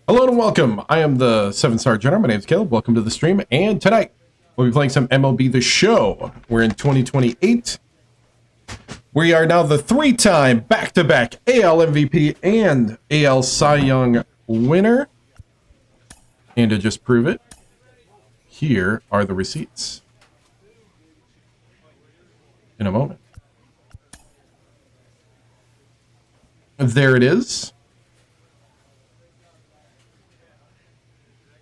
Hello and welcome. I am the 7-star general. My name is Caleb. Welcome to the stream. And tonight, we'll be playing some MLB The Show. We're in 2028. We are now the 3-time back-to-back AL MVP and AL Cy Young winner. And to just prove it, here are the receipts. In a moment. There it is.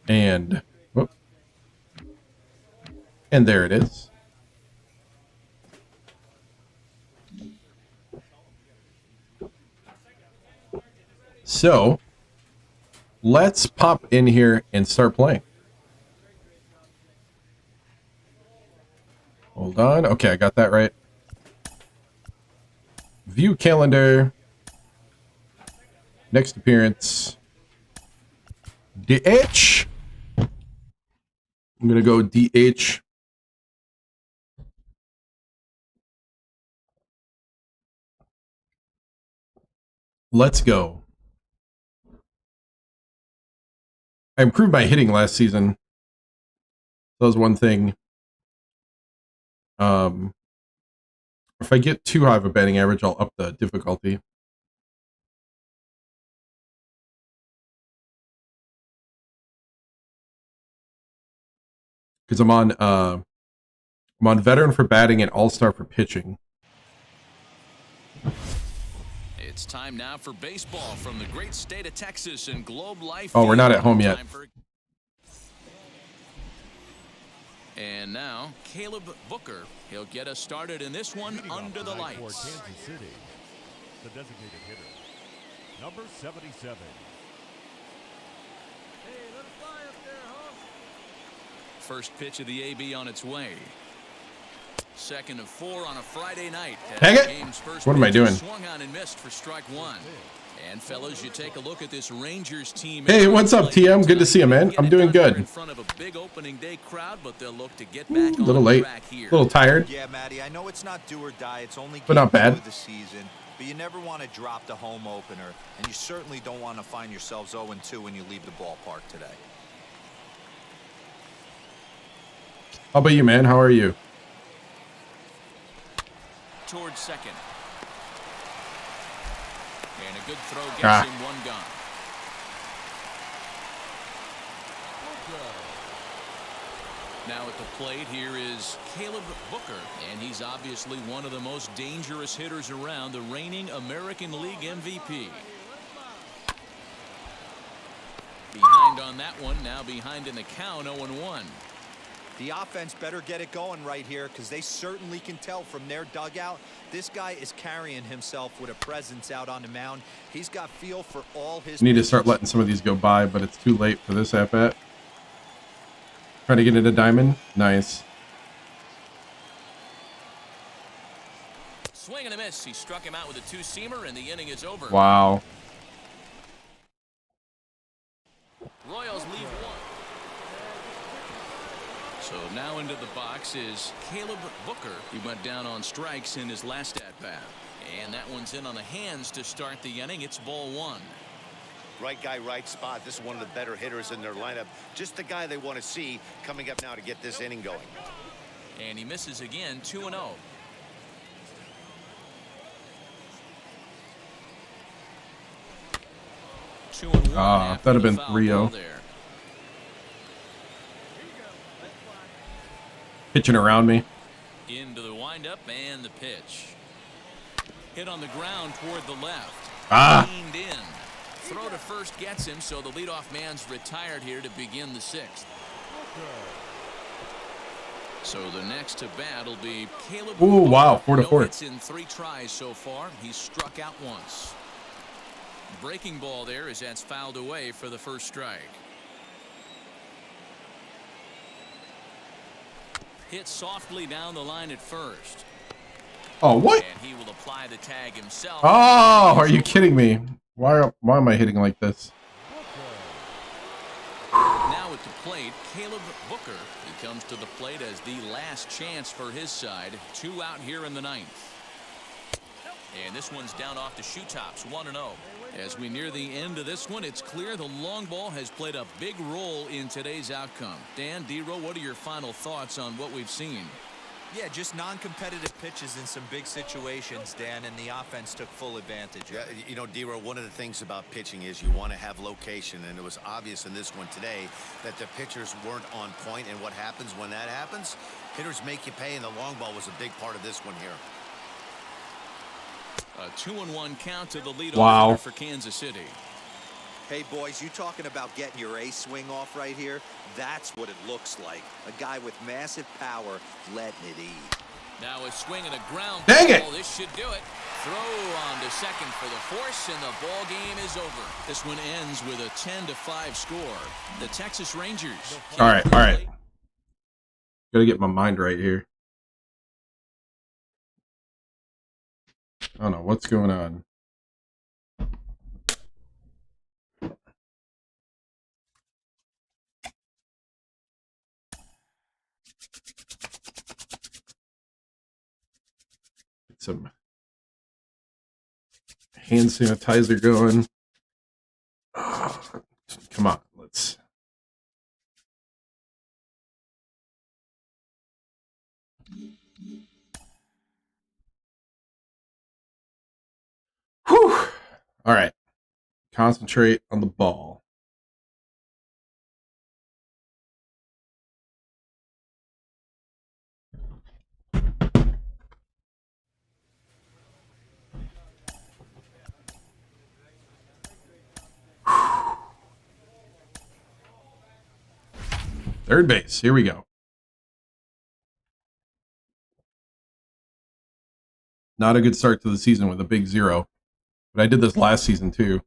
And whoop. And there it is. So let's pop in here and start playing. Hold on. Okay, I got that right. View calendar. Next appearance. DH. I'm going to go DH. Let's go. I improved my hitting last season. That was one thing. If I get too high of a batting average, I'll up the difficulty. Because I'm on veteran for batting and all-star for pitching. It's time now for baseball from the great state of Texas and Globe Life. Oh, we're not at home yet. And now Caleb Booker. He'll get us started in this one under the lights. Kansas City, the designated hitter, number 77. First pitch of the AB on its way. Second of 4 on a Friday night. Hang it. What am I doing? Swung on and missed for strike one. And fellas, you take a look at this Rangers team. Hey, what's up, TM? Good to see you, man. I'm doing good. In front of a big opening day crowd, but they'll look to get back a little late, a little tired. Yeah, Matty, I know it's not do or die. It's only but not bad. Of the season, but you never want to drop the home opener, and you certainly don't want to find yourselves 0-2 when you leave the ballpark today. How about you, man? How are you? Towards second. And a good throw gets him one gone. Now at the plate here is Caleb Booker, and he's obviously one of the most dangerous hitters around, the reigning American League MVP. Behind on that one, now behind in the count, 0-1. The offense better get it going right here, because they certainly can tell from their dugout this guy is carrying himself with a presence out on the mound. He's got feel for all his. Need to start letting some of these go by, but it's too late for this at bat. Trying to get into diamond. Nice. Swing and a miss. He struck him out with a two-seamer, and the inning is over. Wow. Royals leave one. So now into the box is Caleb Booker. He went down on strikes in his last at-bat. And that one's in on the hands to start the inning. It's ball one. Right guy, right spot. This is one of the better hitters in their lineup. Just the guy they want to see coming up now to get this inning going. And he misses again, 2-0. 2-1. That'd have been 3-0. Pitching around me. Into the windup and the pitch. Hit on the ground toward the left. Leaned in. Throw to first gets him, so the leadoff man's retired here to begin the sixth. So the next to bat will be Caleb. Ooh, wow, 4-4. No hits in 3 tries so far. He's struck out once. Breaking ball there as that's fouled away for the first strike. Hit softly down the line at first. Oh, what? And he will apply the tag himself. Oh, are you kidding me? Why am I hitting like this? Now at the plate, Caleb Booker. He comes to the plate as the last chance for his side. 2 out here in the 9th. And this one's down off the shoe tops, 1-0. As we near the end of this one, it's clear the long ball has played a big role in today's outcome. Dan, D-Row, what are your final thoughts on what we've seen? Yeah, just non-competitive pitches in some big situations, Dan, and the offense took full advantage. Yeah, you know, D-Row, one of the things about pitching is you want to have location, and it was obvious in this one today that the pitchers weren't on point, and what happens when that happens? Hitters make you pay, and the long ball was a big part of this one here. A 2-1 count to the leadoff Wow. hitter for Kansas City. Hey, boys, you talking about getting your ace swing off right here? That's what it looks like. A guy with massive power letting it eat. Now a swing and a ground Dang ball. it. This should do it. Throw on to second for the force, and the ball game is over. This one ends with a 10-5 score. The Texas Rangers. All right. Gotta get my mind right here. I don't know what's going on. Get some hand sanitizer going. Come on, let's. Whew. All right. Concentrate on the ball. Third base. Here we go. Not a good start to the season with a big 0. But I did this last season too.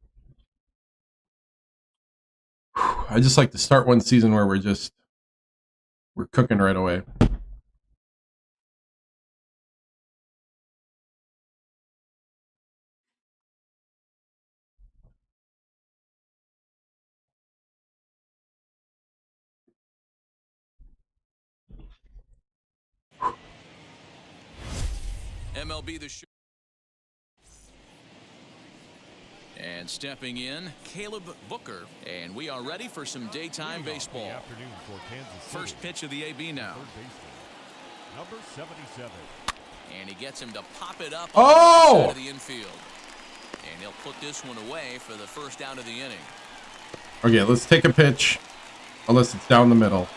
I just like to start one season where we're cooking right away. MLB The Show. And stepping in, Caleb Booker. And we are ready for some daytime baseball. Afternoon for Kansas City. First pitch of the AB now. Third baseman, number 77. And he gets him to pop it up Oh! on the side of the infield. And he'll put this one away for the first out of the inning. Okay, let's take a pitch. Unless it's down the middle.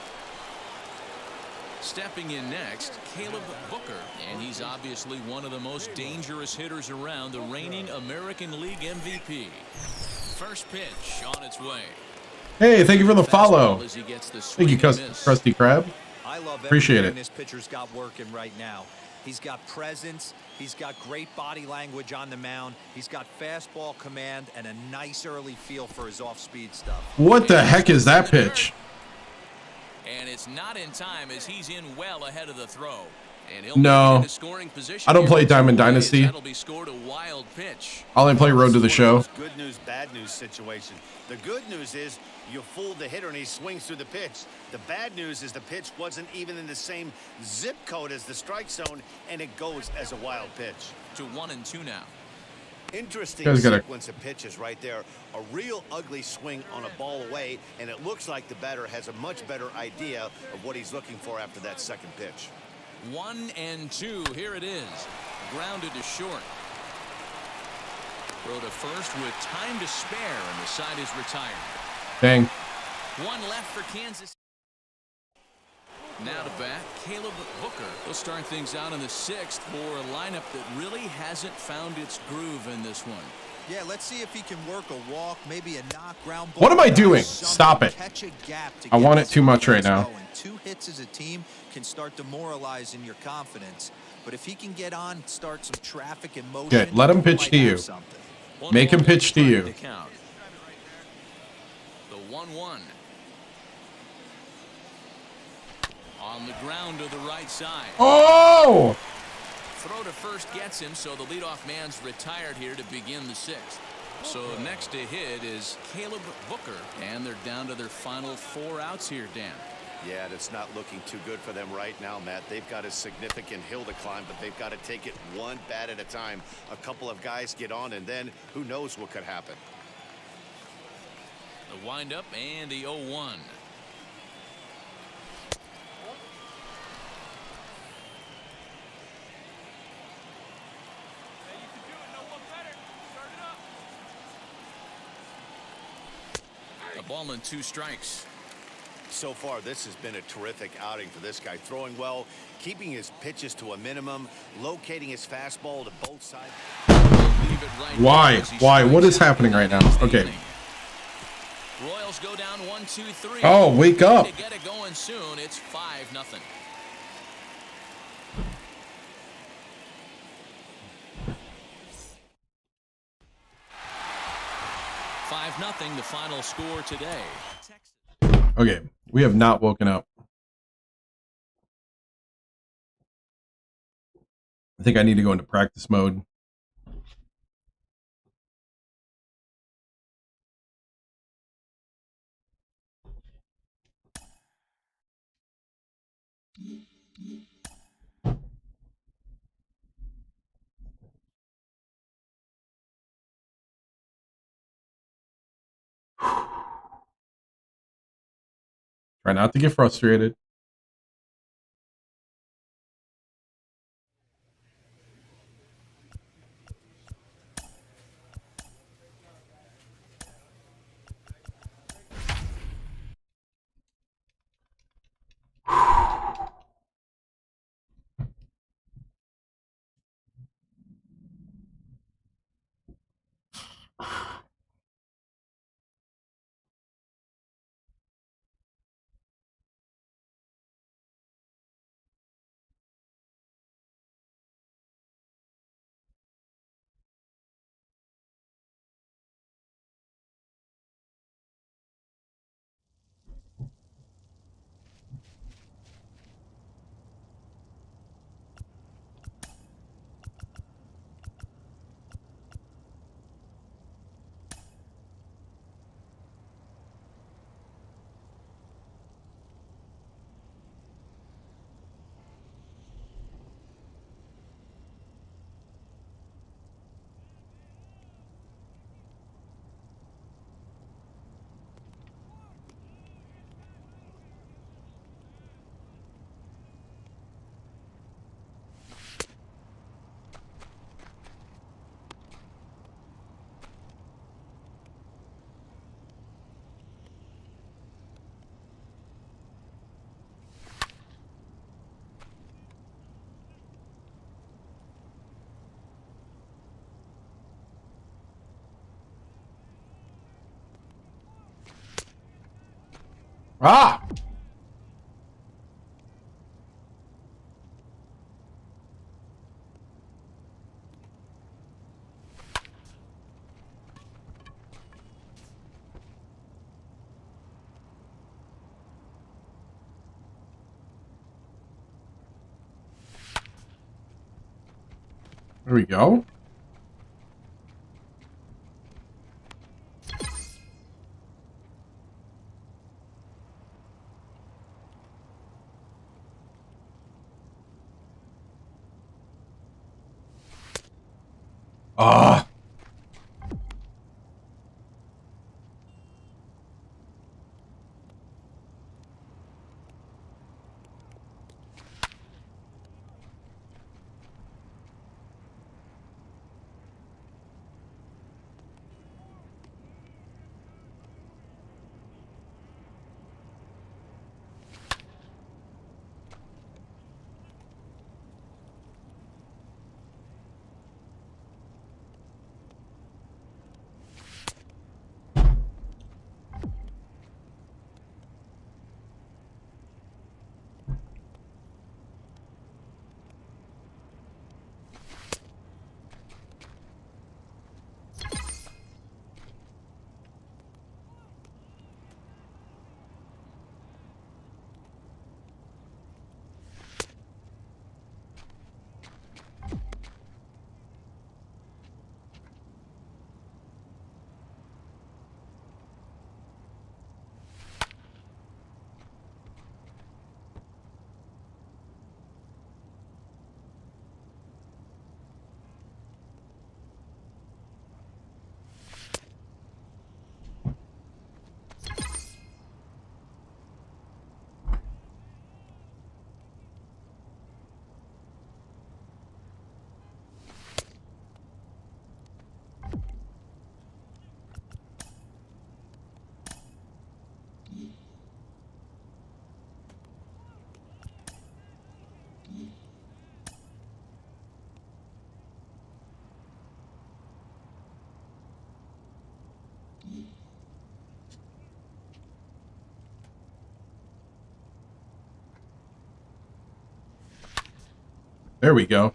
Stepping in next, Caleb Booker. And he's obviously one of the most dangerous hitters around, the reigning American League MVP. First pitch on its way. Hey, thank you for the follow. As he gets the Thank you, swing and miss. Krusty Krab. I love Appreciate everything it. this pitcher's got working right now. He's got presence. He's got great body language on the mound. He's got fastball command and a nice early feel for his off-speed stuff. What the heck is that pitch? And it's not in time as he's in well ahead of the throw. And he'll No. be in a scoring position. I don't here play with Diamond 2 away, as Dynasty. That'll be scored a wild pitch. I only play Road to the Show. Good news, bad news situation. The good news is you fooled the hitter and he swings through the pitch. The bad news is the pitch wasn't even in the same zip code as the strike zone, and it goes as a wild pitch. To 1-2 now. Interesting Guys gotta- sequence of pitches right there. A real ugly swing on a ball away, and it looks like the batter has a much better idea of what he's looking for after that second pitch. 1-2. Here it is. Grounded to short. Throw to first with time to spare, and the side is retired. Dang. One left for Kansas. Now to bat, Caleb Booker. He'll start things out in the 6th for a lineup that really hasn't found its groove in this one. Yeah, let's see if he can work a walk, maybe a knock ground ball. What am I doing? Something, Stop it. Catch a gap to I get want it this too much right offense now. going. 2 hits as a team can start demoralizing your confidence. But if he can get on, start some traffic in motion. Okay, let him pitch might to have you. something. Make him pitch to you. Count. The 1-1. On the ground to the right side. Oh! Throw to first gets him, so the leadoff man's retired here to begin the 6th. So next to hit is Caleb Booker, and they're down to their final 4 outs here, Dan. Yeah, and it's not looking too good for them right now, Matt. They've got a significant hill to climb, but they've got to take it one bat at a time. A couple of guys get on, and then who knows what could happen. The windup and the 0-1. A ball and 2 strikes. So far, this has been a terrific outing for this guy. Throwing well, keeping his pitches to a minimum, locating his fastball to both sides. Why? What is happening right now? Okay. Royals go down 1-2-3. Oh, wake up. To get it going soon, it's 5-0. Nothing. The final score today. Okay, we have not woken up. I think I need to go into practice mode. Try not to get frustrated. Ah! There we go. Ah. There we go.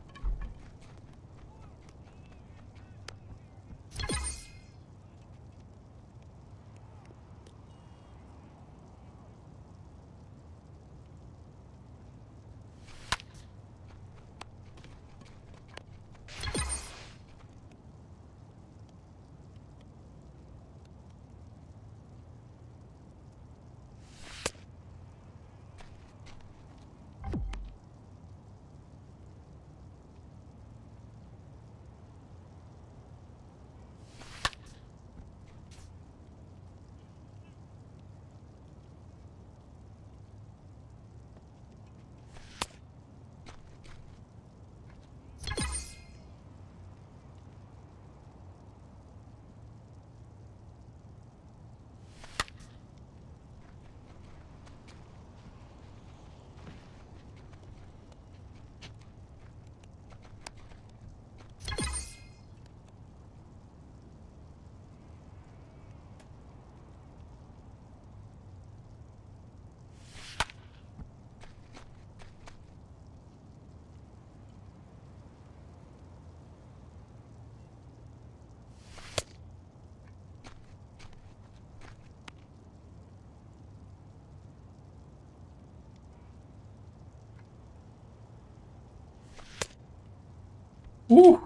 Ooh.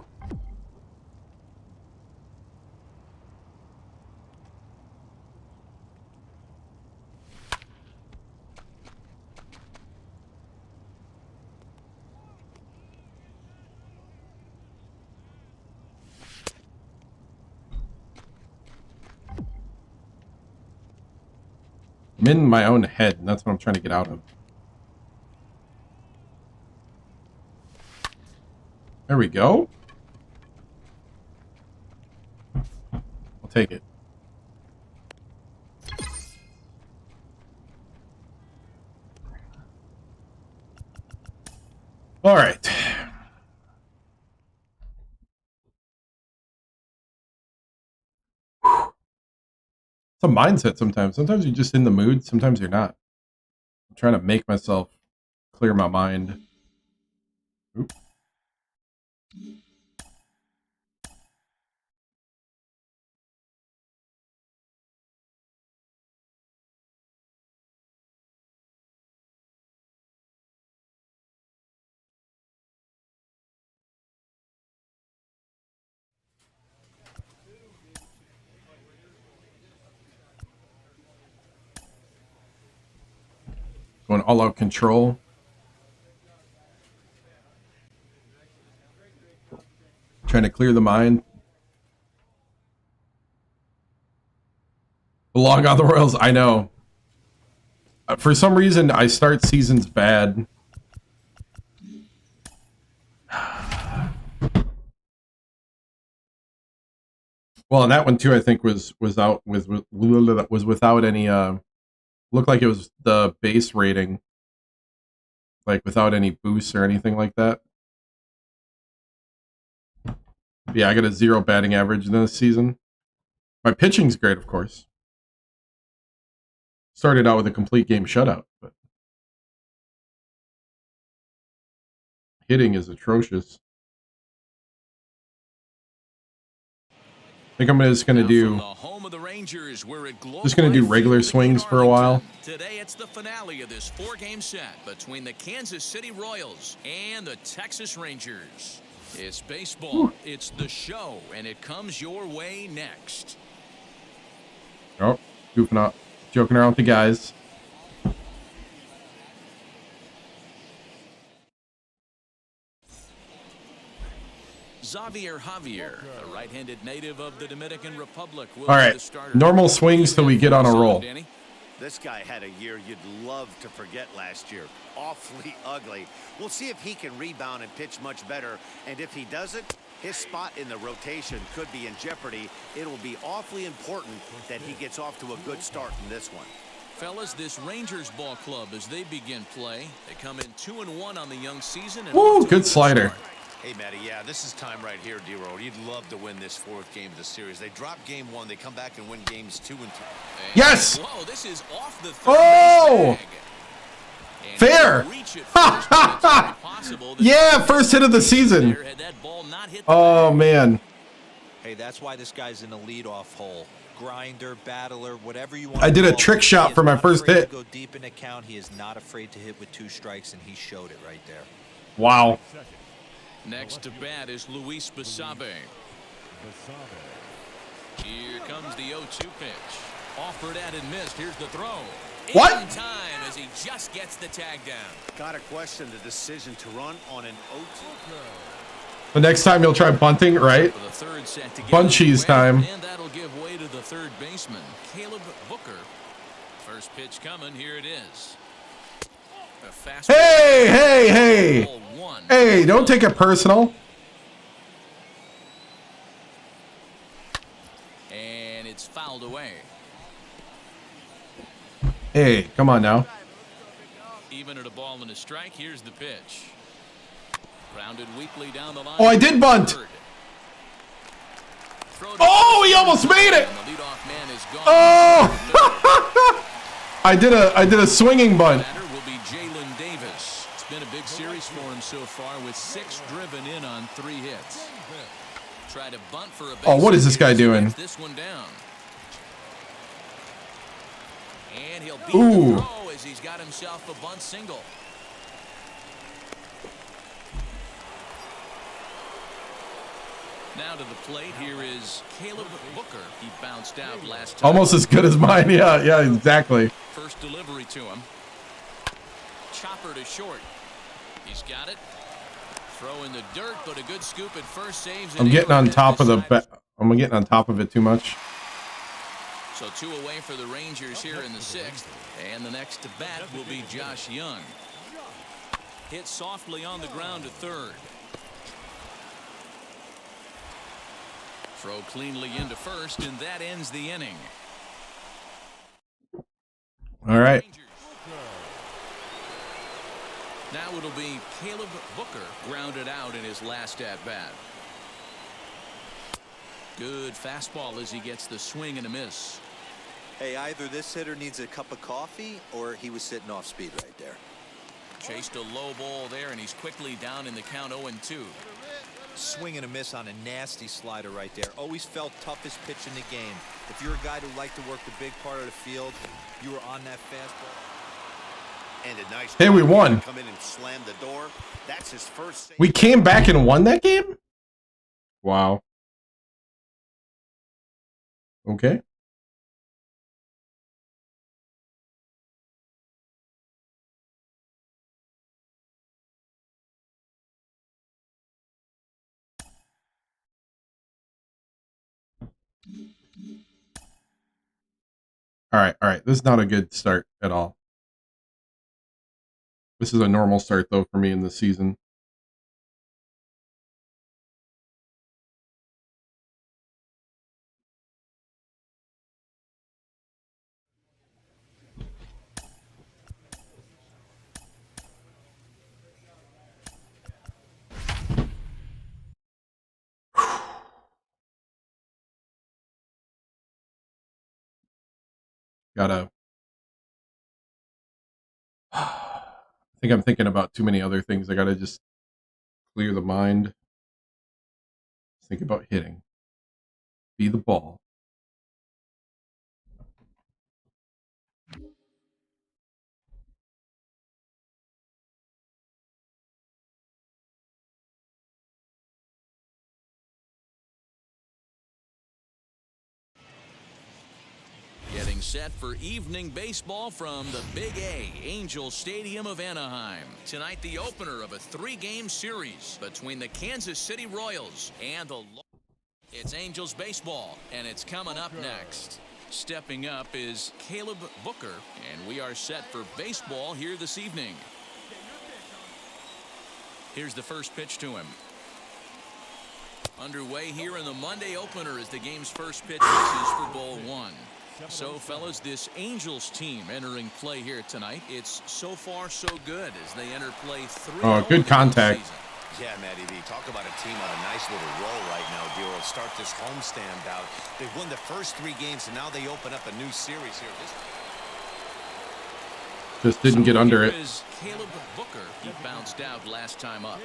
I'm in my own head, and that's what I'm trying to get out of. There we go. I'll take it. All right. It's a mindset sometimes. Sometimes you're just in the mood. Sometimes you're not. I'm trying to make myself clear my mind. Oop. Going all out control. Trying to clear the mind. Belong on the Royals, I know. For some reason, I start seasons bad. Well, and that one too, I think was without any. Looked like it was the base rating, like without any boosts or anything like that. Yeah, I got a 0 batting average this season. My pitching's great, of course. Started out with a complete game shutout, but hitting is atrocious. I think I'm just gonna do regular swings for a while. Today it's the finale of this 4-game set between the Kansas City Royals and the Texas Rangers. It's baseball, it's the show, and it comes your way next. Oh, goofing out, joking around with the guys. Javier, a right-handed native of the Dominican Republic. All right, normal swings till we get on a roll. This guy had a year you'd love to forget last year. Awfully ugly. We'll see if he can rebound and pitch much better. And if he doesn't, his spot in the rotation could be in jeopardy. It'll be awfully important that he gets off to a good start in this one. Fellas, this Rangers ball club, as they begin play, they come in 2-1 on the young season. And woo, good slider. Hey, Matty, yeah, this is time right here, D-Road. You'd love to win this 4th game of the series. They drop game 1. They come back and win games 2 and 3. Yes! Whoa, this is off the oh! Fair! possible that Yeah, first hit of the season. had that ball not hit the Oh, bag. man. Hey, that's why this guy's in the leadoff hole. Grinder, battler, whatever you want. I did to a call trick it. shot He for is my not first afraid hit. to go deep in the count. He is not afraid to hit with 2 strikes, and he showed it right there. Wow. Next to bat is Luis Basabe. Here comes the 0-2 pitch. Offered at and missed. Here's the throw. What? In time as he just gets the tag down. Gotta question the decision to run on an 0-2. The next time you'll try bunting, right? For the third set to get Bunchies underway, time. and that'll give way to the third baseman, Caleb Booker. First pitch coming. Here it is. A fastball. Hey, hey, hey. Ball one. Hey, don't take it personal. And it's fouled away. Hey, come on now. Even at a ball and a strike, here's the pitch. Grounded weakly down the line. Oh, I did bunt. Oh, he almost made it. And the leadoff man is gone. Oh! I did a swinging bunt. Batter will be Jalen Davis. It's been a big series for him so far with 6 driven in on 3 hits. Try to bunt for a base. Oh, what is this guy doing? Gets this one down. And he'll beat Ooh. the throw as he's got himself a bunt single. Now to the plate, here is Caleb Booker. He bounced out last time. Almost as good as mine. Yeah, exactly. First delivery to him. Chopper to short. He's got it. Throw in the dirt, but a good scoop at first saves. I'm getting on top of I'm getting on top of it too much. So 2 away for the Rangers here in the 6th. And the next to bat will be Josh Young. Hit softly on the ground to third. Throw cleanly into first, and that ends the inning. All right. Now it'll be Caleb Booker grounded out in his last at-bat. Good fastball as he gets the swing and a miss. Hey, either this hitter needs a cup of coffee or he was sitting off speed right there. Chased a low ball there, and he's quickly down in the count 0-2. Swing and a miss on a nasty slider right there. Always felt toughest pitch in the game. If you're a guy who liked to work the big part of the field, you were on that fastball. And a nice Hey, we won. come in and slam the door. That's his first save. We came back and won that game? Wow. Okay. All right. This is not a good start at all. This is a normal start, though, for me in this season. Gotta. I think I'm thinking about too many other things. I gotta just clear the mind. Think about hitting. Be the ball. Getting set for evening baseball from the Big A, Angel Stadium of Anaheim. Tonight, the opener of a 3-game series between the Kansas City Royals and the... It's Angels baseball, and it's coming up next. Stepping up is Caleb Booker, and we are set for baseball here this evening. Here's the first pitch to him. Underway here in the Monday opener as the game's first pitch is for ball 1. So, fellas, this Angels team entering play here tonight, it's so far so good as they enter play 3. Oh, good contact. Yeah, Matty V, talk about a team on a nice little roll right now, Giro. Start this homestand out. They've won the first 3 games, and now they open up a new series here. Just didn't get under it. Caleb Booker. He bounced out last time up.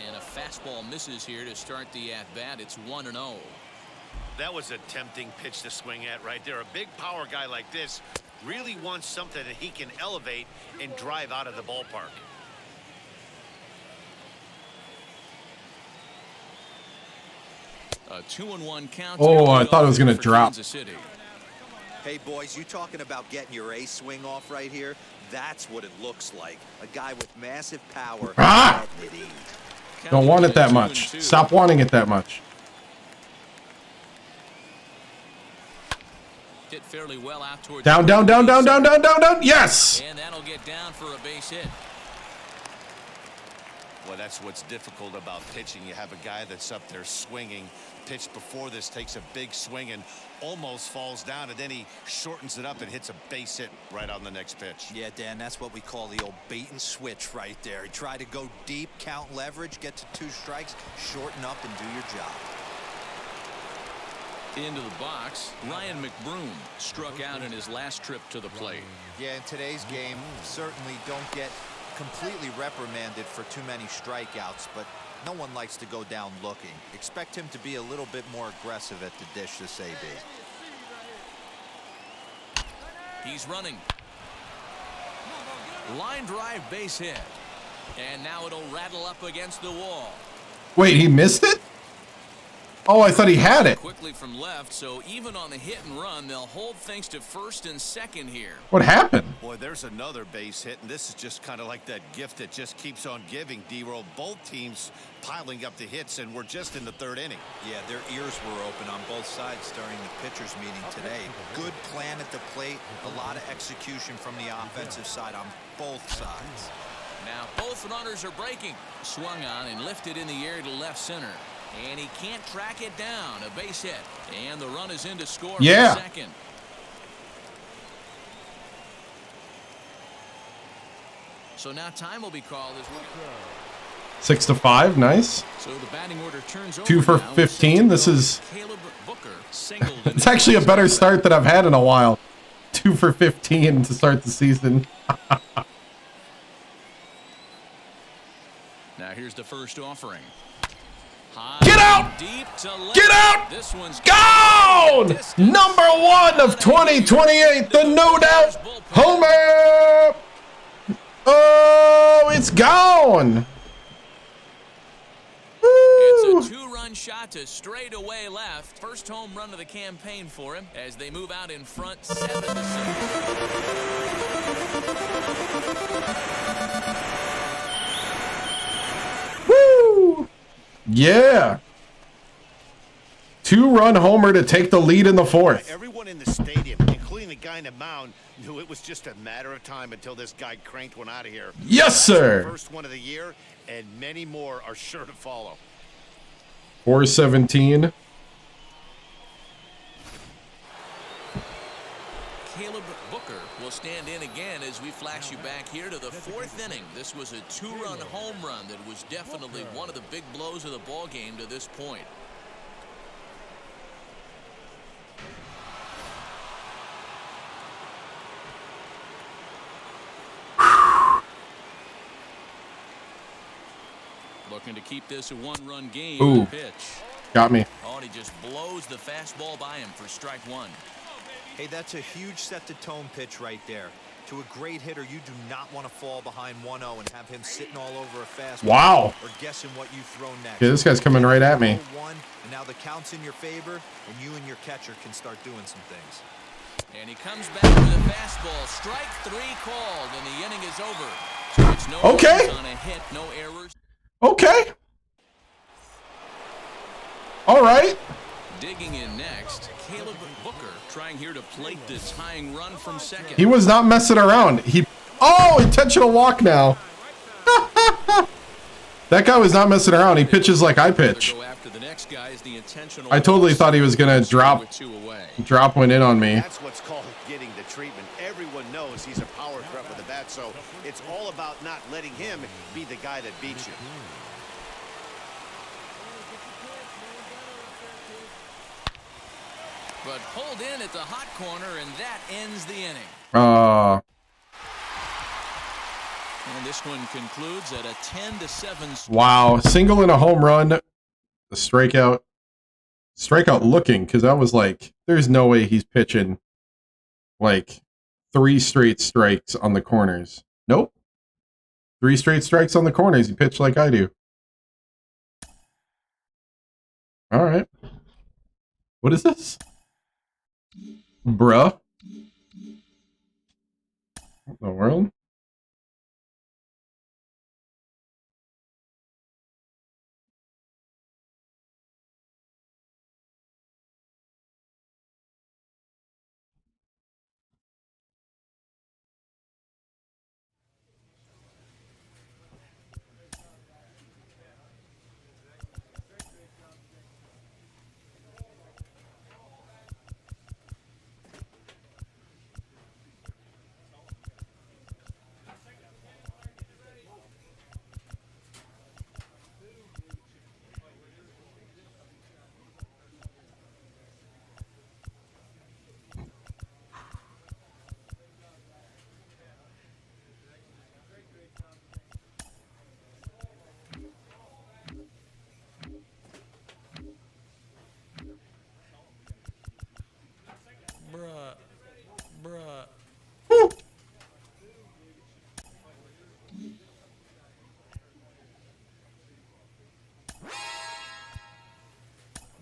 And a fastball misses here to start the at-bat. It's 1-0. That was a tempting pitch to swing at right there. A big power guy like this really wants something that he can elevate and drive out of the ballpark. A 2-1 count. Oh, I thought it was going to drop. Hey, boys, you talking about getting your ace swing off right here? That's what it looks like. A guy with massive power. Ah! Don't want it that much. Stop wanting it that much. Hit fairly well out towards Down, down, down, down, down, down, down, down. Yes! And that'll get down for a base hit. Well, that's what's difficult about pitching. You have a guy that's up there swinging. Pitch before this takes a big swing and almost falls down, and then he shortens it up and hits a base hit right on the next pitch. Yeah, Dan, that's what we call the old bait and switch right there. He tried to go deep, count leverage, get to 2 strikes, shorten up, and do your job. Into the box, Ryan McBroom struck out in his last trip to the plate. Yeah, in today's game, certainly don't get completely reprimanded for too many strikeouts, but no one likes to go down looking. Expect him to be a little bit more aggressive at the dish this AB. He's running. Line drive base hit. And now it'll rattle up against the wall. Wait, he missed it? Oh, I thought he had it. Quickly from left, so even on the hit and run, they'll hold things to first and second here. What happened? Boy, there's another base hit, and this is just kind of like that gift that just keeps on giving, D-Roll. Both teams piling up the hits, and we're just in the 3rd inning. Yeah, their ears were open on both sides during the pitchers meeting today. Good plan at the plate, a lot of execution from the offensive side on both sides. Now both runners are breaking. Swung on and lifted in the air to left center. And he can't track it down. A base hit. And the run is in to score for second. So now time will be called as well. 6-5, nice. So the batting order turns over 2 for now. 15. This is Caleb Booker singled. it's actually a better start than I've had in a while. 2 for 15 to start the season. Now here's the first offering. High, Get out! deep to left. Get out! This one's Gone! Number 1 of 2028, the no doubt homer. Oh, it's gone. It's a 2-run shot to straightaway left. First home run of the campaign for him as they move out in front 7-6. Woo! Yeah. 2-run homer to take the lead in the 4th. Everyone in the stadium, including the guy in the mound, knew it was just a matter of time until this guy cranked one out of here. Yes, sir. First one of the year, and many more are sure to follow. 417. Caleb Booker will stand in again as we flash you back here to the 4th inning. This was a 2-run home run that was definitely one of the big blows of the ball game to this point. Looking to keep this a 1-run game. Ooh. Pitch. Got me. Oh, and he just blows the fastball by him for strike 1. Hey, that's a huge set-the-tone pitch right there. To a great hitter, you do not want to fall behind 1-0 and have him sitting all over a fastball. Wow. Or guessing what you throw next. Yeah, this guy's coming right at me. 1, and now the count's in your favor, and you and your catcher can start doing some things. And he comes back with a fastball. Strike 3 called, and the inning is over. So it's no Okay. runs on a hit, no errors. Okay. All right. Digging in next, Caleb Booker trying here to plate the tying run from second. He was not messing around. Oh, intentional walk now. That guy was not messing around. He pitches like I pitch. I totally thought he was going to drop one in on me. That's what's called getting the treatment. Everyone knows he's a power threat with the bat, so it's all about not letting him be the guy that beats you. but pulled in at the hot corner, and that ends the inning. And this one concludes at a 10-7. Wow, single and a home run, a strikeout looking, because I was like, there's no way he's pitching like 3 straight strikes on the corners. Nope. 3 straight strikes on the corners. He pitched like I do. All right. What is this? Bruh. What in the world?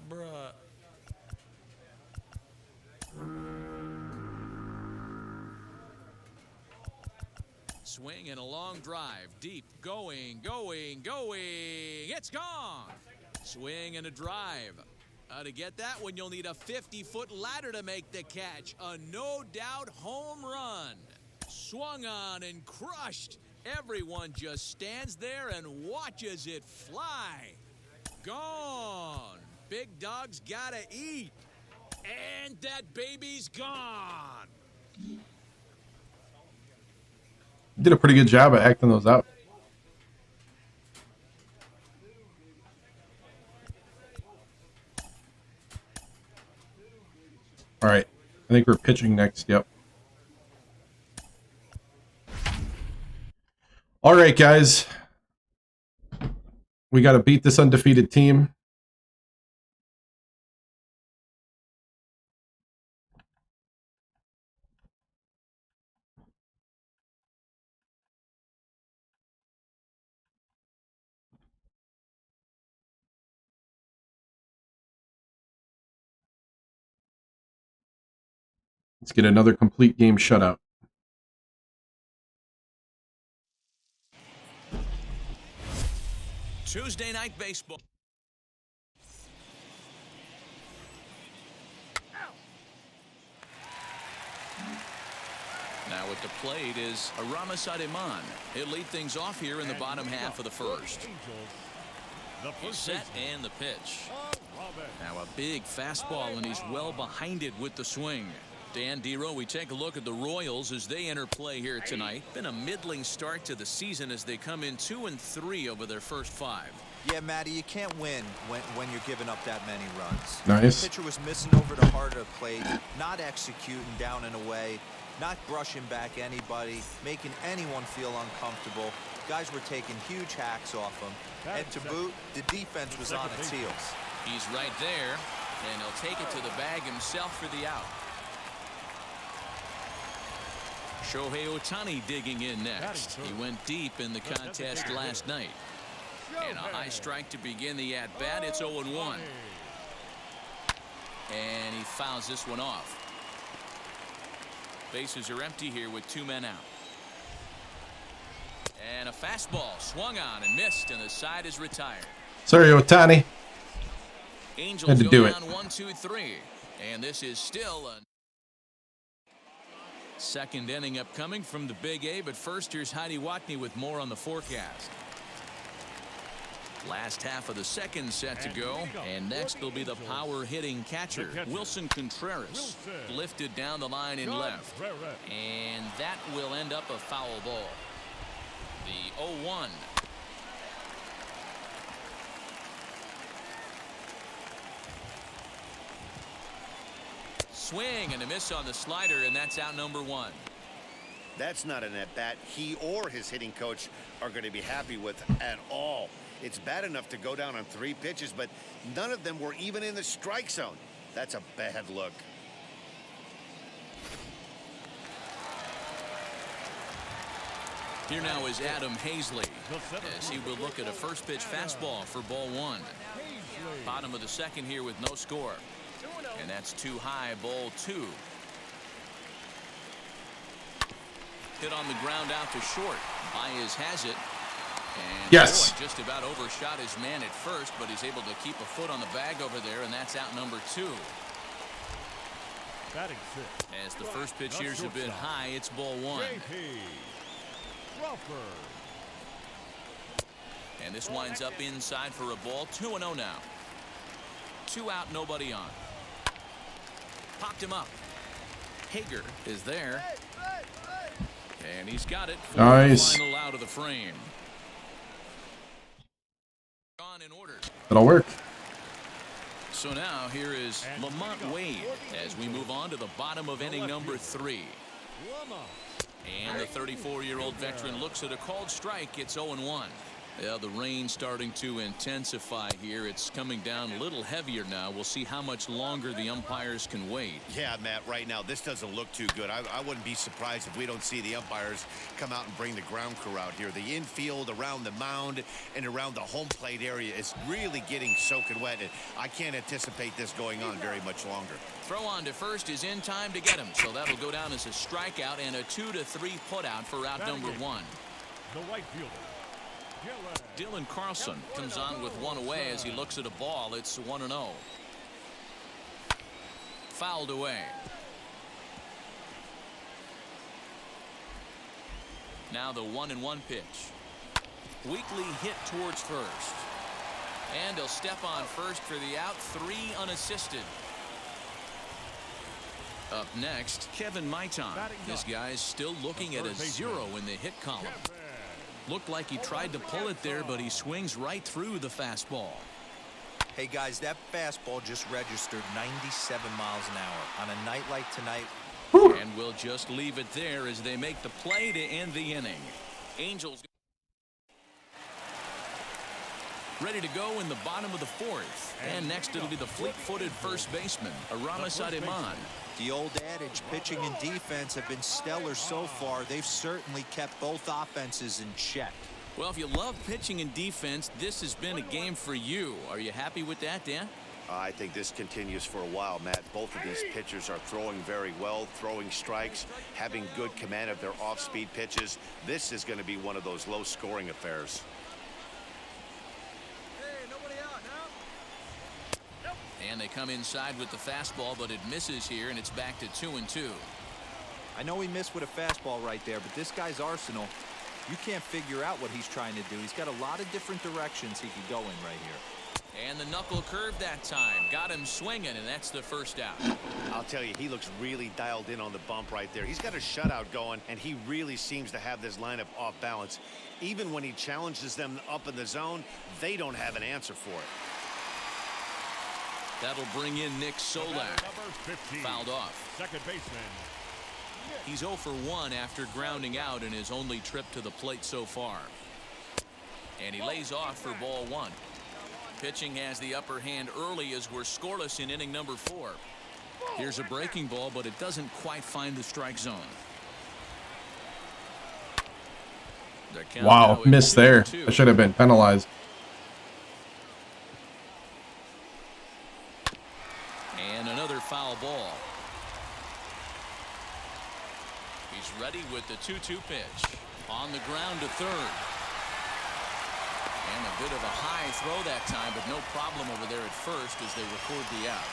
Bruh. Swing and a long drive. Deep. Going. It's gone. Swing and a drive. To get that one, you'll need a 50-foot ladder to make the catch. A no-doubt home run. Swung on and crushed. Everyone just stands there and watches it fly. Gone. Big dog's gotta eat. And that baby's gone. Did a pretty good job at acting those out. All right. I think we're pitching next. Yep. All right, guys. We got to beat this undefeated team. Let's get another complete game shutout. Tuesday night baseball. Now at the plate is Basabe. He'll lead things off here in the bottom half of the first. He's set and the pitch. Now a big fastball, and he's well behind it with the swing. Dan Dero, we take a look at the Royals as they enter play here tonight. Been a middling start to the season as they come in 2-3 over their first 5. Yeah, Matty, you can't win when you're giving up that many runs. Nice. The pitcher was missing over the heart of the plate, not executing down and away, not brushing back anybody, making anyone feel uncomfortable. Guys were taking huge hacks off him. And to boot, the defense was on its heels. He's right there, and he'll take it to the bag himself for the out. Shohei Otani digging in next. He went deep in the contest last night. And a high strike to begin the at-bat. It's 0-1. And he fouls this one off. Bases are empty here with 2 men out. And a fastball swung on and missed, and the side is retired. Sorry, Otani. Angels Had to go do it. down 1-2-3. And this is still a second inning upcoming from the Big A, but first here's Heidi Watney with more on the forecast. Last half of the second set to go, and next will be the power hitting catcher, Wilson Contreras, lifted down the line in left, and that will end up a foul ball. The 0-1. swing and a miss on the slider, and that's out number 1. That's not an at-bat he or his hitting coach are going to be happy with at all. It's bad enough to go down on 3 pitches, but none of them were even in the strike zone. That's a bad look. Here now is Adam Hazley as he will look at a first pitch fastball for ball 1. Bottom of the second here with no score. And that's too high, ball 2. Hit on the ground out to short. Baez has it. And yes. Boy, just about overshot his man at first, but he's able to keep a foot on the bag over there, and that's out number 2. Batting 6. As the first pitch here's a bit high, it's ball 1. And this winds up inside for a ball. 2-0 now. 2 out, nobody on. Popped him up. Hager is there. And he's got it for nice. the final out of the frame. On in order. That'll work. So now here is Lamont Wade as we move on to the bottom of inning number 3. And the 34-year-old veteran looks at a called strike. It's 0-1. Yeah, the rain starting to intensify here. It's coming down a little heavier now. We'll see how much longer the umpires can wait. Yeah, Matt, right now this doesn't look too good. I wouldn't be surprised if we don't see the umpires come out and bring the ground crew out here. The infield, around the mound, and around the home plate area is really getting soaking wet. And I can't anticipate this going on very much longer. Throw on to first is in time to get him. So that'll go down as a strikeout and a 2-3 putout for out number 1. The right fielder, Dylan Carlson comes on with 1 away as he looks at a ball. It's 1-0. Fouled away. Now the 1-1 pitch. Weakly hit towards first. And he'll step on first for the out. 3 unassisted. Up next, Kevin Maitan. This guy's still looking at a 0 in the hit column. Looked like he tried to pull it there, but he swings right through the fastball. Hey guys, that fastball just registered 97 miles an hour on a night like tonight. And we'll just leave it there as they make the play to end the inning. Angels ready to go in the bottom of the 4th. And next it'll be the fleet-footed first baseman, Aramis Ademan. The old adage, pitching and defense have been stellar so far. They've certainly kept both offenses in check. Well, if you love pitching and defense, this has been a game for you. Are you happy with that, Dan? I think this continues for a while, Matt. Both of these pitchers are throwing very well, throwing strikes, having good command of their off-speed pitches. This is going to be one of those low-scoring affairs. And they come inside with the fastball, but it misses here, and it's back to 2-2. I know he missed with a fastball right there, but this guy's arsenal, you can't figure out what he's trying to do. He's got a lot of different directions he could go in right here. And the knuckle curve that time. Got him swinging, and that's the first out. I'll tell you, he looks really dialed in on the bump right there. He's got a shutout going, and he really seems to have this lineup off balance. Even when he challenges them up in the zone, they don't have an answer for it. That'll bring in Nick Solak. Fouled off. second baseman. He's 0 for 1 after grounding out in his only trip to the plate so far. And he lays off for ball 1. Pitching has the upper hand early as we're scoreless in inning number 4. Here's a breaking ball, but it doesn't quite find the strike zone. Wow, missed there. I should have been penalized. And another foul ball. He's ready with the 2-2 pitch. On the ground to third. And a bit of a high throw that time, but no problem over there at first as they record the out.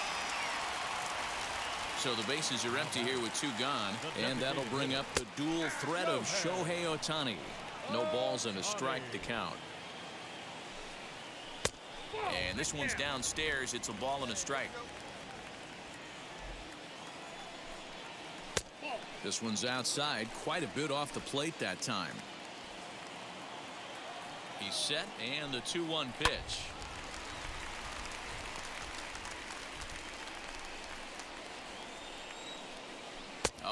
So the bases are empty here with 2 gone, and that'll bring up the dual threat of Shohei Otani. No balls and a strike to count. And this one's downstairs. It's a ball and a strike. This one's outside, quite a bit off the plate that time. He's set, and the 2-1 pitch.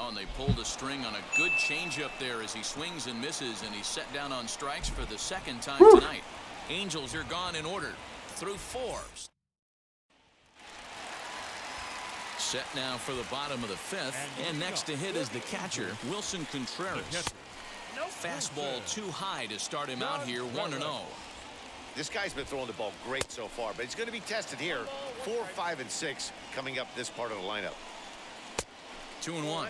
Oh, and they pulled a string on a good changeup there as he swings and misses, and he's set down on strikes for the second time tonight. Angels are gone in order through 4. Set now for the bottom of the 5th, and next to hit is the catcher, Wilson Contreras. Fastball too high to start him out here, 1-0. This guy's been throwing the ball great so far, but he's going to be tested here. 4, 5, and 6 coming up this part of the lineup. 2-1.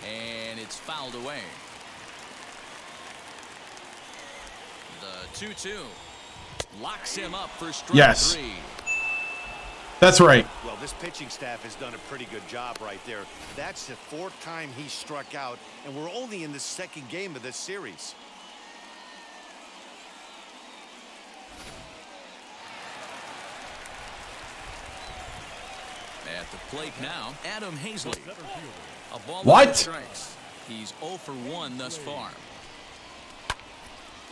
And it's fouled away. The 2-2 locks him up for strike 3. That's right. Well, this pitching staff has done a pretty good job right there. That's the 4th time he struck out, and we're only in the 2nd game of this series. At the plate now, Adam Hazley. A ball what? Strikes. He's 0 for 1 thus far.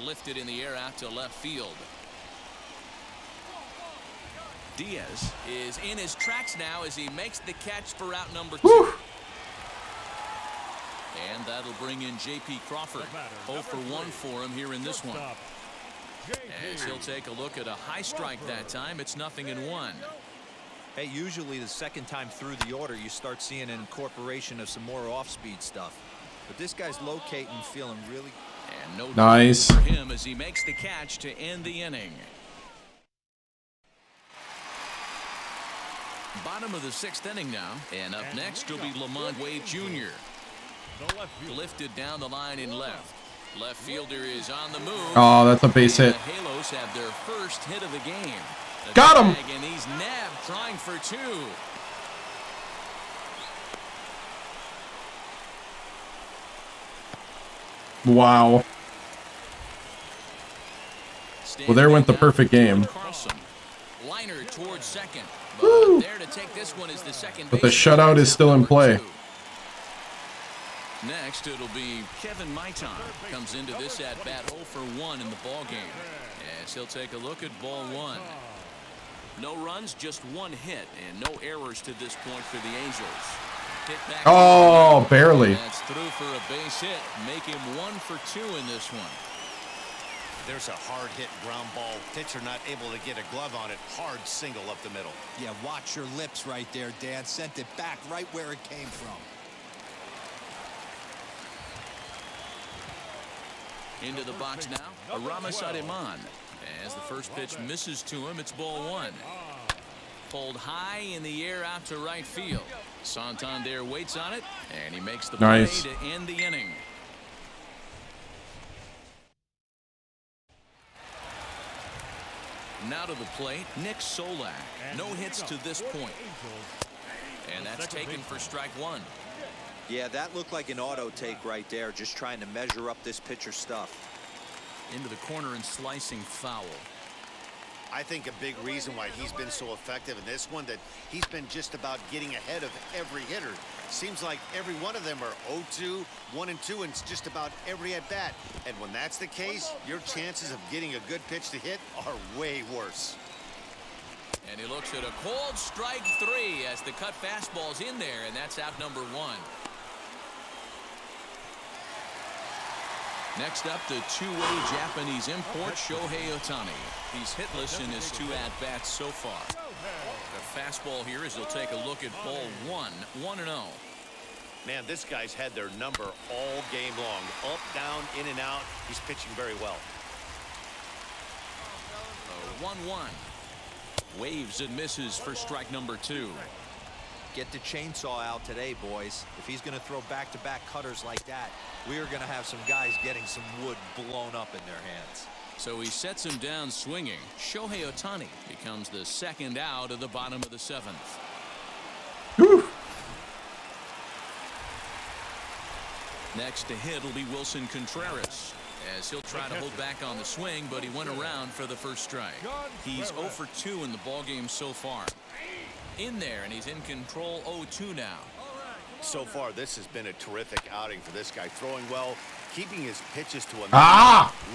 Lifted in the air out to left field. Diaz is in his tracks now as he makes the catch for out number 2. Whew. And that'll bring in J.P. Crawford. 0 for 1 for him here in this one. As he'll take a look at a high strike that time. It's 0-1. Hey, usually the second time through the order, you start seeing an incorporation of some more off-speed stuff. But this guy's locating, feeling really. And no nice for him as he makes the catch to end the inning. Bottom of the 6th inning now, and up next will be Lamont Wade Jr. Lifted down the line in left. Left fielder is on the move. Oh, that's a base hit. The Halos have their first hit of the game. Got him. And he's nabbed, trying for 2. Wow. Well, there went the perfect game. Liner towards second. But there to take this one is the second. But the shutout is still in play. Next, it'll be Kevin Maitan. Comes into this at bat 0 for 1 in the ball game. As he'll take a look at ball 1. No runs, just 1 hit, and no errors to this point for the Angels. Hit back. Oh, barely. That's through for a base hit. Make him 1 for 2 in this one. There's a hard hit ground ball. Pitcher not able to get a glove on it. Hard single up the middle. Yeah, watch your lips right there, Dan. Sent it back right where it came from. Into the box now, Aramis Ademan. As the first pitch misses to him, it's ball 1. Pulled high in the air out to right field. Santander waits on it, and he makes the play to end the inning. Now to the plate, Nick Solak. No hits to this point. And that's taken for strike 1. Yeah, that looked like an auto take right there, just trying to measure up this pitcher's stuff. Into the corner and slicing foul. I think a big reason why he's been so effective in this one, that he's been just about getting ahead of every hitter. Seems like every one of them are 0-2, 1-2, and it's just about every at bat. And when that's the case, your chances of getting a good pitch to hit are way worse. And he looks at a cold strike 3 as the cut fastball's in there, and that's out number 1. Next up, the two-way Japanese import, Shohei Otani. He's hitless in his 2 at-bats so far. The fastball here as he'll take a look at ball 1, 1-0. Man, this guy's had their number all game long. Up, down, in and out. He's pitching very well. 1-1. Waves and misses for strike number 2. Get the chainsaw out today, boys. If he's going to throw back-to-back cutters like that, we are going to have some guys getting some wood blown up in their hands. So he sets him down swinging. Shohei Otani becomes the second out of the bottom of the 7th. Whew. Next to hit will be Wilson Contreras, as he'll try to hold back on the swing, but he went around for the first strike. He's 0 for 2 in the ballgame so far. In there, and he's in control 0-2 now. So far, this has been a terrific outing for this guy. Throwing well, keeping his pitches to a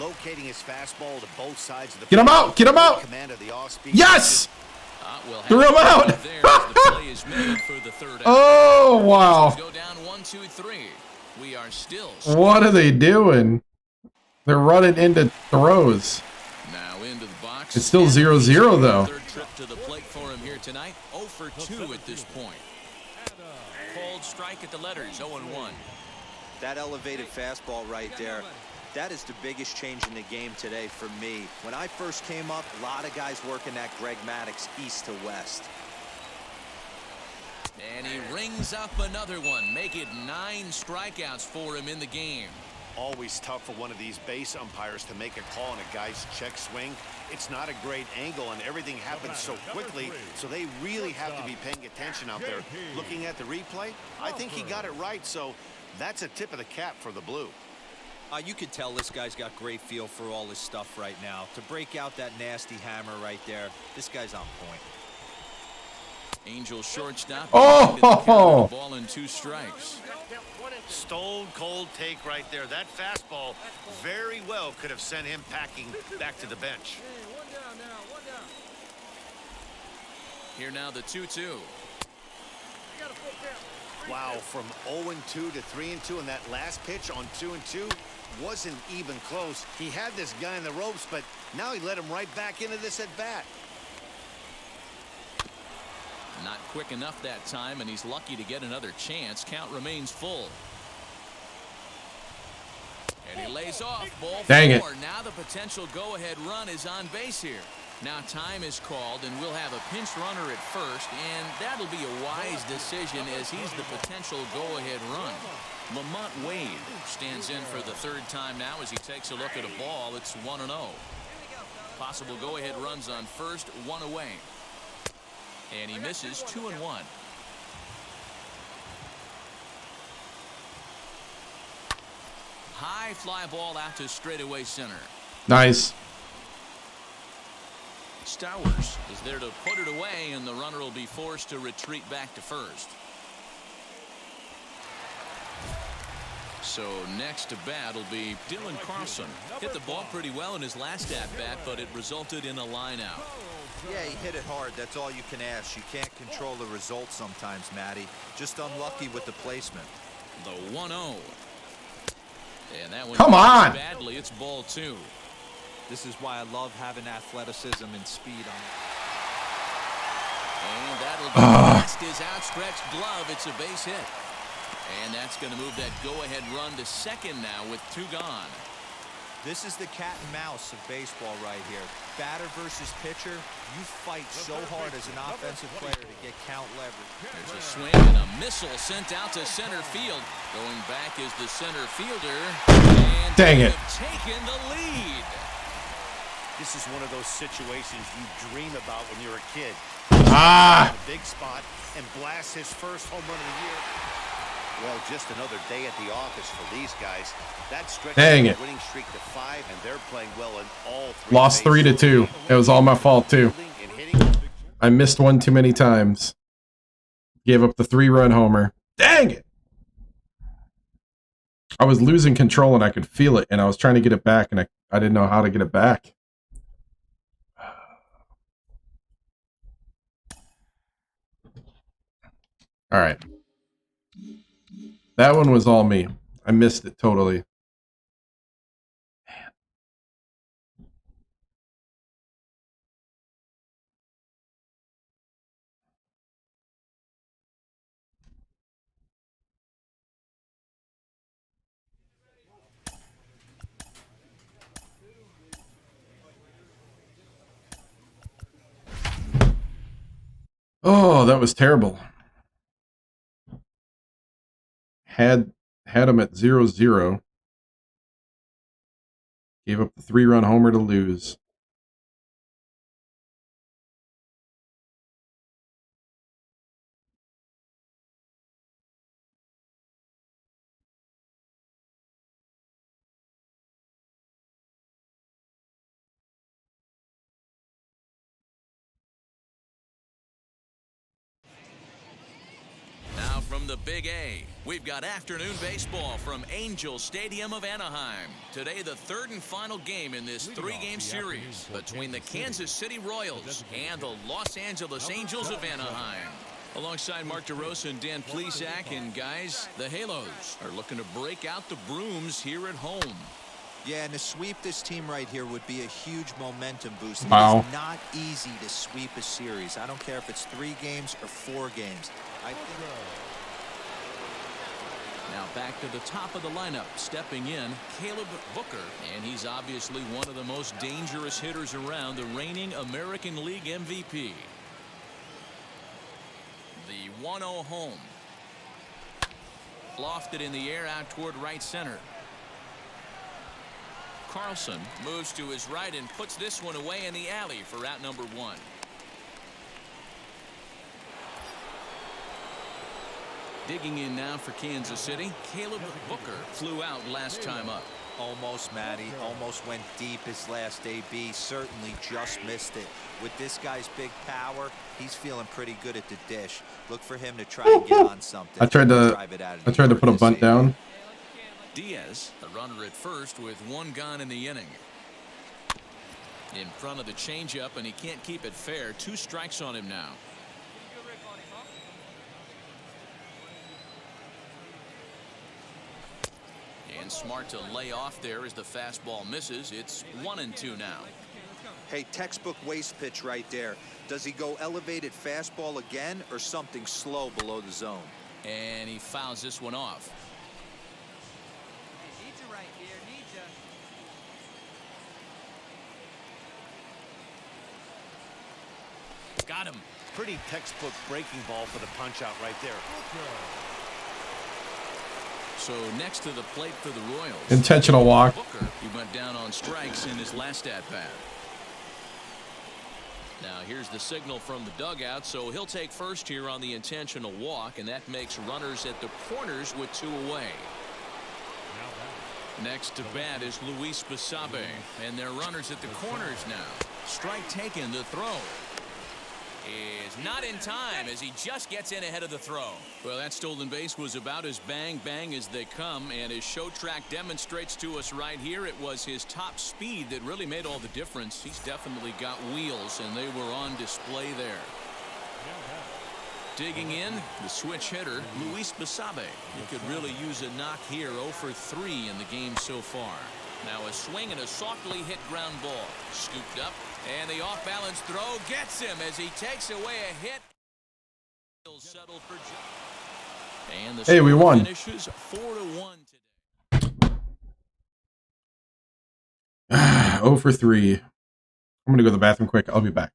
locating his fastball to both sides of the Get him out! Get him out! Command of the off speed. Yes! Threw him out. There as the play is made for the third out. Oh, wow. Go down 1, 2, 3. We are still. What are they doing? They're running into throws. Now into the box. It's still 0-0 though. Third trip to the plate for him here tonight. 0 for 2 at this point. Cold strike at the letters. 0-1. That elevated fastball right there. That is the biggest change in the game today for me. When I first came up, a lot of guys working that Greg Maddux east to west. And he rings up another one. Make it 9 strikeouts for him in the game. Always tough for one of these base umpires to make a call on a guy's check swing. It's not a great angle, and everything happens so quickly, so they really have to be paying attention out there. Looking at the replay, I think he got it right, so that's a tip of the cap for the Blue. You could tell this guy's got great feel for all his stuff right now. To break out that nasty hammer right there, this guy's on point. Angel shortstop. Oh! Ball in 2 strikes. Stone cold take right there. That fastball very well could have sent him packing back to the bench. Here now the 2-2. Wow, from 0-2 to 3-2, and that last pitch on 2-2 wasn't even close. He had this guy in the ropes, but now he let him right back into this at bat. Not quick enough that time, and he's lucky to get another chance. Count remains full. And he lays off. Ball Dang it. 4. Now the potential go-ahead run is on base here. Now time is called, and we'll have a pinch runner at first, and that'll be a wise decision as he's the potential go-ahead run. Lamont Wade stands in for the 3rd time now as he takes a look at a ball. It's 1-0. Possible go-ahead runs on first, 1 away. And he misses 2-1. High fly ball out to straightaway center. Nice. Stowers is there to put it away, and the runner will be forced to retreat back to first. So next to bat will be Dylan Carlson. Hit the ball pretty well in his last at-bat, but it resulted in a line out. Yeah, he hit it hard. That's all you can ask. You can't control the result sometimes, Matty. Just unlucky with the placement. The 1-0. And that one Come on! Badly, it's ball 2. This is why I love having athleticism and speed on it. And that'll go past his outstretched glove. It's a base hit. And that's going to move that go-ahead run to second now with 2 gone. This is the cat and mouse of baseball right here. Batter versus pitcher. You fight so hard as an offensive player to get count leverage. There's a swing and a missile sent out to center field. Going back is the center fielder. And Dang it. They've taken the lead. This is one of those situations you dream about when you're a kid. Ah! A big spot and blast his first home run of the year. Well, just another day at the office for these guys. That stretch Dang it. winning streak to 5, and they're playing well in all 3. Lost 3-2. It was all my fault too. I missed one too many times. Gave up the 3-run homer. Dang it! I was losing control and I could feel it, and I was trying to get it back, and I didn't know how to get it back. All right. That one was all me. I missed it totally. Oh, that was terrible. Had him at 0-0. Gave up the 3-run homer to lose. Now from From the Big A, we've got afternoon baseball from Angel Stadium of Anaheim. Today, the third and final game in this three-game series between the Kansas City Royals and the Los Angeles Angels of Anaheim. Alongside Mark DeRosa and Dan Plesac, and guys, the Halos are looking to break out the brooms here at home. Yeah, and to sweep this team right here would be a huge momentum boost. Wow. It's not easy to sweep a series. I don't care if it's 3 games or 4 games. Now back to the top of the lineup, stepping in, Caleb Booker, and he's obviously one of the most dangerous hitters around, the reigning American League MVP. The 1-0 home. Lofted in the air out toward right center. Carlson moves to his right and puts this one away in the alley for out number 1. Digging in now for Kansas City, Caleb Booker flew out last time up. Almost, Matty. Almost went deep his last AB. Certainly just missed it. With this guy's big power, he's feeling pretty good at the dish. Look for him to try and get on something. I tried to put a bunt down. Diaz, the runner at first with 1 gone in the inning. In front of the changeup, and he can't keep it fair. 2 strikes on him now. And smart to lay off there as the fastball misses. It's 1-2 now. Hey, textbook waste pitch right there. Does he go elevated fastball again or something slow below the zone? And he fouls this one off. Got him. Pretty textbook breaking ball for the punch out right there. So next to the plate for the Royals. Intentional walk. Booker, he went down on strikes in his last at bat. Now here's the signal from the dugout, so he'll take first here on the intentional walk, and that makes runners at the corners with 2 away. Next to bat is Luis Basabe, and they're runners at the corners now. Strike taken, the throw is not in time as he just gets in ahead of the throw. Well, that stolen base was about as bang as they come, and as Show Track demonstrates to us right here, it was his top speed that really made all the difference. He's definitely got wheels, and they were on display there. Digging in, the switch hitter, Luis Basabe. He could really use a knock here, 0 for 3 in the game so far. Now a swing and a softly hit ground ball. Scooped up, and the off-balance throw gets him as he takes away a hit. He'll settle for and the hey, we won. Finishes 4-1 today. 0 for 3. I'm going to go to the bathroom quick. I'll be back.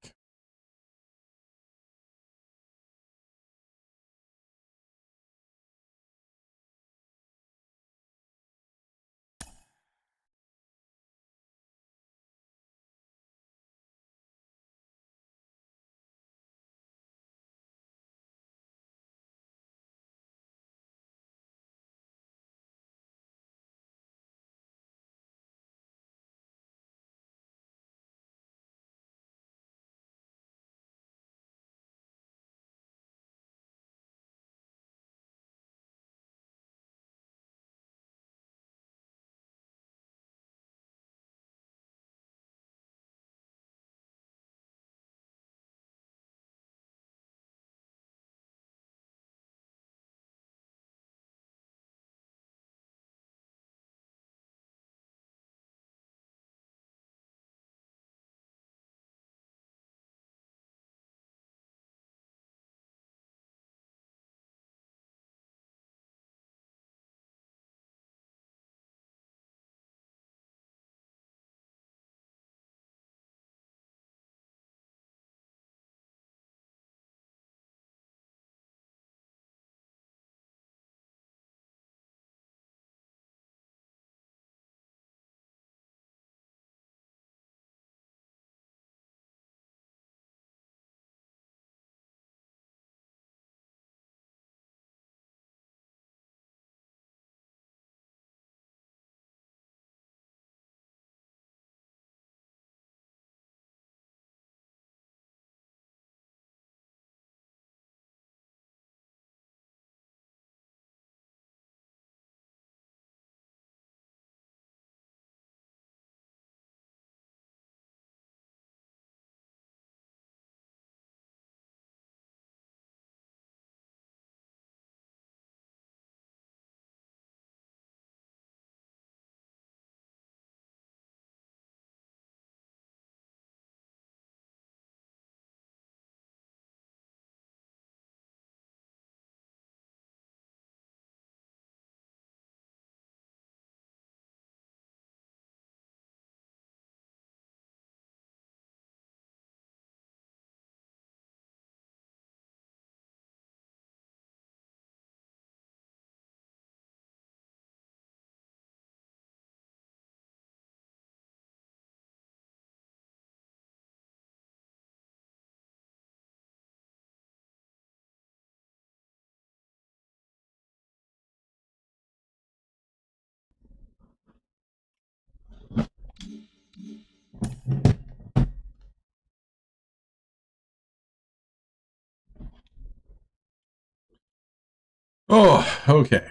Oh, okay.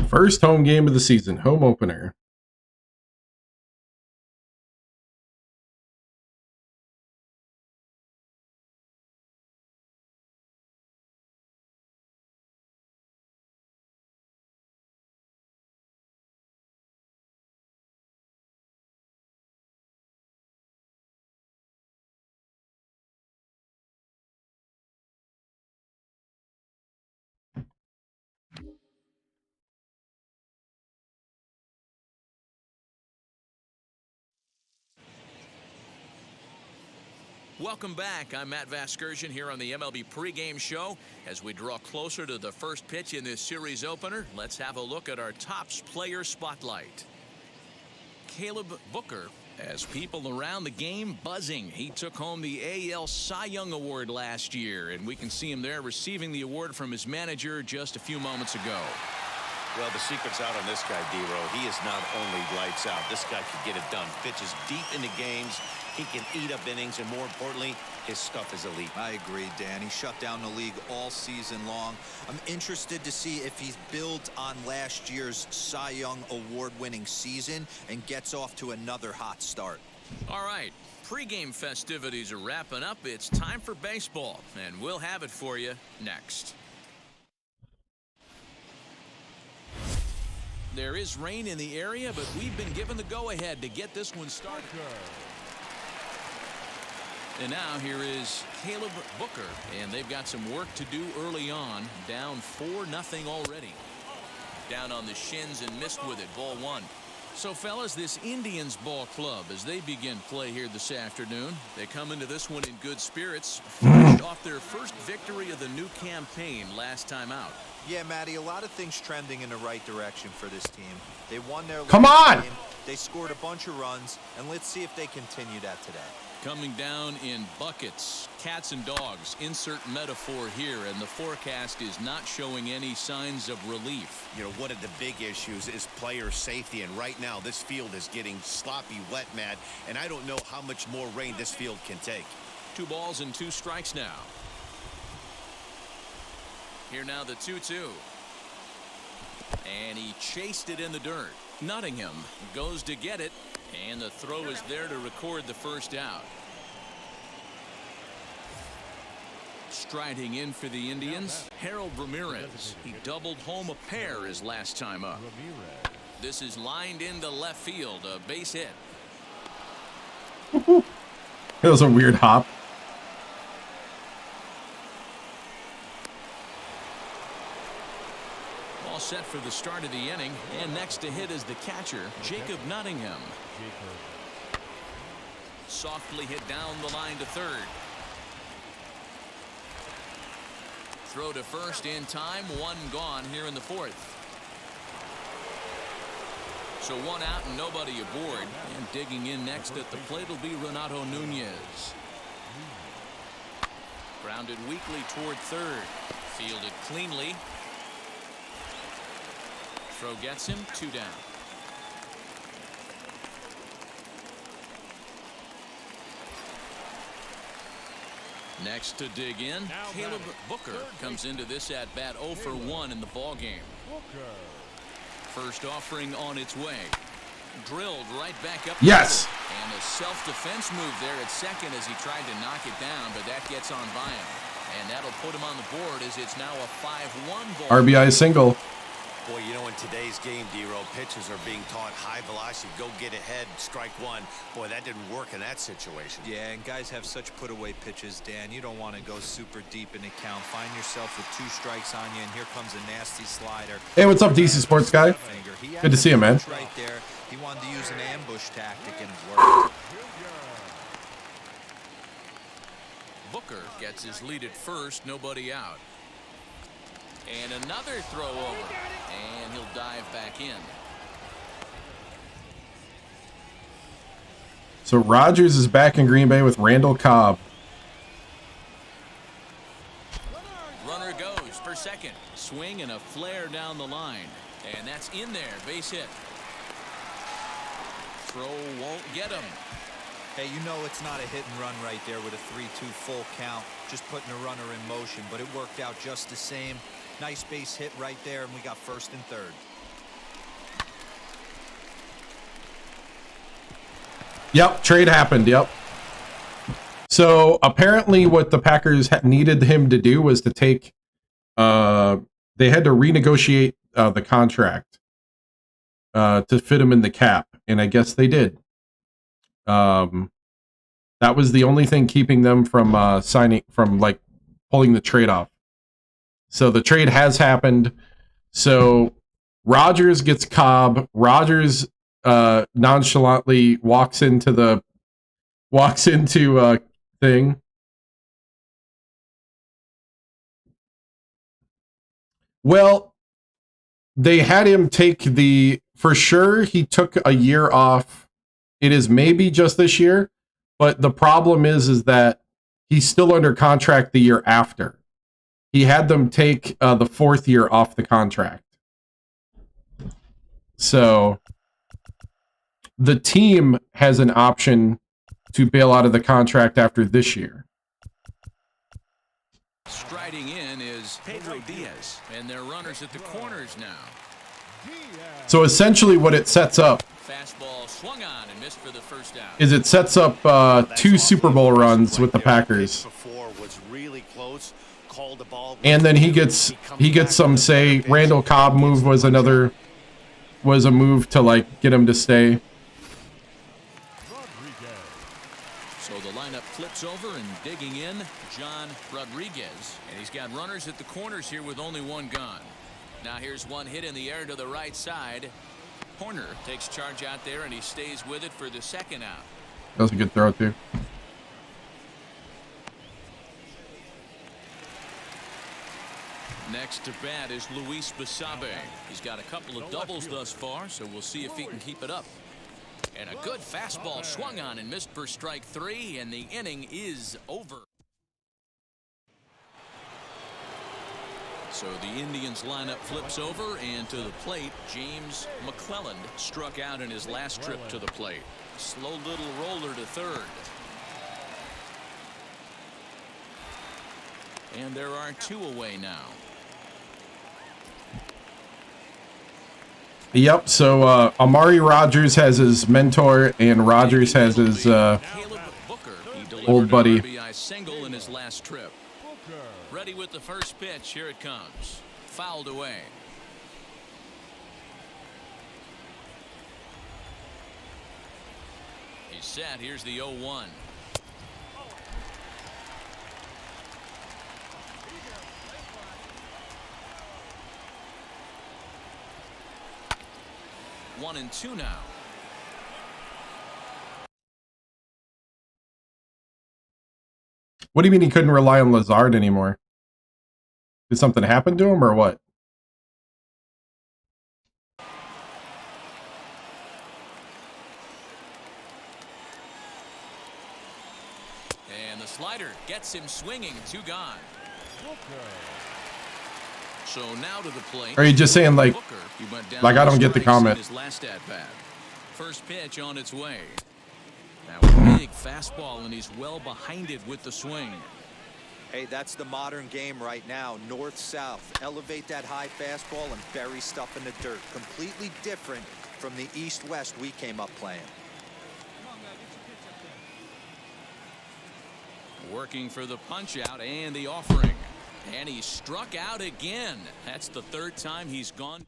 First home game of the season, home opener. Welcome back. I'm Matt Vasgersian here on the MLB pregame show. As we draw closer to the first pitch in this series opener, let's have a look at our tops player spotlight. Caleb Booker has people around the game buzzing. He took home the AL Cy Young Award last year, and we can see him there receiving the award from his manager just a few moments ago. Well, the secret's out on this guy, D-Row. He is not only lights out. This guy can get it done. Pitches deep into games. He can eat up innings, and more importantly, his stuff is elite. I agree, Dan. He shut down the league all season long. I'm interested to see if he's built on last year's Cy Young award-winning season and gets off to another hot start. All right, pregame festivities are wrapping up. It's time for baseball, and we'll have it for you next. There is rain in the area, but we've been given the go-ahead to get this one started. And now here is Caleb Booker, and they've got some work to do early on. Down 4-0 already. Down on the shins and missed with it. Ball one. So, fellas, this Indians ball club, as they begin play here this afternoon, they come into this one in good spirits. Finished off their first victory of the new campaign last time out. Yeah, Matty, a lot of things trending in the right direction for this team. They won their Come on! game, they scored a bunch of runs, and let's see if they continue that today. Coming down in buckets, cats and dogs, insert metaphor here, and the forecast is not showing any signs of relief. You know, one of the big issues is player safety, and right now this field is getting sloppy wet, Matt, and I don't know how much more rain this field can take. 2 balls and 2 strikes now. Here now the 2-2. And he chased it in the dirt. Nottingham goes to get it, and the throw is there to record the first out. Striding in for the Indians, Harold Ramirez. He doubled home a pair his last time up. This is lined into left field, a base hit. It was a weird hop. All set for the start of the inning, and next to hit is the catcher, Jacob Nottingham. Softly hit down the line to third. Throw to first in time, 1 gone here in the 4th. So 1 out and nobody aboard, and digging in next at the plate will be Renato Nunez. Grounded weakly toward third, fielded cleanly. Throw gets him, 2 down. Next to dig in, Caleb Booker comes into this at bat 0 for 1 in the ball game. First offering on its way. Drilled right back up. Yes. And a self-defense move there at second as he tried to knock it down, but that gets on by him. And that'll put him on the board as it's now a 5-1 ball. RBI single. Boy, you know, in today's game, D-Row, pitchers are being taught high velocity, go get ahead, strike one. Boy, that didn't work in that situation. Yeah, and guys have such put-away pitches, Dan. You don't want to go super deep in the count. Find yourself with 2 strikes on you, and here comes a nasty slider. Hey, what's up, DC Sports Guy? Good to see you, man. Right there. He wanted to use an ambush tactic, and it worked. Booker gets his lead at first, nobody out. And another throw over, and he'll dive back in. So Rogers is back in Green Bay with Randall Cobb. Runner goes for second. Swing and a flare down the line. And that's in there. Base hit. Throw won't get him. Hey, you know it's not a hit and run right there with a 3-2 full count. Just putting a runner in motion, but it worked out just the same. Nice base hit right there, and we got first and third. Yep, trade happened. Yep. So apparently what the Packers needed him to do was to take, they had to renegotiate the contract to fit him in the cap. And I guess they did. That was the only thing keeping them from pulling the trade off. So the trade has happened. So Rogers gets Cobb. Rogers nonchalantly walks into thing. Well, they had him take for sure he took a year off. It is maybe just this year, but the problem is that he's still under contract the year after. He had them take the fourth year off the contract. So the team has an option to bail out of the contract after this year. Striding in is Pedro Diaz, and they're runners at the corners now. So essentially what it sets up Fastball swung on and missed for the first out. is it sets up 2 Super Bowl runs with the Packers. And then he gets some say Randall Cobb move was a move to like get him to stay. So the lineup flips over and digging in, John Rodriguez. And he's got runners at the corners here with only one gone. Now here's one hit in the air to the right side. Horner takes charge out there and he stays with it for the second out. That was a good throw too. Next to bat is Luis Basabe. He's got a couple of doubles thus far, so we'll see if he can keep it up. And a good fastball swung on and missed for strike 3, and the inning is over. So the Indians lineup flips over, and to the plate, James McClelland struck out in his last trip to the plate. Slow little roller to third. And there are 2 away now. Yep, so Amari Rogers has his mentor, and Rogers has his old buddy. RBI single in his last trip. Ready with the first pitch. Here it comes. Fouled away. He's set. Here's the 0-1. One and 2 now. What do you mean he couldn't rely on Lazard anymore? Did something happen to him or what? And the slider gets him swinging. 2 gone. So now to the plate. Are you just saying like I don't get the comment? His last at bat. First pitch on its way. Now a big fastball, and he's well behind it with the swing. Hey, that's the modern game right now. North-south. Elevate that high fastball and bury stuff in the dirt. Completely different from the east-west we came up playing. Working for the punch out and the offering. And he struck out again. That's the 3rd time he's gone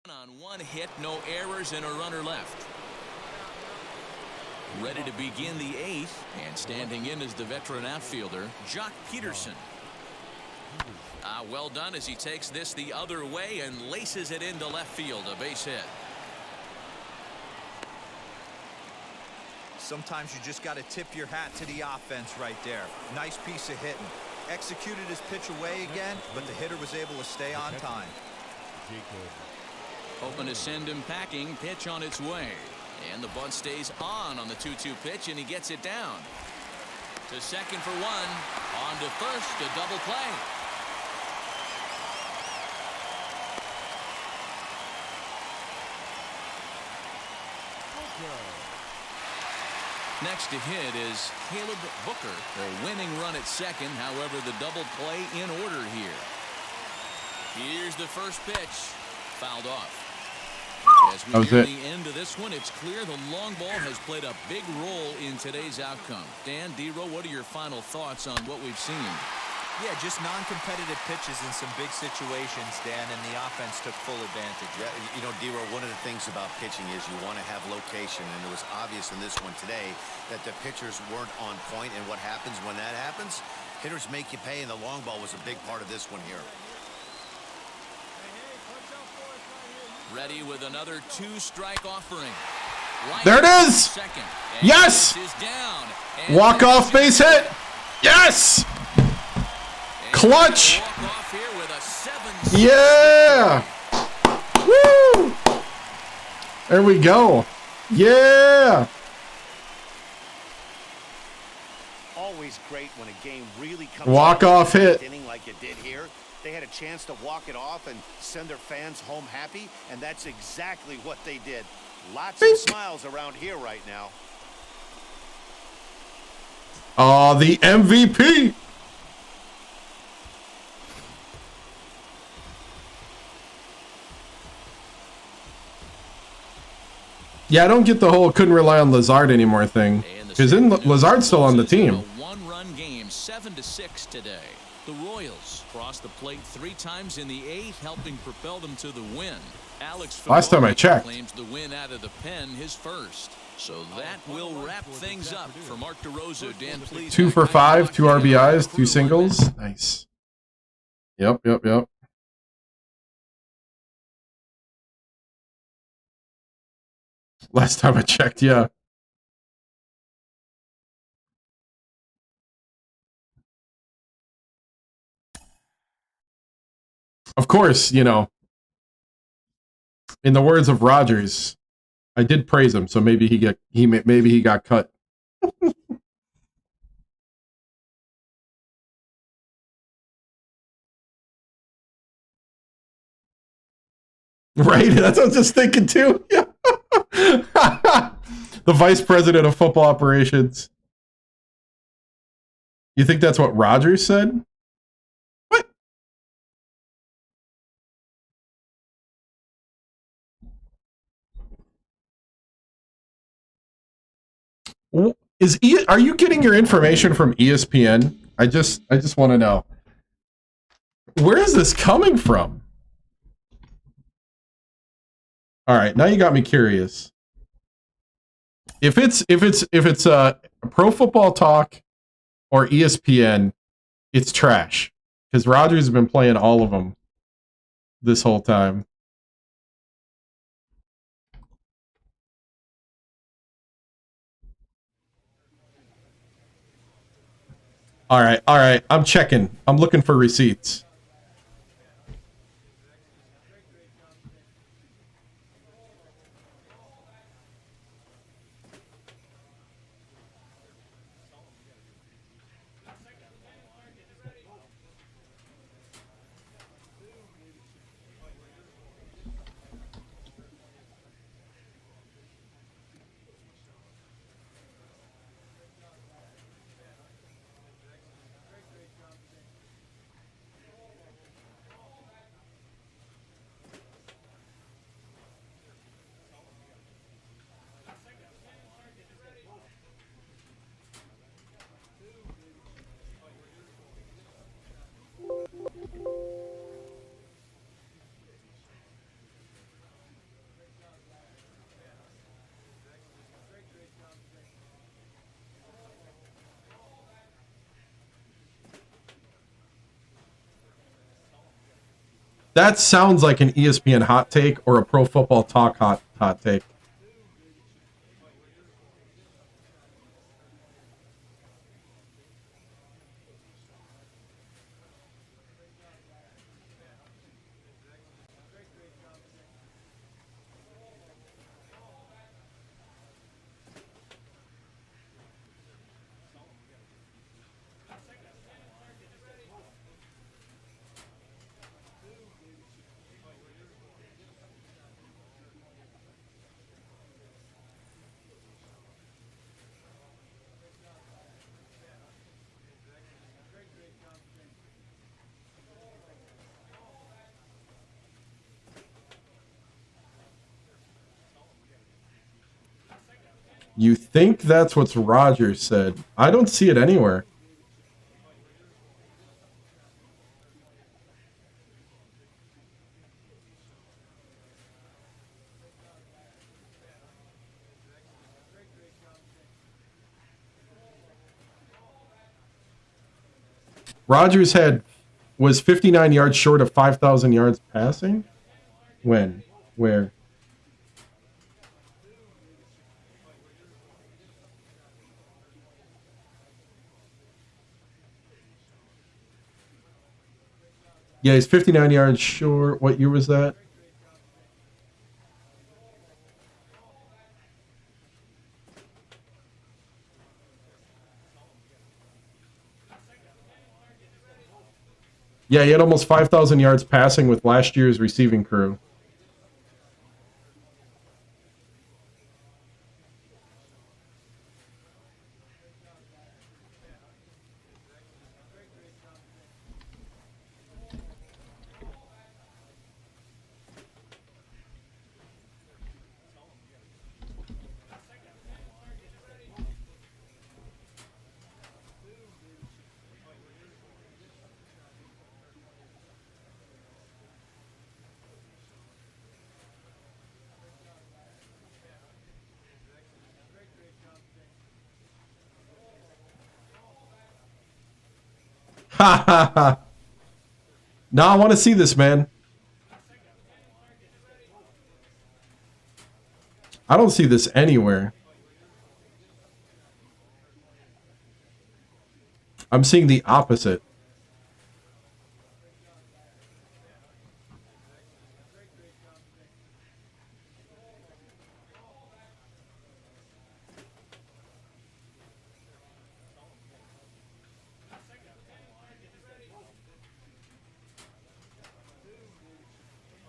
on 1 hit, no errors, and a runner left. Ready to begin the 8th, and standing in is the veteran outfielder, Jock Peterson. Well done as he takes this the other way and laces it into left field, a base hit. Sometimes you just got to tip your hat to the offense right there. Nice piece of hitting. Executed his pitch away again, but the hitter was able to stay on time. Hoping to send him packing. Pitch on its way. And the bunt stays on the 2-2 pitch, and he gets it down. To second for one. On to first, a double play. Next to hit is Caleb Booker. A winning run at second. However, the double play in order here. Here's the first pitch. Fouled off. As we near the end of this one, it's clear the long ball has played a big role in today's outcome. Dan, D-Row, what are your final thoughts on what we've seen? Yeah, just non-competitive pitches in some big situations, Dan, and the offense took full advantage. Yeah, you know, D-Row, one of the things about pitching is you want to have location, and it was obvious in this one today that the pitchers weren't on point, and what happens when that happens? Hitters make you pay, and the long ball was a big part of this one here. Ready with another 2-strike offering. Right there it is! Second. Yes! Is down. Walk-off base hit! Yes! Clutch! Yeah! Woo! There we go. Yeah! Always great when a game really comes walk-off hit. Inning like it did here. They had a chance to walk it off and send their fans home happy, and that's exactly what they did. Lots of smiles around here right now. Oh, the MVP! Yeah, I don't get the whole couldn't rely on Lazard anymore thing. Because then Lazard's still on the team. A one-run game, 7-6 today. The Royals crossed the plate 3 times in the 8th, helping propel them to the win. Alex last time I checked, claims the win out of the pen, his first. So that will wrap things up for Mark DeRosa. Dan, please. 2 for 5, 2 RBIs, 2 singles. Nice. Yep. Last time I checked, yeah. Of course, you know, in the words of Rogers, I did praise him, so maybe he got cut. Right? That's what I was just thinking too. Yeah. The vice president of football operations. You think that's what Rogers said? What? Are you getting your information from ESPN? I just want to know. Where is this coming from? All right, now you got me curious. If it's Pro Football Talk or ESPN, it's trash because Rogers has been playing all of them this whole time. All right. I'm checking. I'm looking for receipts. That sounds like an ESPN hot take or a Pro Football Talk hot take. You think that's what Rogers said? I don't see it anywhere. Rogers was 59 yards short of 5,000 yards passing. When? Where? Yeah, he's 59 yards short. What year was that? Yeah, he had almost 5,000 yards passing with last year's receiving crew. Ha ha ha. No, I want to see this, man. I don't see this anywhere. I'm seeing the opposite.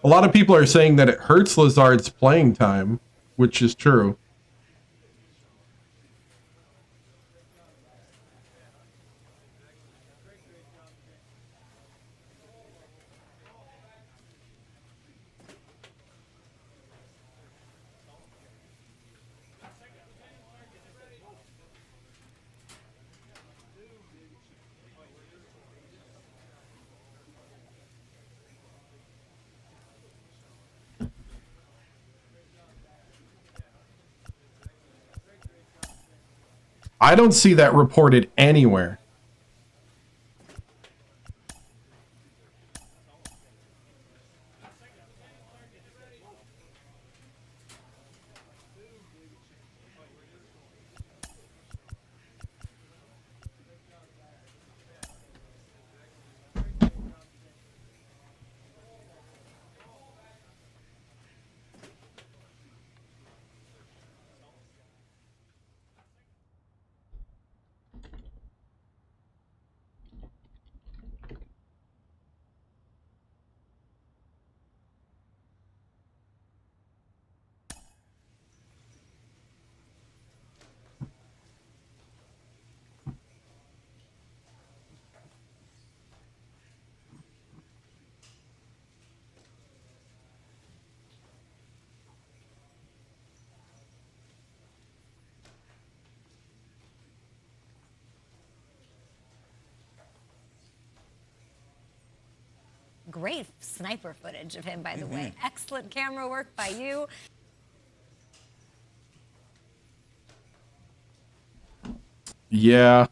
A lot of people are saying that it hurts Lazard's playing time, which is true. I don't see that reported anywhere. Great sniper footage of him, by the way. Excellent camera work by you. Yeah.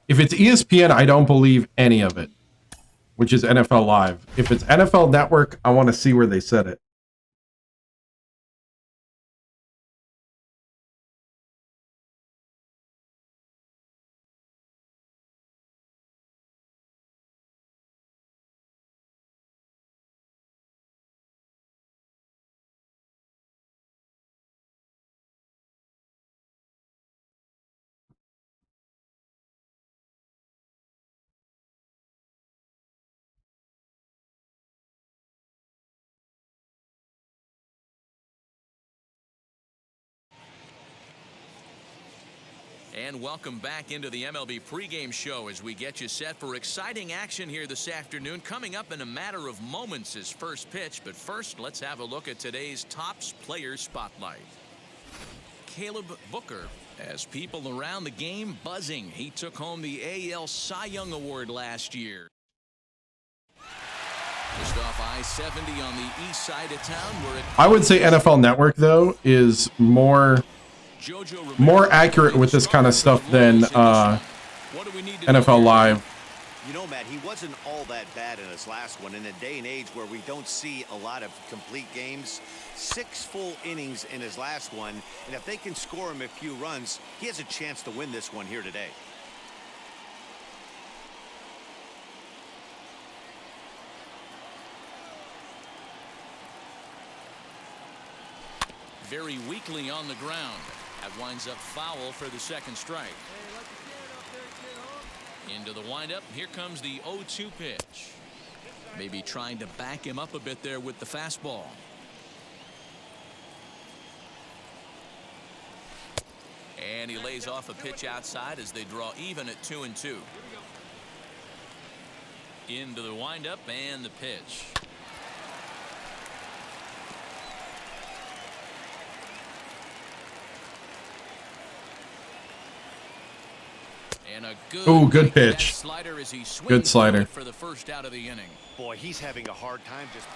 If it's ESPN, I don't believe any of it, which is NFL Live. If it's NFL Network, I want to see where they said it. And welcome back into the MLB pregame show as we get you set for exciting action here this afternoon. Coming up in a matter of moments is first pitch. But first, let's have a look at today's Topps Player Spotlight. Caleb Booker as people around the game buzzing. He took home the AL Cy Young Award last year. Just off I-70 on the east side of town. I would say NFL Network, though, is more accurate with this kind of stuff than NFL Live. You know, Matt, he wasn't all that bad in his last one. In a day and age where we don't see a lot of complete games, 6 full innings in his last one, and if they can score him a few runs, he has a chance to win this one here today. Very weakly on the ground. That winds up foul for the second strike. Into the windup. Here comes the 0-2 pitch. Maybe trying to back him up a bit there with the fastball. And he lays off a pitch outside as they draw even at 2-2. Into the windup and the pitch. And a good pitch. Slider as he Good slider for the first out of the inning. Boy, he's having a hard time just.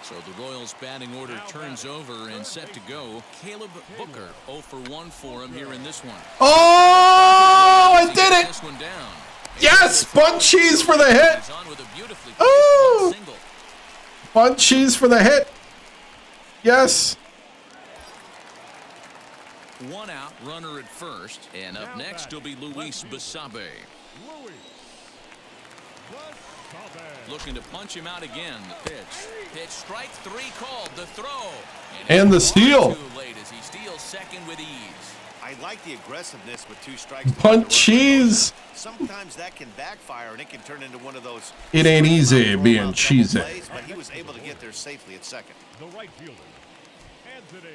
So the Royals batting order turns over and set to go. Caleb Booker 0 for 1 for him here in this one. Oh, I did it! This one down. Yes, bunt cheese for the hit. Oh, bunt cheese for the hit. Yes. 1 out, runner at first, and up next will be Luis Basabe. Looking to punch him out again. The pitch, strike 3 called. The throw, and the steal. Too late as he steals second with ease. I like the aggressiveness with 2 strikes. Bunt cheese. Sometimes that can backfire and it can turn into one of those. It ain't easy being cheesy. But he was able to get there safely at second. The right fielder, Anthony.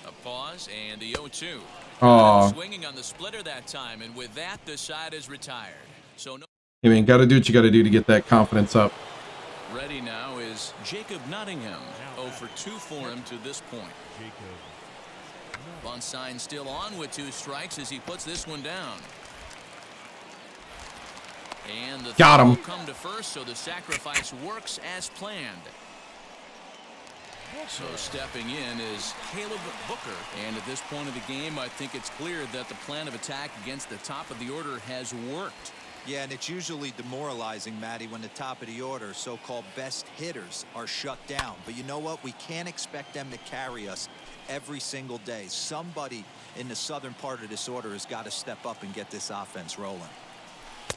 A pause and the 0-2. Oh. Swinging on the splitter that time, and with that, the side is retired. So no. I mean, got to do what you got to do to get that confidence up. Ready now is Jacob Nottingham. 0 for 2 for him to this point. Bunt sign still on with 2 strikes as he puts this one down. And the got him. Will come to first, so the sacrifice works as planned. So stepping in is Caleb Booker. And at this point of the game, I think it's clear that the plan of attack against the top of the order has worked. Yeah, and it's usually demoralizing, Matty, when the top of the order, so-called best hitters, are shut down. But you know what? We can't expect them to carry us every single day. Somebody in the southern part of this order has got to step up and get this offense rolling.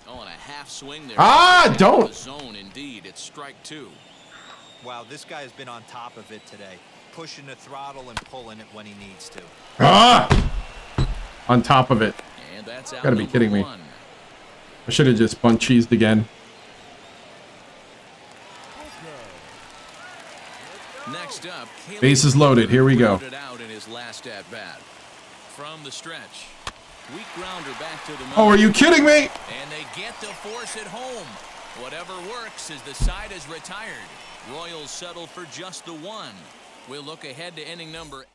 Oh, and a half swing there. Don't. The zone, indeed. It's strike 2. Wow, this guy has been on top of it today, pushing the throttle and pulling it when he needs to. On top of it. And that's out. Gotta be kidding 1. me. I should have just bunt cheesed again. Next up, bases loaded. Here we go. Out in his last at bat. From the stretch. Weak grounder back to the Oh, are you kidding me? And they get the force at home. Whatever works as the side is retired. Royals settle for just the 1. We'll look ahead to inning number 8.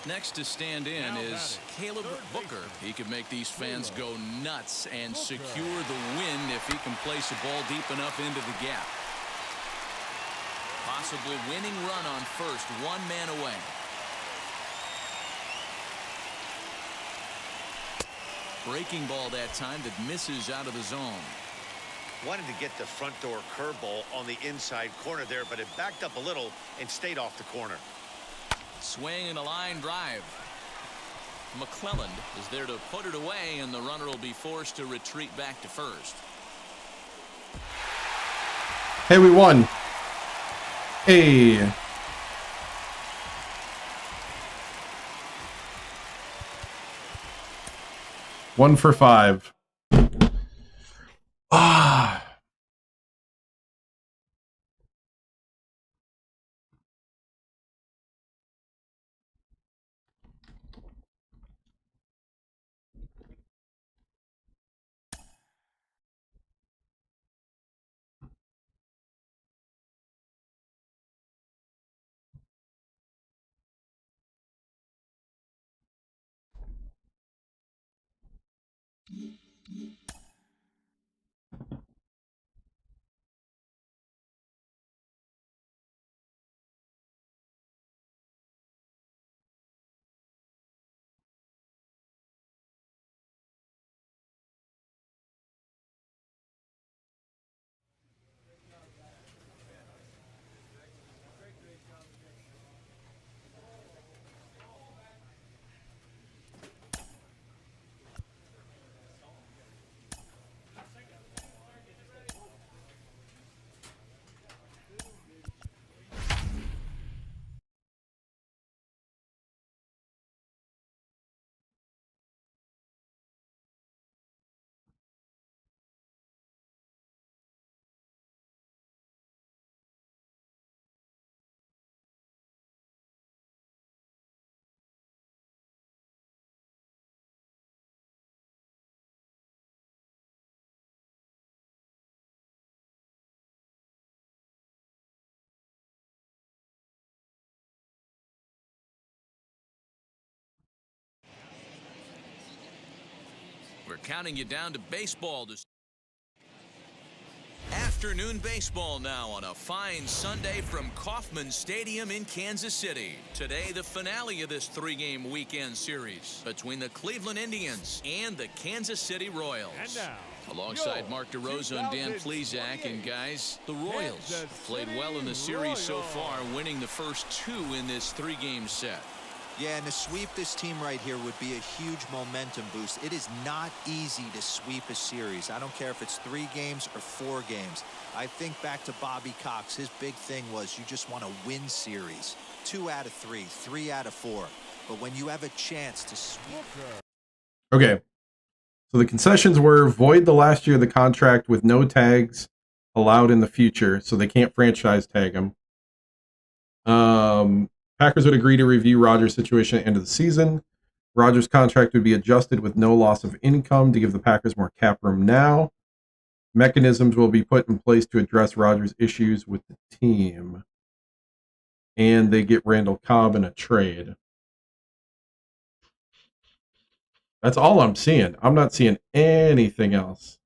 Next to stand in is Caleb Booker. He could make these fans go nuts and secure the win if he can place a ball deep enough into the gap. Possible winning run on first, 1 man away. Breaking ball that time that misses out of the zone. Wanted to get the front door curveball on the inside corner there, but it backed up a little and stayed off the corner. Swing and a line drive. McClelland is there to put it away, and the runner will be forced to retreat back to first. Hey, we won. Hey. One for 5. Ah. We're counting you down to baseball. Afternoon baseball now on a fine Sunday from Kauffman Stadium in Kansas City. Today, the finale of this three-game weekend series between the Cleveland Indians and the Kansas City Royals. And now, Alongside Mark DeRosa and Dan Plesac, and guys, the Royals have played well in the series so far, winning the first two in this three-game set. Yeah, and to sweep this team right here would be a huge momentum boost. It is not easy to sweep a series. I don't care if it's 3 games or 4 games. I think back to Bobby Cox. His big thing was you just want to win series. 2 out of 3, 3 out of 4. But when you have a chance to sweep... Okay. So the concessions were void the last year of the contract with no tags allowed in the future, so they can't franchise tag him. Packers would agree to review Rodgers' situation at the end of the season. Rodgers' contract would be adjusted with no loss of income to give the Packers more cap room now. Mechanisms will be put in place to address Rodgers' issues with the team. And they get Randall Cobb in a trade. That's all I'm seeing. I'm not seeing anything else.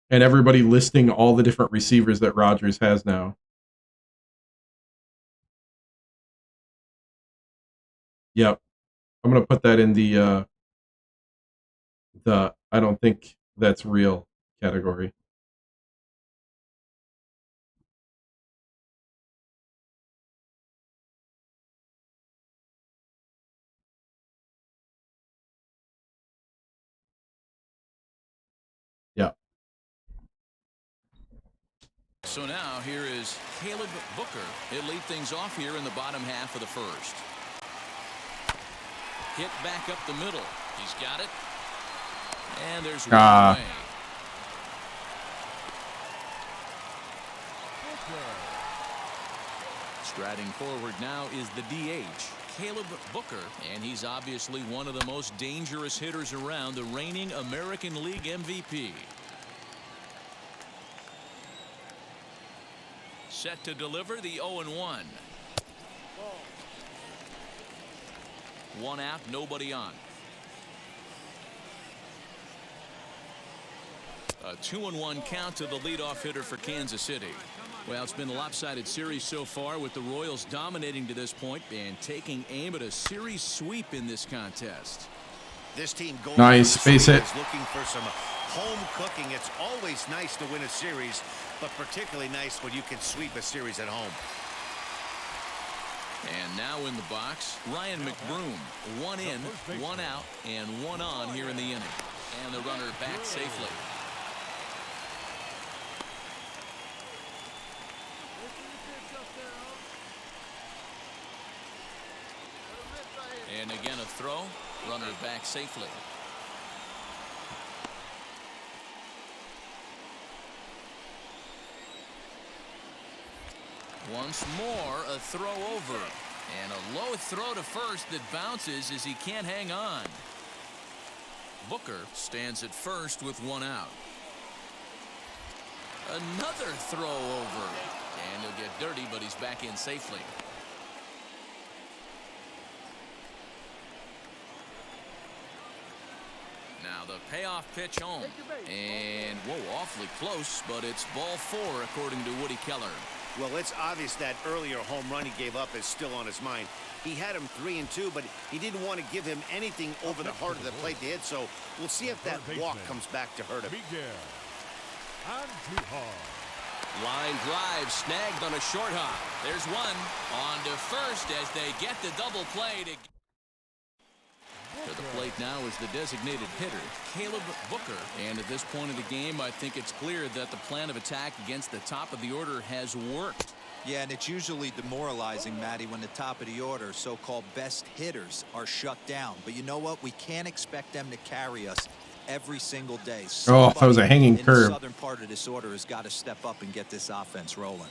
And everybody listing all the different receivers that Rodgers has now. Yep. I'm going to put that in the I don't think that's real category. Yeah. So now here is Caleb Booker. He'll lead things off here in the bottom half of the first. Hit back up the middle. He's got it. And there's one away. Striding forward now is the DH, Caleb Booker, and he's obviously one of the most dangerous hitters around, the reigning American League MVP. Set to deliver the 0-1. One out, nobody on. A 2-1 count to the leadoff hitter for Kansas City. Well, it's been a lopsided series so far, with the Royals dominating to this point and taking aim at a series sweep in this contest. This team goes nice, base hit. is looking for some home cooking. It's always nice to win a series, but particularly nice when you can sweep a series at home. And now in the box, Ryan McBroom. 1 in, 1 out, and 1 on here in the inning. And the runner back safely. And again a throw. Runner back safely. Once more, a throw over. And a low throw to first that bounces as he can't hang on. Booker stands at first with 1 out. Another throw over. And he'll get dirty, but he's back in safely. Now the payoff pitch home. And, whoa, awfully close, but it's ball 4, according to Woody Keller. Well, it's obvious that earlier home run he gave up is still on his mind. He had him 3-2, but he didn't want to give him anything over the heart of the plate to hit, so we'll see if that walk comes back to hurt him. Line drive snagged on a short hop. There's one. On to first as they get the double play. To the plate now is the designated hitter, Caleb Booker. And at this point of the game, I think it's clear that the plan of attack against the top of the order has worked. Yeah, and it's usually demoralizing, Matty, when the top of the order, so-called best hitters, are shut down. But you know what? We can't expect them to carry us every single day. Oh, that was a hanging curve. The southern part of this order has got to step up and get this offense rolling.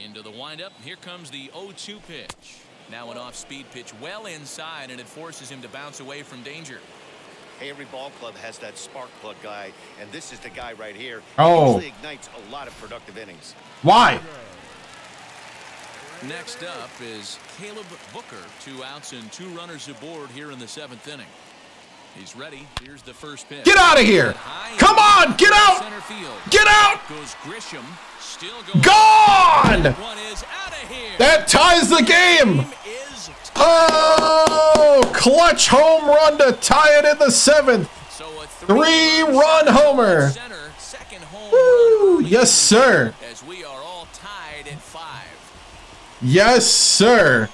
Into the windup. Here comes the 0-2 pitch. Now an off-speed pitch well inside, and it forces him to bounce away from danger. Hey, every ball club has that spark plug guy, and this is the guy right here. Oh. He usually ignites a lot of productive innings. Why? Next up is Caleb Booker. 2 outs and 2 runners aboard here in the 7th inning. He's ready. Here's the first pitch. Get out of here! Come on, get out! Center field. Get out! Goes Grisham. Still going. Gone! One is out of here. That ties the game! Is Oh! Clutch home run to tie it in the 7th. so a 3-run homer. Center, second home Woo! run. Yes, sir. As we are all tied at 5. Yes, sir.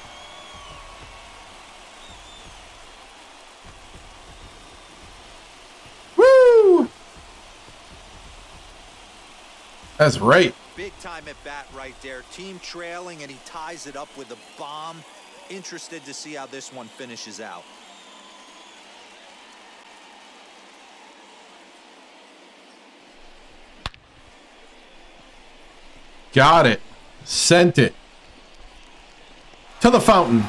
Woo! That's right. Big time at bat right there. Team trailing, and he ties it up with a bomb. Interested to see how this one finishes out. Got it. Sent it. To the fountain. So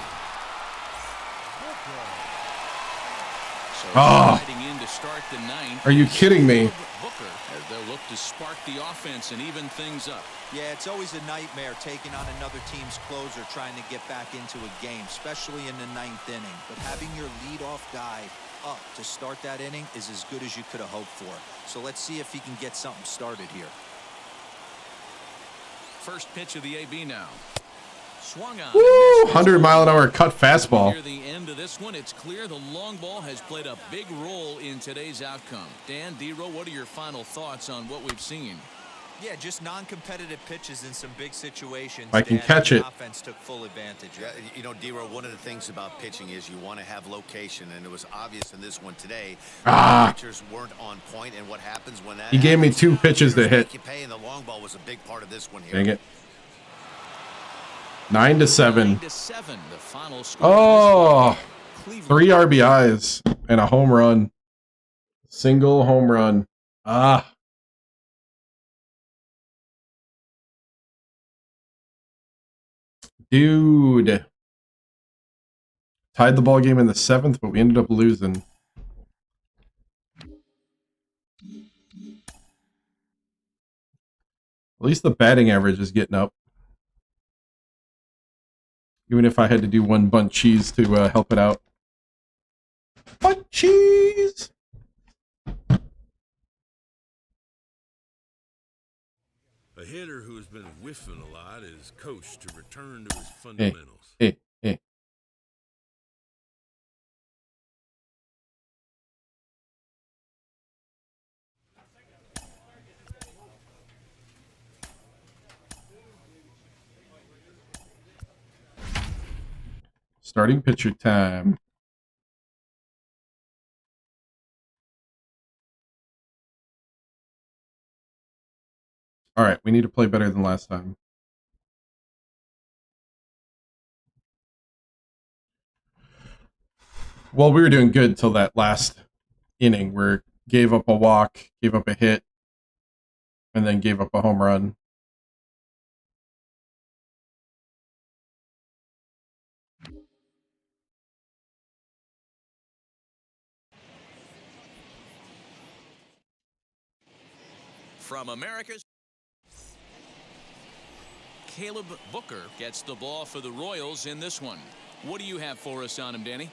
Oh. riding in to start the 9th. Are you kidding me? Booker, as they'll look to spark the offense and even things up. Yeah, it's always a nightmare taking on another team's closer trying to get back into a game, especially in the 9th inning. But having your leadoff guy up to start that inning is as good as you could have hoped for. So let's see if he can get something started here. First pitch of the AB now. Swung on. Woo! 100-mile-an-hour cut fastball. Near the end of this one, it's clear the long ball has played a big role in today's outcome. Dan, D-Row, what are your final thoughts on what we've seen? Yeah, just non-competitive pitches in some big situations. I can Dan, catch the it. Offense took full advantage. Yeah, you know, D-Row, one of the things about pitching is you want to have location, and it was obvious in this one today. The pitchers weren't on point, and what happens when that He gave me happens, 2 pitches to hitters hit. make you pay, and the long ball was a big part of this one here. Dang it. 9-7. 9-7, the final score. Oh, Cleveland. 3 RBIs and a home run. Single home run. Ah. Dude. Tied the ball game in the 7th, but we ended up losing. At least the batting average is getting up. Even if I had to do 1 bunt cheese to help it out. Bunt cheese! A hitter who's been whiffing a lot is coached to return to his fundamentals. Hey. Starting pitcher time. All right, we need to play better than last time. Well, we were doing good till that last inning where gave up a walk, gave up a hit, and then gave up a home run. From America's Caleb Booker gets the ball for the Royals in this one. What do you have for us on him, Danny?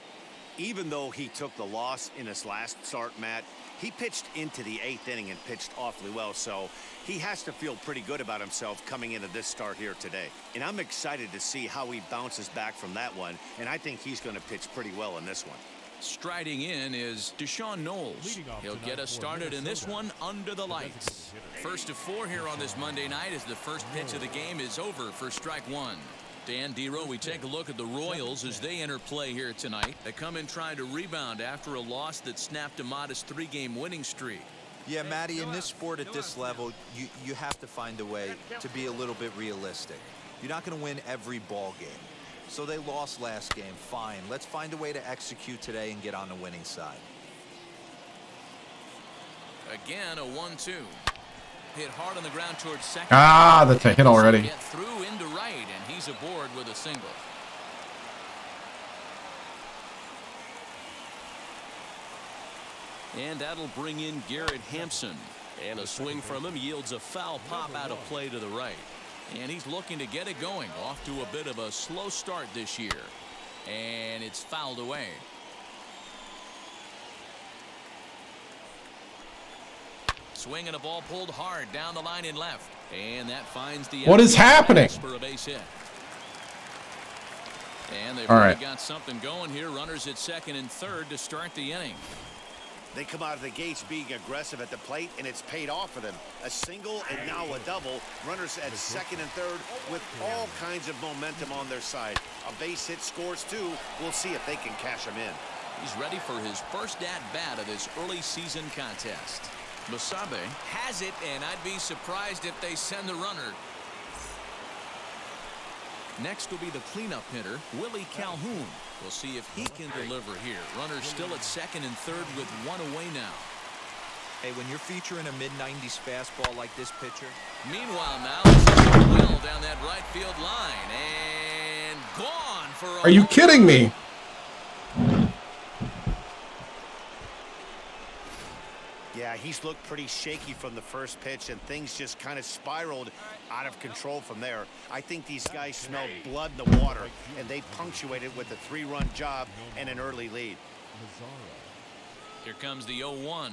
Even though he took the loss in his last start, Matt, he pitched into the 8th inning and pitched awfully well, so he has to feel pretty good about himself coming into this start here today. And I'm excited to see how he bounces back from that one, and I think he's going to pitch pretty well in this one. Striding in is Deshaun Knowles. He'll get us started in this one under the lights. First of 4 here on this Monday night as the first pitch of the game is over for strike 1. Dan Dero, we take a look at the Royals as they enter play here tonight. They come in trying to rebound after a loss that snapped a modest 3-game winning streak. Yeah, Matty, in this sport at this level, you have to find a way to be a little bit realistic. You're not going to win every ball game. So they lost last game. Fine. Let's find a way to execute today and get on the winning side. Again, a 1-2. Hit hard on the ground towards second. Ah, that's a hit already. Get through into right, and he's aboard with a single. And that'll bring in Garrett Hampson. And a swing from him yields a foul pop out of play to the right. And he's looking to get it going. Off to a bit of a slow start this year. And it's fouled away. Swinging a ball pulled hard down the line in left. And that finds the... What is happening? For a base hit. And they've All really right. got something going here. Runners at second and third to start the inning. They come out of the gates being aggressive at the plate, and it's paid off for them. A single and now a double. Runners at second and third with all kinds of momentum on their side. A base hit scores 2. We'll see if they can cash them in. He's ready for his first at-bat of this early season contest. Basabe has it, and I'd be surprised if they send the runner. Next will be the cleanup hitter, Willie Calhoun. We'll see if he can deliver here. Runners still at second and third with 1 away now. Hey, when you're featuring a mid-90s fastball like this pitcher. Meanwhile now, this is well down that right field line. And gone for a... Are you kidding me? Yeah, he's looked pretty shaky from the first pitch, and things just kind of spiraled out of control from there. I think these guys smelled blood in the water, and they punctuated with a 3-run job and an early lead. Here comes the 0-1.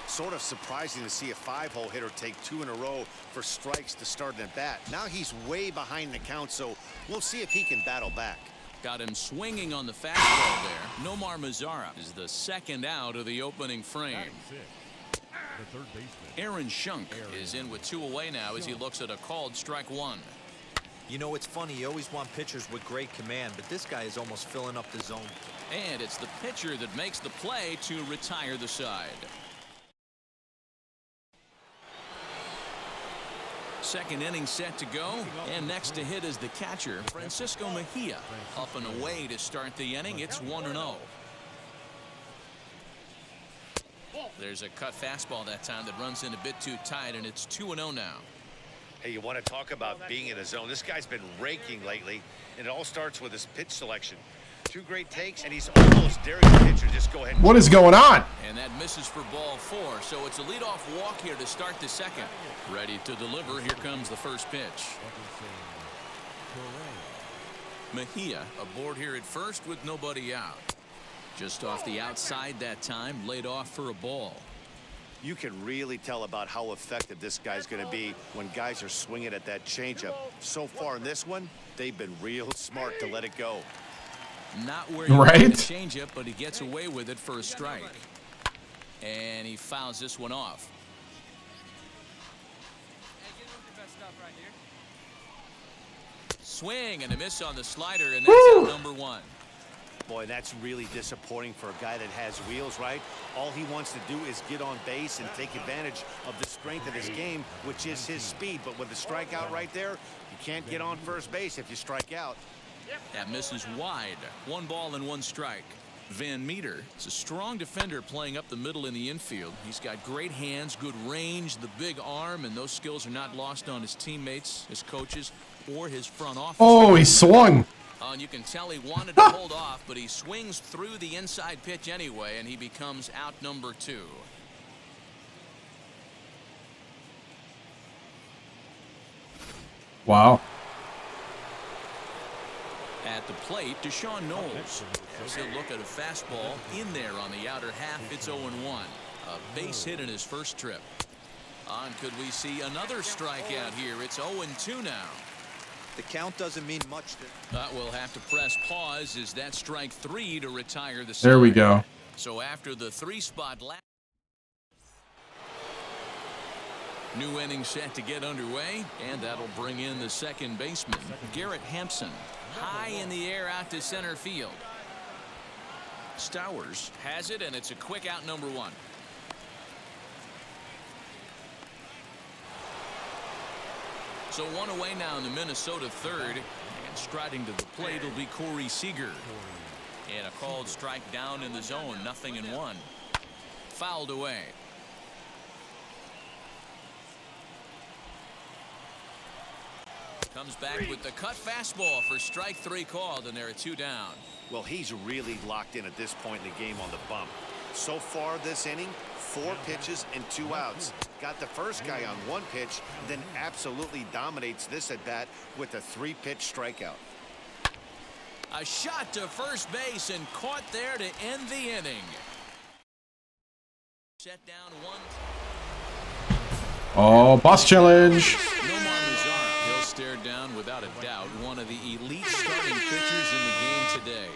Sort of surprising to see a 5-hole hitter take 2 in a row for strikes to start an at-bat. Now he's way behind the count, so we'll see if he can battle back. Got him swinging on the fastball there. Nomar Mazara is the second out of the opening frame. The third baseman. Aaron Shunk is in with 2 away now as he looks at a called strike 1. You know, it's funny. You always want pitchers with great command, but this guy is almost filling up the zone. And it's the pitcher that makes the play to retire the side. Second inning set to go, and next to hit is the catcher, Francisco Mejia. Up and away to start the inning. It's 1-0. There's a cut fastball that time that runs in a bit too tight, and it's 2-0 now. Hey, you want to talk about being in a zone? This guy's been raking lately, and it all starts with his pitch selection. 2 great takes, and he's almost daring the pitcher to just go ahead. What is going on? And that misses for ball 4, so it's a leadoff walk here to start the second. Ready to deliver. Here comes the first pitch. Mejia aboard here at first with nobody out. Just off the outside that time, laid off for a ball. You can really tell about how effective this guy's going to be when guys are swinging at that changeup. So far in this one, they've been real smart to let it go. Not where you Right? want the changeup, but he gets away with it for a strike. And he fouls this one off. Swing and a miss on the slider, and that's out number 1. Boy, that's really disappointing for a guy that has wheels, right? All he wants to do is get on base and take advantage of the strength of his game, which is his speed. But with the strikeout right there, you can't get on first base if you strike out. That misses wide. 1 ball and 1 strike. Van Meter is a strong defender playing up the middle in the infield. He's got great hands, good range, the big arm, and those skills are not lost on his teammates, his coaches, or his front office. Oh, he swung. And you can tell he wanted to hold off, but he swings through the inside pitch anyway, and he becomes out number 2. Wow. At the plate, Deshaun Knowles. As he'll look at a fastball in there on the outer half. It's 0-1. A base hit in his first trip. Could we see another strikeout here? It's 0-2 now. The count doesn't mean much. We'll have to press pause. Is that strike 3 to retire the side? There we go. So after the 3-spot lap, new inning set to get underway, and that'll bring in the second baseman, Garrett Hampson, high in the air out to center field. Stowers has it, and it's a quick out, number 1. So 1 away now in the Minnesota third, and striding to the plate will be Corey Seager. And a called strike down in the zone, 0-1. Fouled away. Comes back with the cut fastball for strike 3 called, and there are 2 down. Well, he's really locked in at this point in the game on the bump. So far this inning, 4 pitches and 2 outs. Got the first guy on 1 pitch, then absolutely dominates this at bat with a 3-pitch strikeout. A shot to first base and caught there to end the inning. Set down 1. Oh, boss challenge. Nomar Mazara, he'll stare down without a doubt one of the elite starting pitchers in the game today.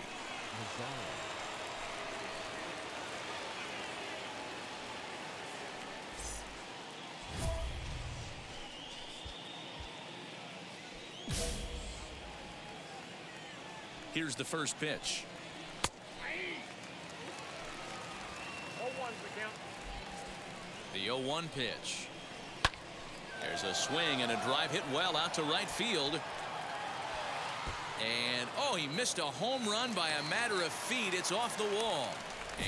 Here's the first pitch. The 0-1 pitch. There's a swing and a drive hit well out to right field. And he missed a home run by a matter of feet. It's off the wall.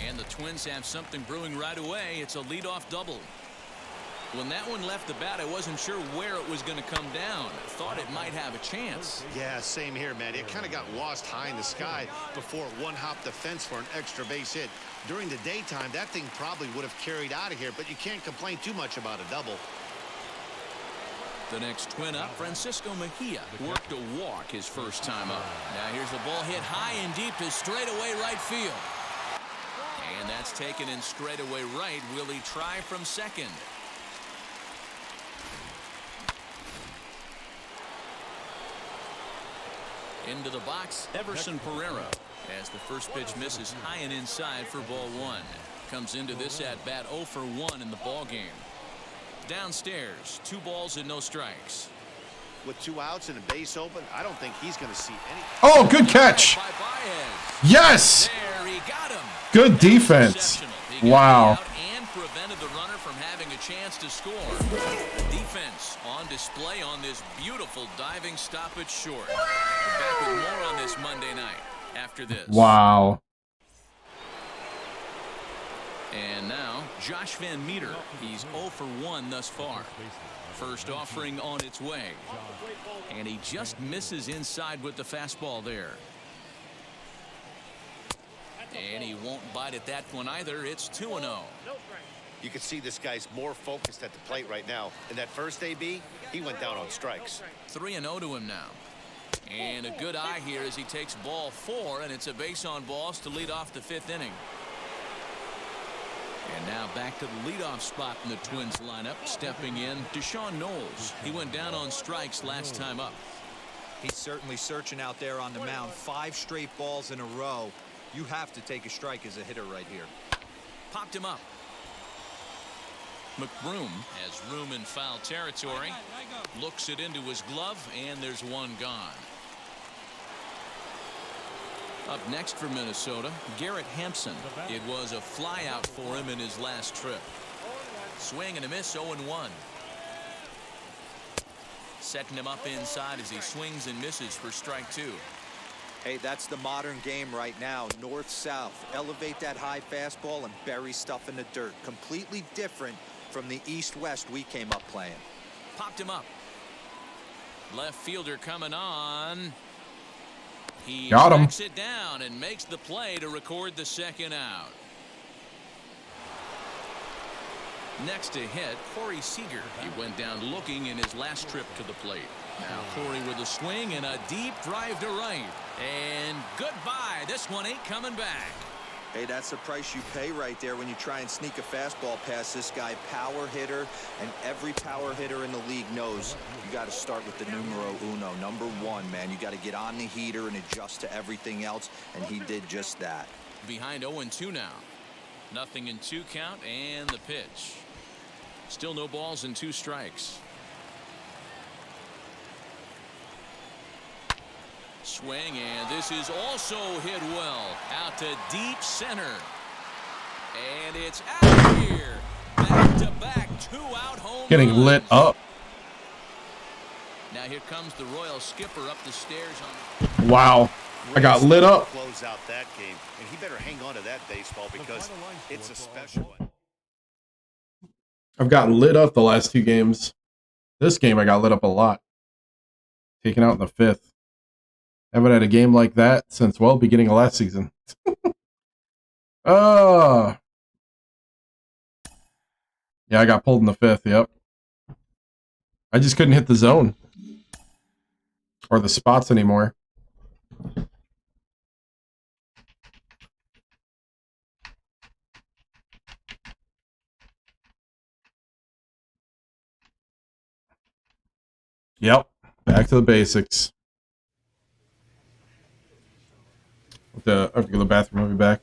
And the Twins have something brewing right away. It's a leadoff double. When that one left the bat, I wasn't sure where it was going to come down. Thought it might have a chance. Yeah, same here, man. It kind of got lost high in the sky before it one-hopped the fence for an extra base hit. During the daytime, that thing probably would have carried out of here, but you can't complain too much about a double. The next Twin up, Francisco Mejia, worked a walk his first time up. Now here's the ball hit high and deep to straightaway right field. And that's taken in straightaway right. Will he try from second? Into the box, Everson Pereira, as the first pitch misses high and inside for ball 1. Comes into this at bat 0 for 1 in the ball game. Downstairs, 2 balls and no strikes. With 2 outs and a base open, I don't think he's going to see any. Oh, good catch. Yes. There, he got him. Good defense. Wow. And prevented the runner from having a chance to score. Defense on display on this beautiful diving stoppage short. We're back with more on this Monday night after this. Wow. And now Josh Van Meter. He's 0 for 1 thus far. First offering on its way. And he just misses inside with the fastball there. And he won't bite at that one either. It's 2-0. You can see this guy's more focused at the plate right now. In that first AB, he went down on strikes. 3-0 to him now. And a good eye here as he takes ball 4, and it's a base on balls to lead off the 5th inning. And now back to the leadoff spot in the Twins lineup. Stepping in, Deshaun Knowles. He went down on strikes last time up. He's certainly searching out there on the mound. 5 straight balls in a row. You have to take a strike as a hitter right here. Popped him up. McBroom has room in foul territory. Looks it into his glove, and there's 1 gone. Up next for Minnesota, Garrett Hampson. It was a flyout for him in his last trip. Swing and a miss, 0-1. Setting him up inside as he swings and misses for strike 2. Hey, that's the modern game right now. North-south. Elevate that high fastball and bury stuff in the dirt. Completely different from the east-west we came up playing. Popped him up. Left fielder coming on. He backs it down and makes the play to record the second out. Next to hit, Corey Seager. He went down looking in his last trip to the plate. Now Corey with a swing and a deep drive to right. And goodbye. This one ain't coming back. Hey, that's the price you pay right there when you try and sneak a fastball past this guy. Power hitter, and every power hitter in the league knows you got to start with the numero uno, number one, man. You got to get on the heater and adjust to everything else, and he did just that. Behind 0-2 now. Nothing in 2 count, and the pitch. Still no balls and 2 strikes. Swing, and this is also hit well out to deep center, and it's out here. Back-to-back 2-out home Getting runs. lit up. Now here comes the Royal skipper up the stairs. Wow. I got lit up. Close out that game, and he better hang on to that baseball because it's a special one. I've gotten lit up the last 2 games. This game I got lit up a lot. Taken out in the 5th. Haven't had a game like that since, well, beginning of last season. Yeah, I got pulled in the 5th, yep. I just couldn't hit the zone. Or the spots anymore. Yep, back to the basics. I have to go to the bathroom. I'll be back.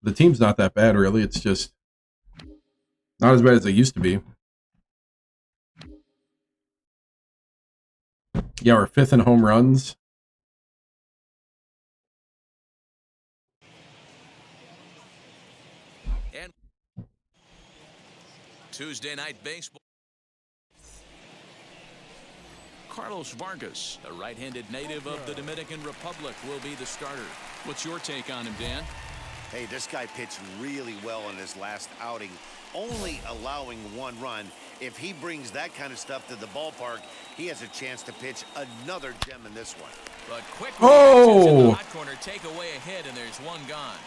The team's not that bad, really. It's just not as bad as it used to be. Yeah, we're 5th in home runs. And Tuesday night baseball. Carlos Vargas, a right-handed native of the Dominican Republic, will be the starter. What's your take on him, Dan? Hey, this guy pitched really well in his last outing, only allowing 1 run. If he brings that kind of stuff to the ballpark, he has a chance to pitch another gem in this one. But quick reactions in the Oh! hot corner take away a hit, and there's 1 gone.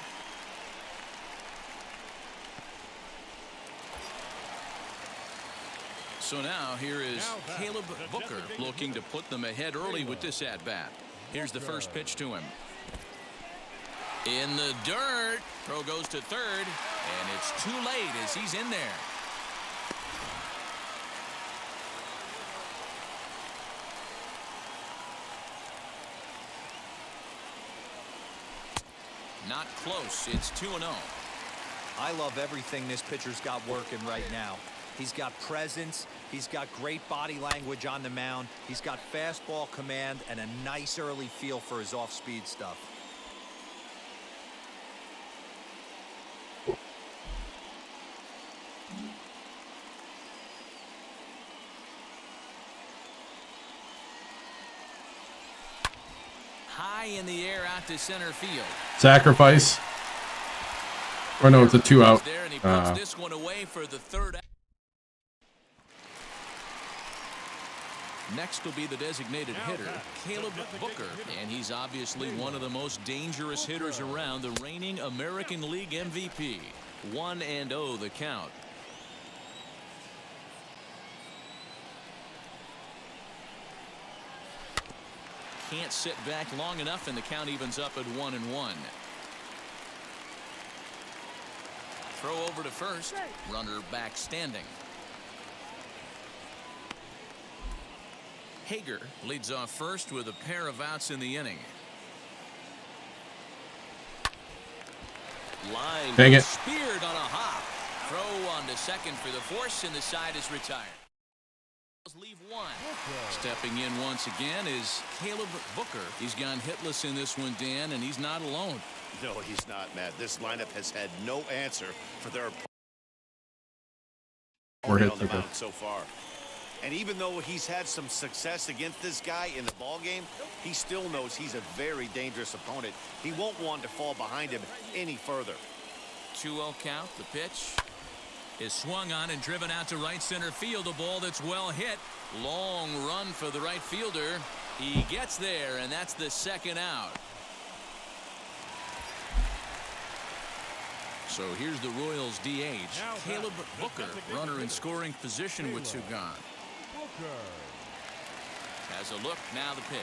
So now here is Caleb Booker looking to put them ahead early with this at-bat. Here's the first pitch to him. In the dirt. Throw goes to third, and it's too late as he's in there. Not close. It's 2-0. I love everything this pitcher's got working right now. He's got presence. He's got great body language on the mound. He's got fastball command and a nice early feel for his off-speed stuff. High in the air out to center field. Sacrifice. Or no, it's a 2-out. There, and he puts this one away for the third. Next will be the designated hitter, Caleb Booker, and he's obviously one of the most dangerous hitters around, the reigning American League MVP. 1-0 the count. Can't sit back long enough, and the count evens up at 1-1. Throw over to first. Runner back standing. Hager leads off first with a pair of outs in the inning. Line Dang it. speared on a hop. Throw on to second for the force, and the side is retired. Leave one. Stepping in once again is Caleb Booker. He's gone hitless in this one, Dan, and he's not alone. No, he's not, Matt. This lineup has had no answer for their We're hit on the Booker. mound so far. And even though he's had some success against this guy in the ball game, he still knows he's a very dangerous opponent. He won't want to fall behind him any further. 2-0 count. The pitch is swung on and driven out to right center field. A ball that's well hit. Long run for the right fielder. He gets there, and that's the second out. So here's the Royals DH, Caleb Booker, runner in scoring position with two gone. Has a look, now the pitch.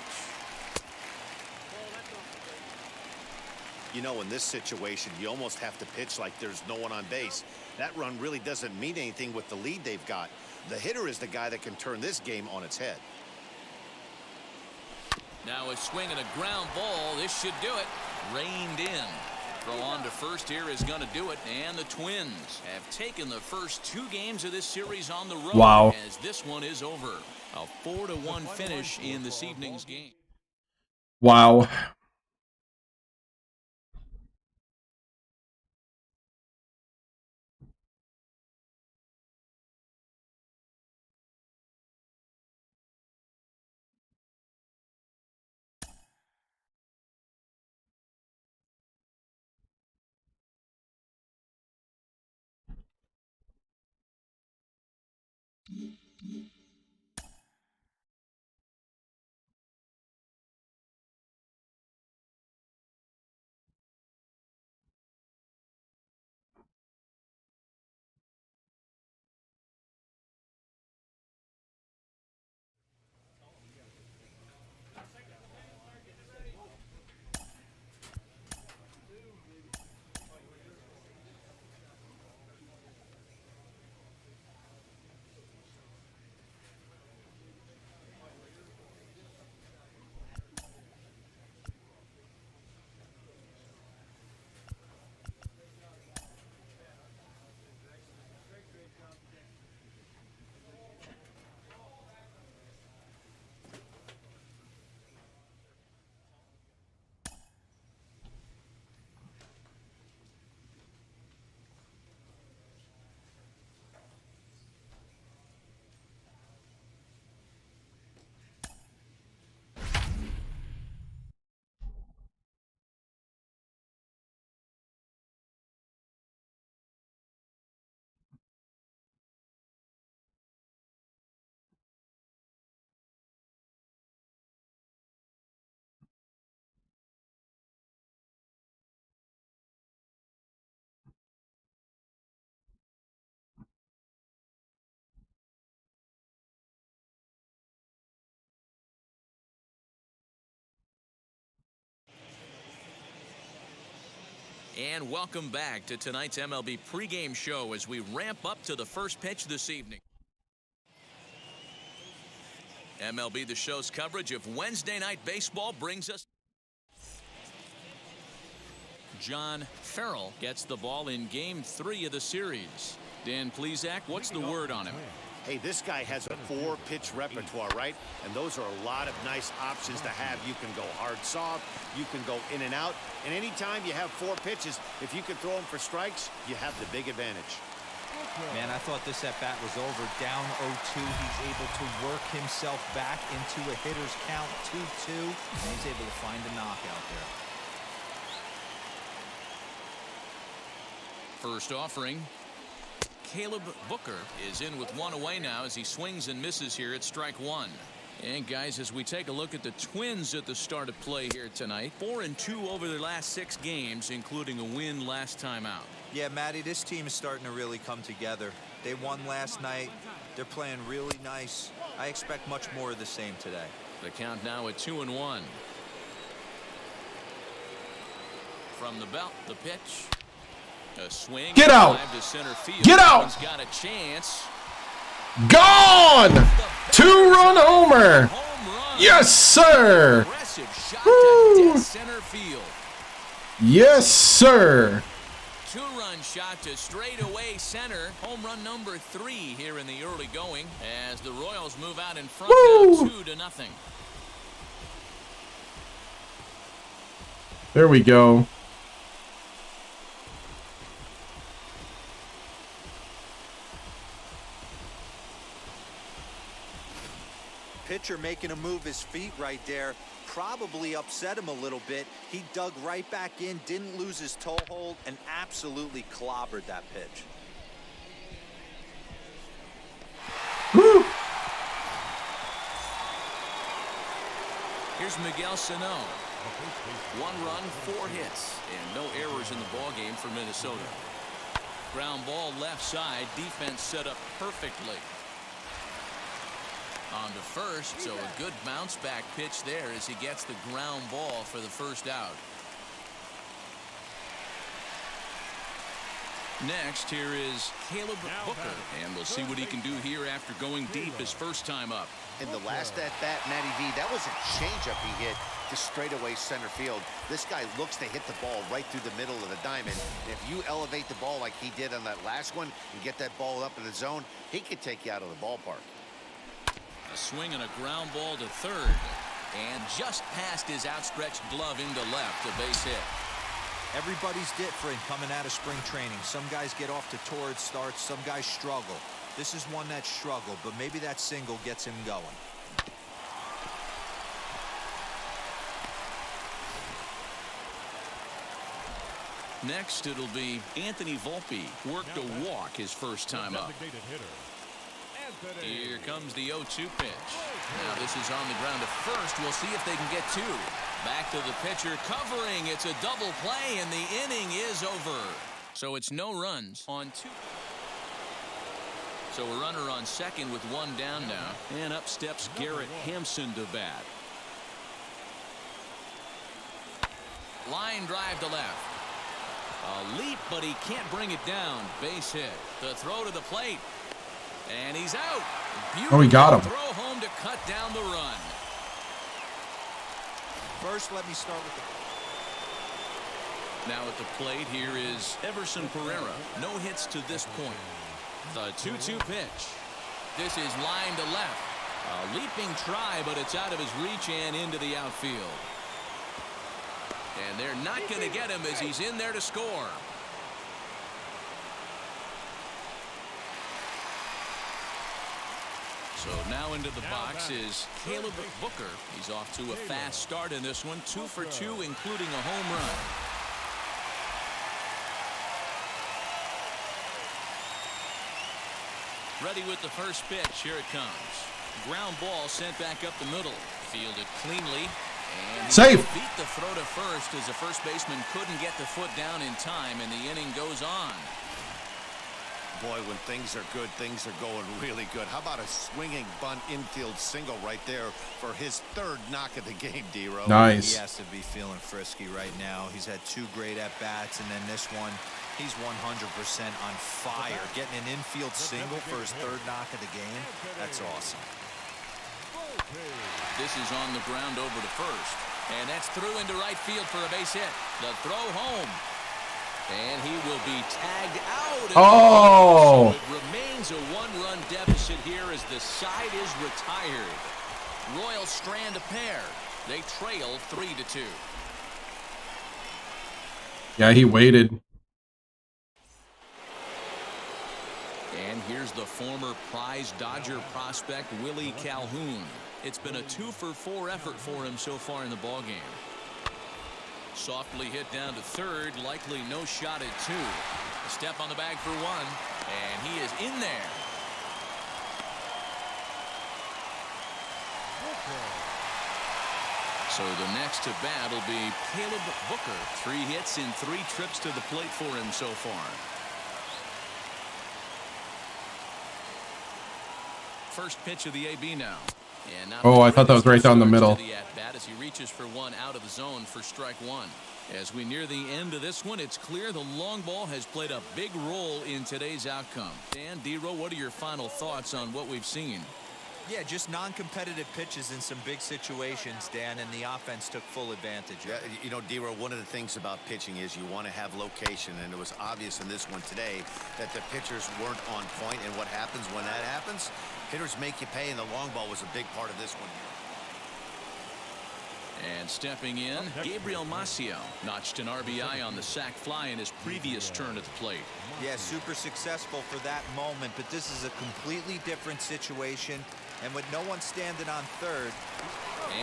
You know, in this situation, you almost have to pitch like there's no one on base. That run really doesn't mean anything with the lead they've got. The hitter is the guy that can turn this game on its head. Now a swing and a ground ball. This should do it. Reined in. Throw on to first here is going to do it. And the Twins have taken the first two games of this series on the road. Wow. As this one is over. A 4-1 finish in this evening's game. Wow. And welcome back to tonight's MLB pregame show as we ramp up to the first pitch this evening. MLB The Show's coverage of Wednesday Night Baseball brings us. John Farrell gets the ball in Game 3 of the series. Dan Plesac, what's the word on him? Hey, this guy has a 4-pitch repertoire, right? And those are a lot of nice options to have. You can go hard soft, you can go in and out. And anytime you have 4 pitches, if you can throw them for strikes, you have the big advantage. Man, I thought this at-bat was over. Down 0-2. He's able to work himself back into a hitter's count, 2-2. And he's able to find a knockout there. First offering. Caleb Booker is in with one away now as he swings and misses here at strike one. And guys, as we take a look at the Twins at the start of play here tonight, 4-2 over their last 6 games, including a win last time out. Yeah, Matty, this team is starting to really come together. They won last night. They're playing really nice. I expect much more of the same today. The count now at 2-1. From the belt, the pitch. A swing. Get out! To center field. Get out! He's got a chance. Gone! 2-run homer. Home run. Yes, sir. Aggressive shot Woo. to dead center field. Yes, sir. 2-run shot to straightaway center. Home run number 3 here in the early going as the Royals move out in front now 2-0. There we go. Pitcher making him move his feet right there. Probably upset him a little bit. He dug right back in, didn't lose his toe hold, and absolutely clobbered that pitch. Woo. Here's Miguel Sano. 1 run, 4 hits, and no errors in the ballgame for Minnesota. Ground ball left side. Defense set up perfectly. On to first, so a good bounce back pitch there as he gets the ground ball for the first out. Next, here is Caleb Booker, and we'll see what he can do here after going deep his first time up. In the last at-bat, Matty V, that was a changeup he hit to straightaway center field. This guy looks to hit the ball right through the middle of the diamond. If you elevate the ball like he did on that last one and get that ball up in the zone, he could take you out of the ballpark. A swing and a ground ball to third, and just past his outstretched glove into left, a base hit. Everybody's different coming out of spring training. Some guys get off to torrid starts, some guys struggle. This is one that struggled, but maybe that single gets him going. Next, it'll be Anthony Volpe. Worked a walk his first time up. Here comes the 0-2 pitch. Now this is on the ground to first. We'll see if they can get 2. Back to the pitcher, covering. It's a double play, and the inning is over. So it's no runs on 2. So a runner on second with 1 down now. And up steps Garrett Hampson to bat. Line drive to left. A leap, but he can't bring it down. Base hit. The throw to the plate. And he's out. Beautiful he got him. Throw home to cut down the run. First, let me start with Now at the plate here is Everson Pereira. No hits to this point. The 2-2 pitch. This is line to left. A leaping try, but it's out of his reach and into the outfield. And they're not going to get him as he's in there to score. So now into the box is Caleb Booker. He's off to a fast start in this one. 2 for 2, including a home run. Ready with the first pitch. Here it comes. Ground ball sent back up the middle. Fielded cleanly. And safe. Beat the throw to first as the first baseman couldn't get the foot down in time, and the inning goes on. Boy, when things are good, things are going really good. How about a swinging bunt infield single right there for his third knock of the game, D-Row? Nice. He has to be feeling frisky right now. He's had 2 great at-bats, and then this one, he's 100% on fire. Getting an infield single for his third knock of the game, that's awesome. This is on the ground over to first. And that's through into right field for a base hit. The throw home. And he will be tagged out. Oh! So it remains a 1-run deficit here as the side is retired. Royals strand a pair. They trail 3-2. Yeah, he waited. And here's the former prize Dodger prospect, Willie Calhoun. It's been a 2-for-4 effort for him so far in the ballgame. Softly hit down to third, likely no shot at 2. A step on the bag for 1, and he is in there. So the next to bat will be Caleb Booker. 3 hits in 3 trips to the plate for him so far. First pitch of the AB now. And Oh, I thought that was right down the middle. The at bat as he reaches for 1 out of the zone for strike 1. As we near the end of this one, it's clear the long ball has played a big role in today's outcome. Dan, D-Row, what are your final thoughts on what we've seen? Yeah, just non-competitive pitches in some big situations, Dan, and the offense took full advantage. Yeah, you know, D-Row, one of the things about pitching is you want to have location, and it was obvious in this one today that the pitchers weren't on point, and what happens when that happens? Hitters make you pay, and the long ball was a big part of this one here. And stepping in, Gabriel Maciel notched an RBI on the sac fly in his previous turn at the plate. Yeah, super successful for that moment, but this is a completely different situation, and with no one standing on third.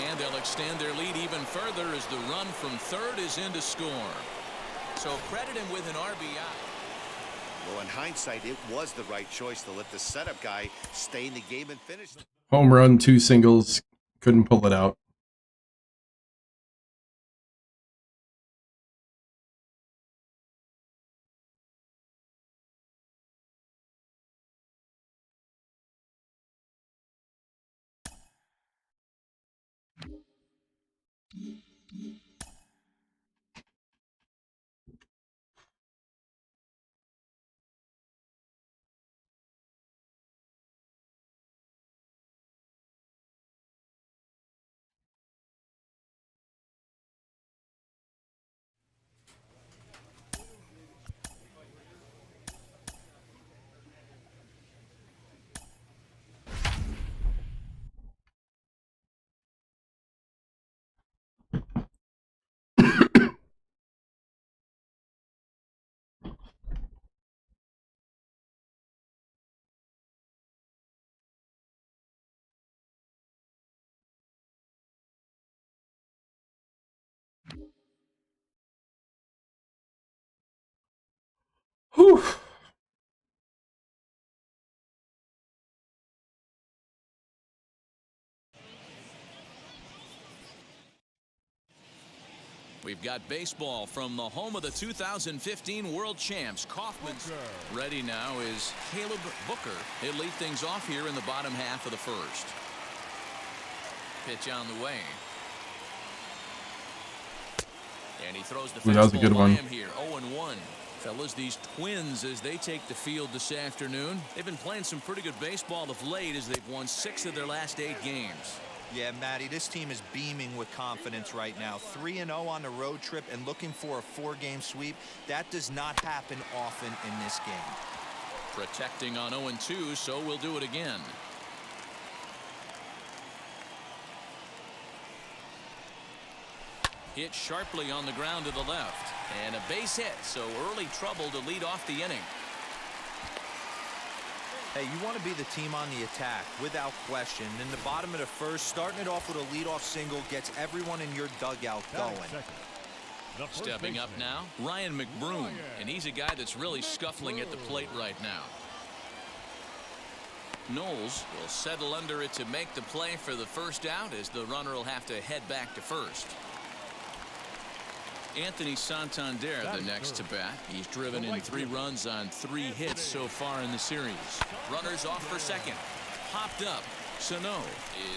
And they'll extend their lead even further as the run from third is in to score. So credit him with an RBI. Well, in hindsight, it was the right choice to let the setup guy stay in the game and finish. Home run, 2 singles. Couldn't pull it out. Whew. We've got baseball from the home of the 2015 World Champs. Kaufman's ready now is Caleb Booker. He'll lead things off here in the bottom half of the first. Pitch on the way. And he throws the That was a good one. here. 0-1. Fellas, these Twins, as they take the field this afternoon, they've been playing some pretty good baseball of late as they've won 6 of their last 8 games. Yeah, Matty, this team is beaming with confidence right now. 3-0 on the road trip and looking for a 4-game sweep. That does not happen often in this game. Protecting on 0-2, so we'll do it again. Hit sharply on the ground to the left. And a base hit, so early trouble to lead off the inning. Hey, you want to be the team on the attack, without question. In the bottom of the first, starting it off with a leadoff single gets everyone in your dugout going. Stepping up now, Ryan McBroom, and he's a guy that's really scuffling at the plate right now. Knowles will settle under it to make the play for the first out as the runner will have to head back to first. Anthony Santander, the next to bat. He's driven in 3 runs on 3 hits so far in the series. Runners off for second. Popped up. Sano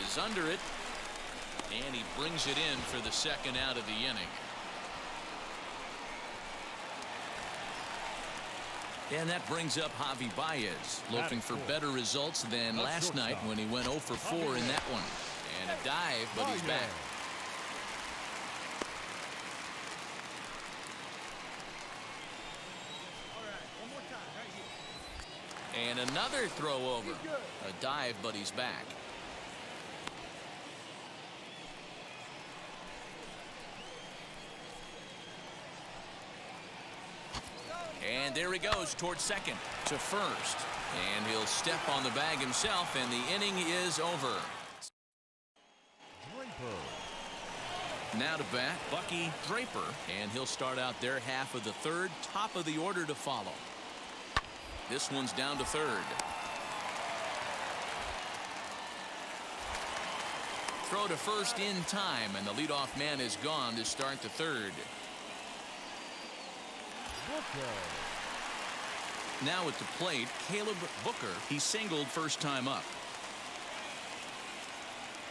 is under it. And he brings it in for the second out of the inning. And that brings up Javi Baez, looking for better results than last night when he went 0 for 4 in that one. And a dive, but he's back. And another throw over. A dive, but he's back. And there he goes towards second to first. And he'll step on the bag himself, and the inning is over. Now to bat, Bucky Draper, and he'll start out their half of the third. Top of the order to follow. This one's down to third. Throw to first in time, and the leadoff man is gone to start the third. Now at the plate, Caleb Booker. He singled first time up.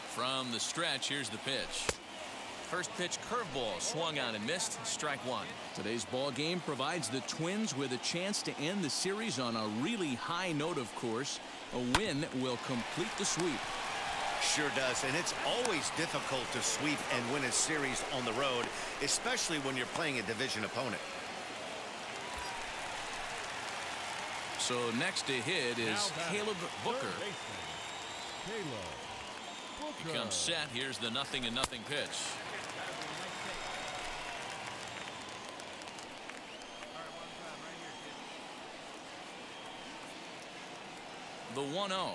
From the stretch, here's the pitch. First pitch curveball swung on and missed. Strike one. Today's ball game provides the Twins with a chance to end the series on a really high note, of course. A win will complete the sweep. Sure does, and it's always difficult to sweep and win a series on the road, especially when you're playing a division opponent. So next to hit is Caleb Booker. He comes set. Here's the 0-0 pitch. The 1-0.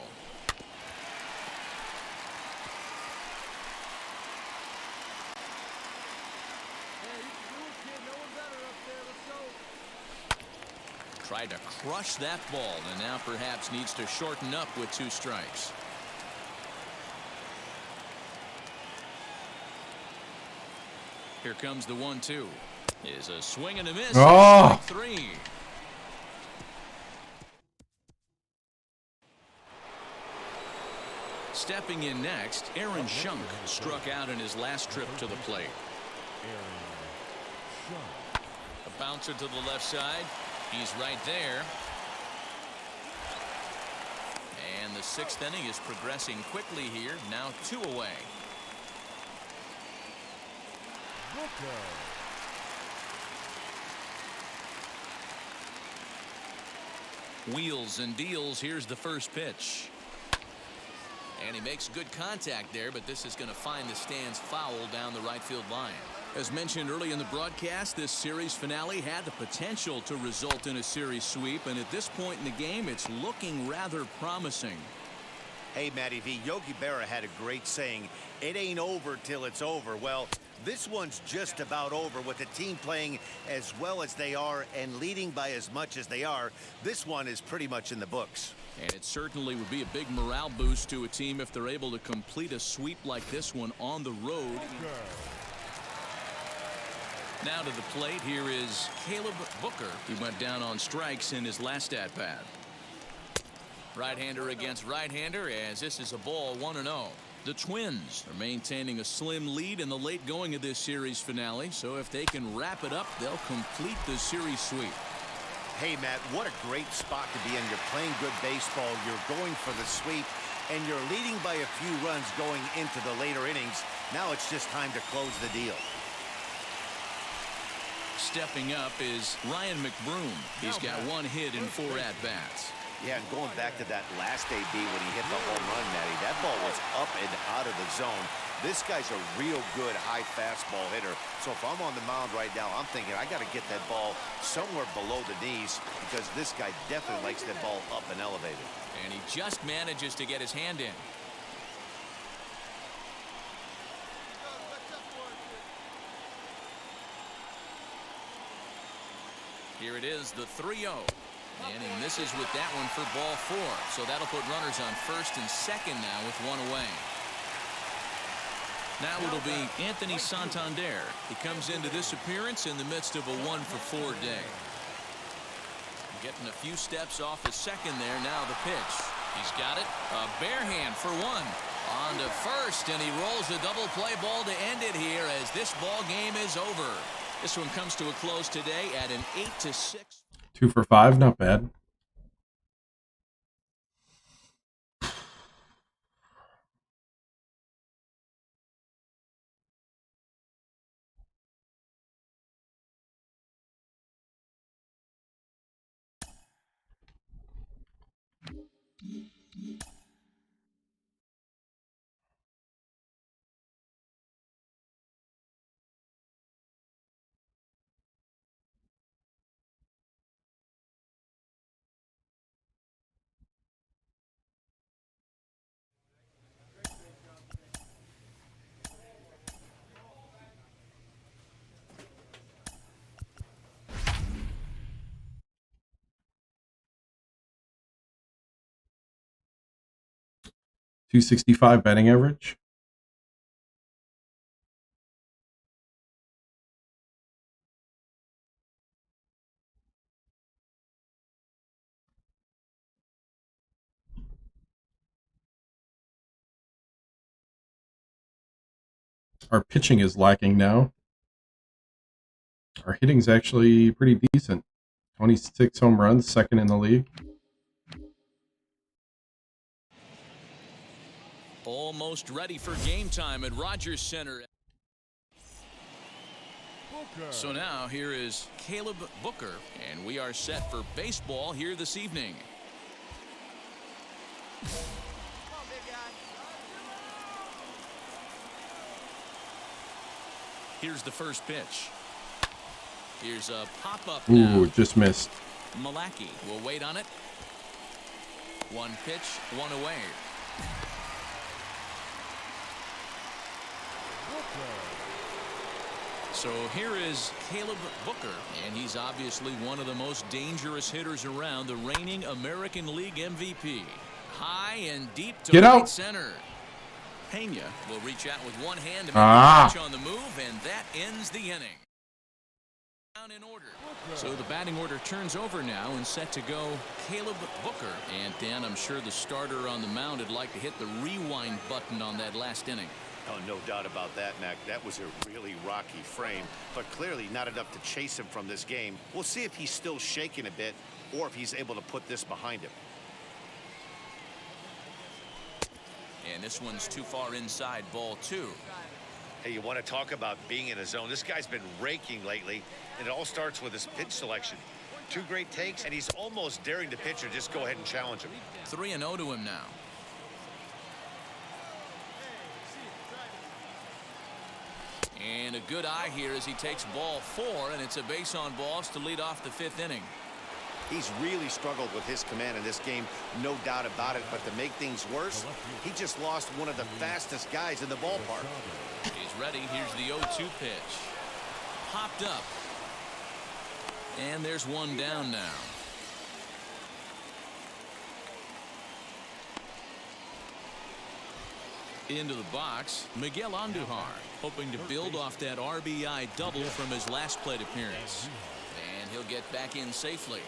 Tried to crush that ball, and now perhaps needs to shorten up with 2 strikes. Here comes the 1-2. Is a swing and a miss. Oh. Strike 3. Stepping in next, Aaron Schunk struck out in his last trip to the plate. A bouncer to the left side. He's right there. And the 6th inning is progressing quickly here. Now 2 away. Wheels and deals. Here's the first pitch. And he makes good contact there, but this is going to find the stands foul down the right field line. As mentioned early in the broadcast, this series finale had the potential to result in a series sweep, and at this point in the game, it's looking rather promising. Hey, Matty V, Yogi Berra had a great saying, it ain't over till it's over. Well, this one's just about over with the team playing as well as they are and leading by as much as they are. This one is pretty much in the books. And it certainly would be a big morale boost to a team if they're able to complete a sweep like this one on the road. Now to the plate, here is Caleb Booker. He went down on strikes in his last at-bat. Right-hander against right-hander, as this is a ball 1-0. The Twins are maintaining a slim lead in the late going of this series finale, so if they can wrap it up, they'll complete the series sweep. Hey, Matt, what a great spot to be in. You're playing good baseball, you're going for the sweep, and you're leading by a few runs going into the later innings. Now it's just time to close the deal. Stepping up is Ryan McBroom. He's got 1 hit in 4 at-bats. Yeah, and going back to that last AB when he hit the home run, Matty, that ball was up and out of the zone. This guy's a real good high fastball hitter. So if I'm on the mound right now, I'm thinking I got to get that ball somewhere below the knees because this guy definitely likes that ball up and elevated. And he just manages to get his hand in. Here it is, the 3-0. And he misses with that one for ball 4. So that'll put runners on first and second now with 1 away. Now it'll be Anthony Santander. He comes into this appearance in the midst of a 1-for-4 day. Getting a few steps off his second there. Now the pitch. He's got it. A bare hand for one. On to first, and he rolls a double play ball to end it here as this ball game is over. This one comes to a close today at an 8-6. 2 for 5, not bad. .265 batting average. Our pitching is lacking now. Our hitting's actually pretty decent. 26 home runs, second in the league. Almost ready for game time at Rogers Center. So now here is Caleb Booker, and we are set for baseball here this evening. Here's the first pitch. Here's a pop-up now. Ooh, just missed. Malaki will wait on it. One pitch, one away. So here is Caleb Booker, and he's obviously one of the most dangerous hitters around, the reigning American League MVP. High and deep to Get right out. center. Pena will reach out with one hand to make the catch on the move, and that ends the inning. Down in order. So the batting order turns over now and set to go Caleb Booker. And Dan, I'm sure the starter on the mound would like to hit the rewind button on that last inning. Oh, no doubt about that, Mac. That was a really rocky frame, but clearly not enough to chase him from this game. We'll see if he's still shaking a bit or if he's able to put this behind him. And this one's too far inside, ball 2. Hey, you want to talk about being in a zone? This guy's been raking lately, and it all starts with his pitch selection. 2 great takes, and he's almost daring the pitcher just go ahead and challenge him. 3-0 to him now. And a good eye here as he takes ball 4, and it's a base on balls to lead off the 5th inning. He's really struggled with his command in this game, no doubt about it. But to make things worse, he just lost one of the fastest guys in the ballpark. He's ready. Here's the 0-2 pitch. Popped up. And there's one down now. Into the box, Miguel Andujar, hoping to build off that RBI double from his last plate appearance. And he'll get back in safely.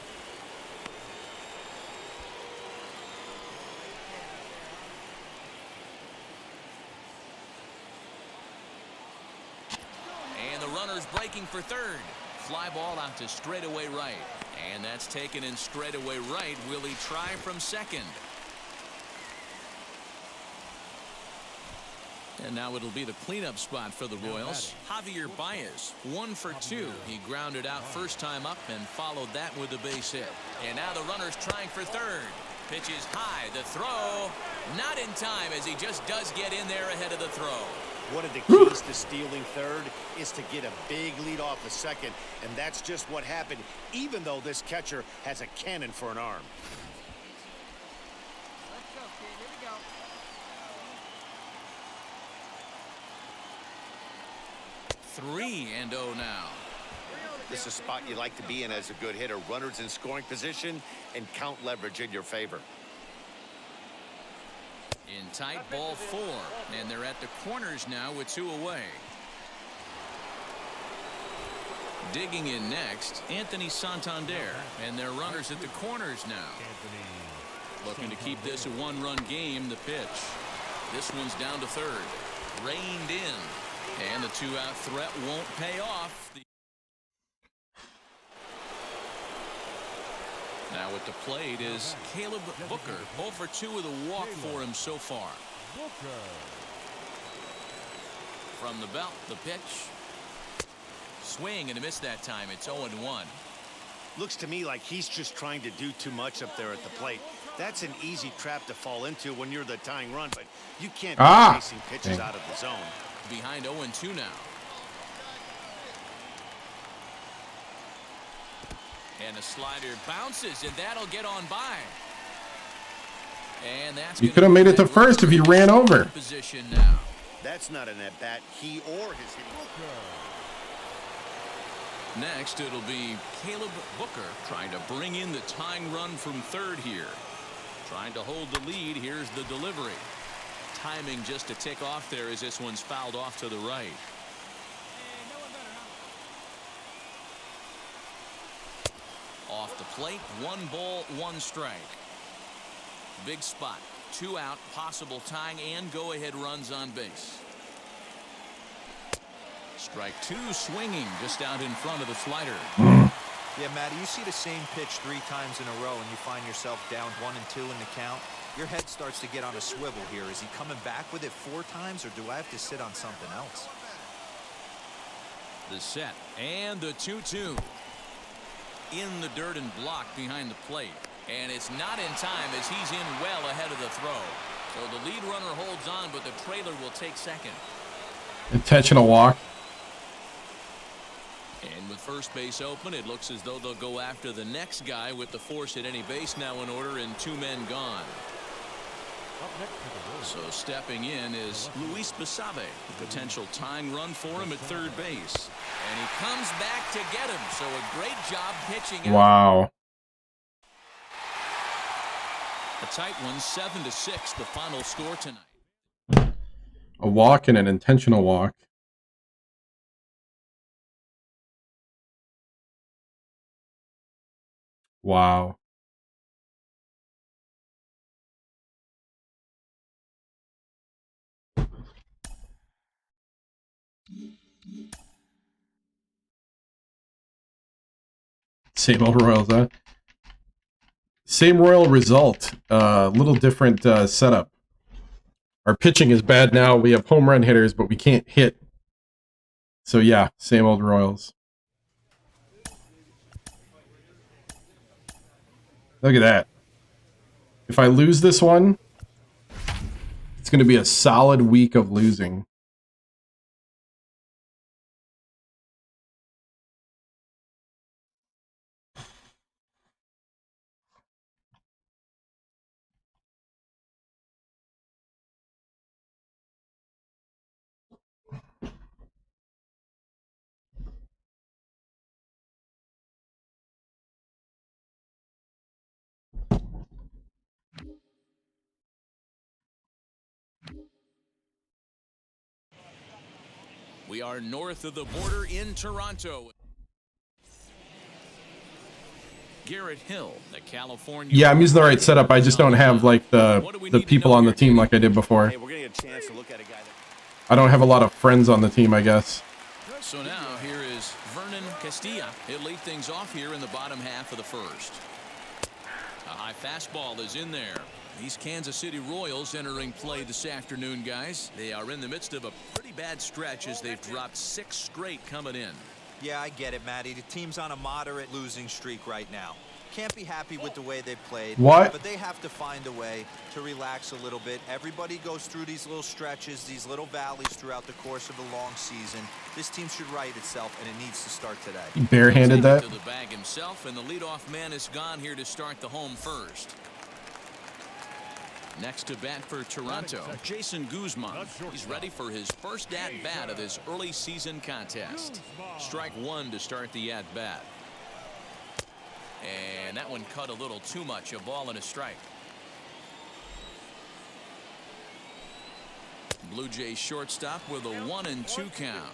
And the runner's breaking for third. Fly ball out to straightaway right. And that's taken in straightaway right. Will he try from second? And now it'll be the cleanup spot for the Royals. Javier Baez, 1 for 2. He grounded out first time up and followed that with a base hit. And now the runner's trying for third. Pitch is high. The throw, not in time as he just does get in there ahead of the throw. One of the keys to stealing third is to get a big lead off the second, and that's just what happened, even though this catcher has a cannon for an arm. Let's go, kid. Here we go. 3-0 now. This is a spot you like to be in as a good hitter. Runners in scoring position and count leverage in your favor. In tight, ball 4, and they're at the corners now with 2 away. Digging in next, Anthony Santander, and their runners at the corners now. Looking to keep this a 1-run game. The pitch. This one's down to third. Reined in, and the 2-out threat won't pay off. Now at the plate is Caleb Booker. 0 for 2 with a walk for him so far. From the belt, the pitch. Swing and a miss that time. It's 0-1. Looks to me like he's just trying to do too much up there at the plate. That's an easy trap to fall into when you're the tying run, but you can't be chasing pitches out of the zone. Behind 0-2 now. And the slider bounces, and that'll get on by. And that's you could have made it to first if you ran over. Position now. That's not an at-bat he or his hitting. Next, it'll be Caleb Booker trying to bring in the tying run from third here. Trying to hold the lead. Here's the delivery. Timing just to tick off there as this one's fouled off to the right. Off the plate, 1 ball, 1 strike. Big spot. 2 out, possible tying and go-ahead runs on base. Strike 2 swinging just out in front of the slider. Yeah, Matty, you see the same pitch 3 times in a row and you find yourself down 1 and 2 in the count. Your head starts to get on a swivel here. Is he coming back with it 4 times, or do I have to sit on something else? The set and the 2-2. In the dirt and blocked behind the plate. And it's not in time as he's in well ahead of the throw. So the lead runner holds on, but the trailer will take second. Intentional walk. And with first base open, it looks as though they'll go after the next guy with the force at any base now in order and 2 men gone. So stepping in is Luis Basabe, a potential tying run for him at third base. And he comes back to get him. So a great job pitching. Wow. A tight one, 7-6, the final score tonight. A walk and an intentional walk. Wow. Same old Royals, huh? Same Royal result. Little different setup. Our pitching is bad now. We have home run hitters, but we can't hit. So yeah, same old Royals. Look at that. If I lose this one, it's going to be a solid week of losing. We are north of the border in Toronto. Garrett Hill, the California. Yeah, I'm using the right setup. I just don't have like the people on the team like I did before. Hey, we're gonna get a chance to look at a guy that... I don't have a lot of friends on the team, I guess. So now here is Vernon Castilla. He'll lead things off here in the bottom half of the first. A high fastball is in there. These Kansas City Royals entering play this afternoon, guys. They are in the midst of a pretty bad stretch as they've dropped 6 straight coming in. Yeah, I get it, Matty. The team's on a moderate losing streak right now. Can't be happy with the way they played. What? But they have to find a way to relax a little bit. Everybody goes through these little stretches, these little valleys throughout the course of the long season. This team should right itself, and it needs to start today. He barehanded that. To the bag himself, and the leadoff man is gone here to start the home first. Next to bat for Toronto, Jason Guzman. He's ready for his first at-bat of this early season contest. Strike 1 to start the at-bat. And that one cut a little too much, a ball and a strike. Blue Jays shortstop with a 1-2 count.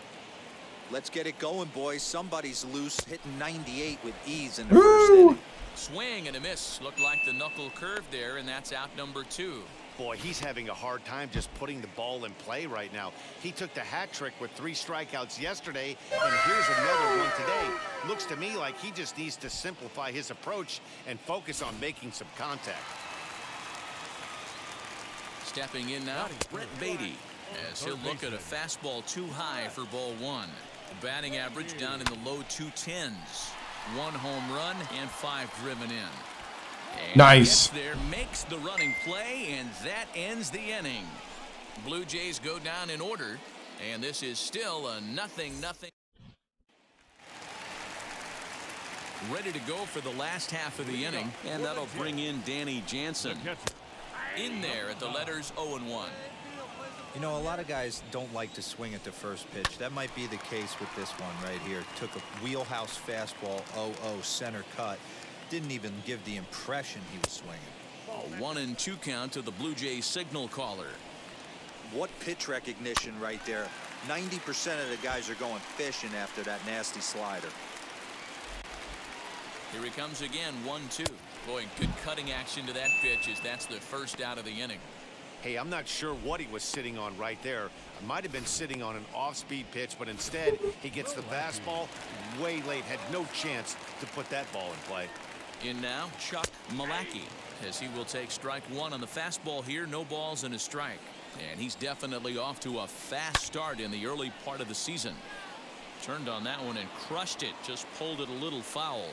Let's get it going, boys. Somebody's loose, hitting 98 with ease in the first inning. Swing and a miss. Looked like the knuckle curve there, and that's out number 2. Boy, he's having a hard time just putting the ball in play right now. He took the hat trick with 3 strikeouts yesterday, and here's another one today. Looks to me like he just needs to simplify his approach and focus on making some contact. Stepping in now, Brent Beatty, as he'll look at a fastball too high for ball 1. The batting average down in the low 210s. 1 home run and 5 driven in. And nice. There, makes the running play, and that ends the inning. Blue Jays go down in order, and this is still a 0-0. Ready to go for the last half of the inning, and that'll bring in Danny Jansen. In there at the letters 0-1. You know, a lot of guys don't like to swing at the first pitch. That might be the case with this one right here. Took a wheelhouse fastball, 0-0 center cut. Didn't even give the impression he was swinging. A 1-2 count to the Blue Jays signal caller. What pitch recognition right there. 90% of the guys are going fishing after that nasty slider. Here he comes again, 1-2. Boy, good cutting action to that pitch as that's the first out of the inning. Hey, I'm not sure what he was sitting on right there. Might have been sitting on an off-speed pitch, but instead he gets the fastball way late. Had no chance to put that ball in play. In now, Chuck Malachy, as he will take strike 1 on the fastball here. No balls and a strike. And he's definitely off to a fast start in the early part of the season. Turned on that one and crushed it. Just pulled it a little foul.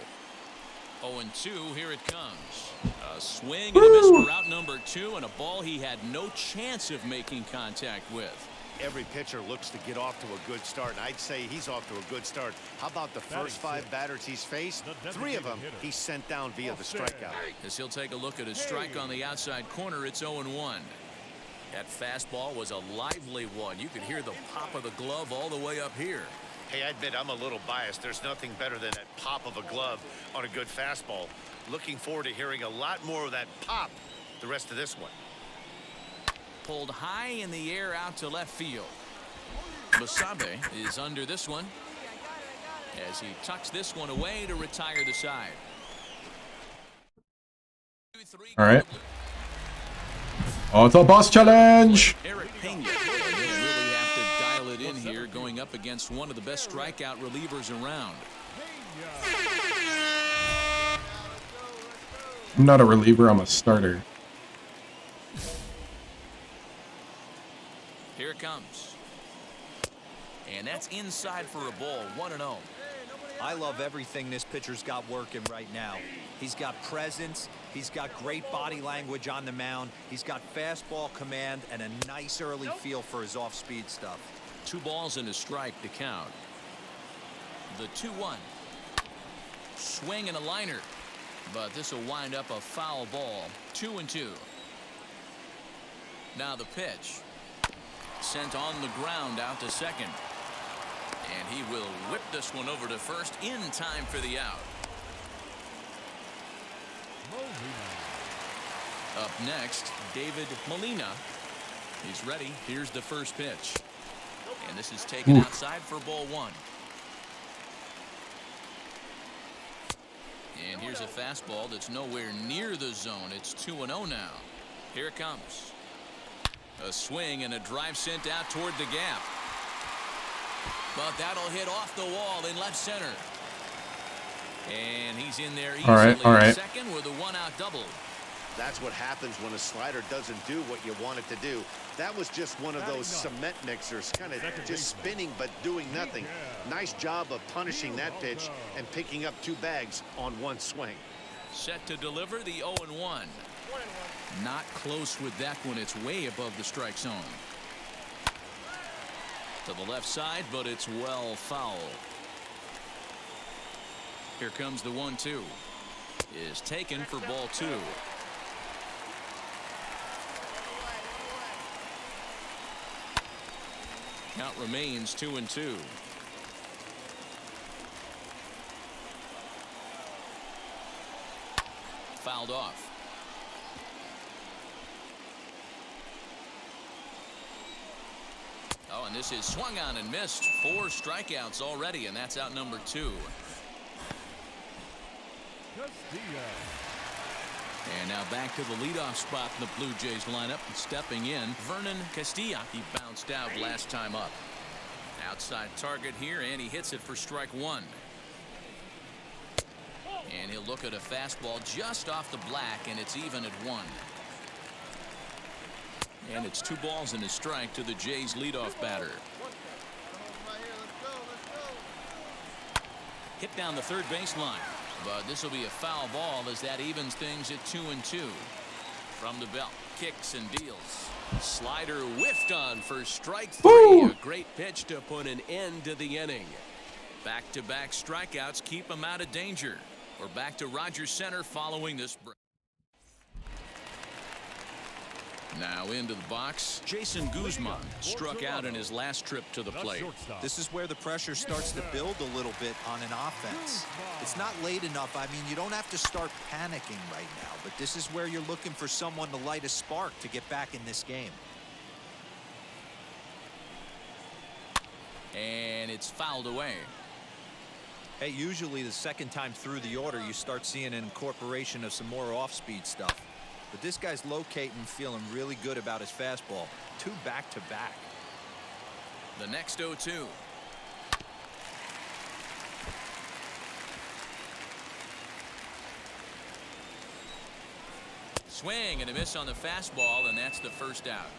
0-2, here it comes. A swing and a miss for out number 2, and a ball he had no chance of making contact with. Every pitcher looks to get off to a good start, and I'd say he's off to a good start. How about the first 5 batters he's faced? 3 of them he's sent down via the strikeout. As he'll take a look at his strike on the outside corner, it's 0-1. That fastball was a lively one. You could hear the pop of the glove all the way up here. Hey, I admit I'm a little biased. There's nothing better than that pop of a glove on a good fastball. Looking forward to hearing a lot more of that pop the rest of this one. Pulled high in the air out to left field. Basabe is under this one as he tucks this one away to retire the side. All right. Oh, it's a boss challenge. Eric Pena really have to dial it in here, going up against one of the best strikeout relievers around. I'm not a reliever, I'm a starter. Here it comes. And that's inside for a ball, 1-0. I love everything this pitcher's got working right now. He's got presence. He's got great body language on the mound. He's got fastball command and a nice early feel for his off-speed stuff. 2 balls and a strike to count. The 2-1. Swing and a liner. But this will wind up a foul ball. 2-2. Now the pitch. Sent on the ground out to second. And he will whip this one over to first in time for the out. Up next, David Molina. He's ready. Here's the first pitch. And this is taken outside for ball 1. And here's a fastball that's nowhere near the zone. It's 2-0 now. Here it comes. A swing and a drive sent out toward the gap. But that'll hit off the wall in left center. And he's in there easily. All right. Second with a 1-out double. That's what happens when a slider doesn't do what you want it to do. That was just one of those cement mixers, kind of just spinning but doing nothing. Nice job of punishing that pitch and picking up 2 bags on 1 swing. Set to deliver the 0-1. Not close with that one. It's way above the strike zone. To the left side, but it's well foul. Here comes the 1-2. Is taken for ball 2. Count remains 2-2. Fouled off. Oh, and this is swung on and missed. 4 strikeouts already, and that's out number 2. And now back to the leadoff spot in the Blue Jays lineup. Stepping in, Vernon Castilla. He bounced out last time up. Outside target here, and he hits it for strike 1. And he'll look at a fastball just off the black, and it's even at 1. And it's 2 balls and a strike to the Jays leadoff batter. Hit down the third baseline. But this will be a foul ball as that evens things at 2-2. From the belt, kicks and deals. Slider whiffed on for strike 3. Woo! A great pitch to put an end to the inning. Back-to-back strikeouts keep him out of danger. We're back to Rogers Center following this break. Now into the box, Jason Guzman struck out in his last trip to the plate. This is where the pressure starts to build a little bit on an offense. It's not late enough. I mean, you don't have to start panicking right now, but this is where you're looking for someone to light a spark to get back in this game. And it's fouled away. Hey, usually the second time through the order, you start seeing an incorporation of some more off-speed stuff. But this guy's locating, feeling really good about his fastball. 2 back-to-back. The next 0-2. Swing and a miss on the fastball, and that's the first out.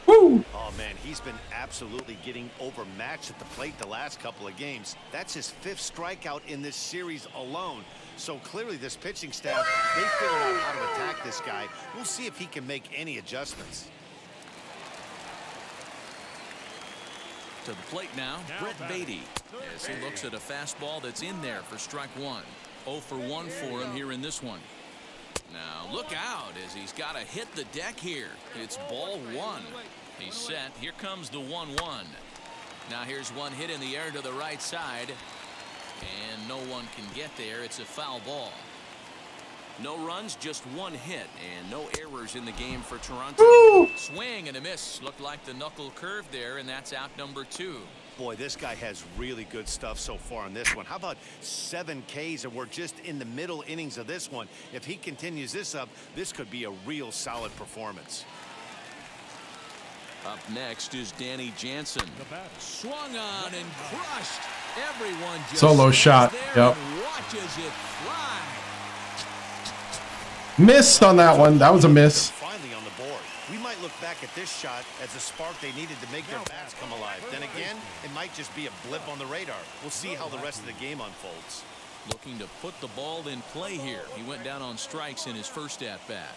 Woo! Oh, man, he's been absolutely getting overmatched at the plate the last couple of games. That's his 5th strikeout in this series alone. So clearly this pitching staff, they figured out how to attack this guy. We'll see if he can make any adjustments. To the plate now, Brent Beatty, as he looks at a fastball that's in there for strike 1. 0 for 1 for him here in this one. Now look out as he's got to hit the deck here. It's ball 1. He's set. Here comes the 1-1. Now here's one hit in the air to the right side. And no one can get there. It's a foul ball. No runs, just 1 hit, and no errors in the game for Toronto. Woo! Swing and a miss. Looked like the knuckle curve there, and that's out number 2. Boy, this guy has really good stuff so far on this one. How about 7 Ks, and we're just in the middle innings of this one. If he continues this up, this could be a real solid performance. Up next is Danny Jansen. Swung on and crushed. Everyone just Solo shot. Yep. Watches it fly. Missed on that one. That was a miss. Finally on the board. We might look back at this shot as a spark they needed to make their bats come alive. Then again, it might just be a blip on the radar. We'll see how the rest of the game unfolds. Looking to put the ball in play here. He went down on strikes in his first at-bat.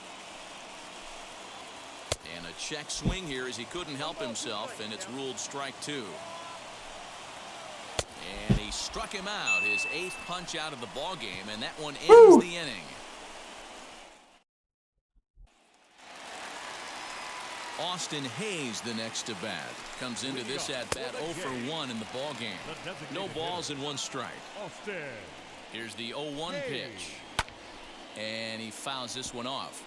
And a check swing here as he couldn't help himself, and it's ruled strike 2. And he struck him out, his 8th punch out of the ball game, and that one ends the inning. Austin Hayes the next to bat. Comes into this at-bat 0 for 1 in the ball game. No balls and 1 strike. Here's the 0-1 pitch. And he fouls this one off.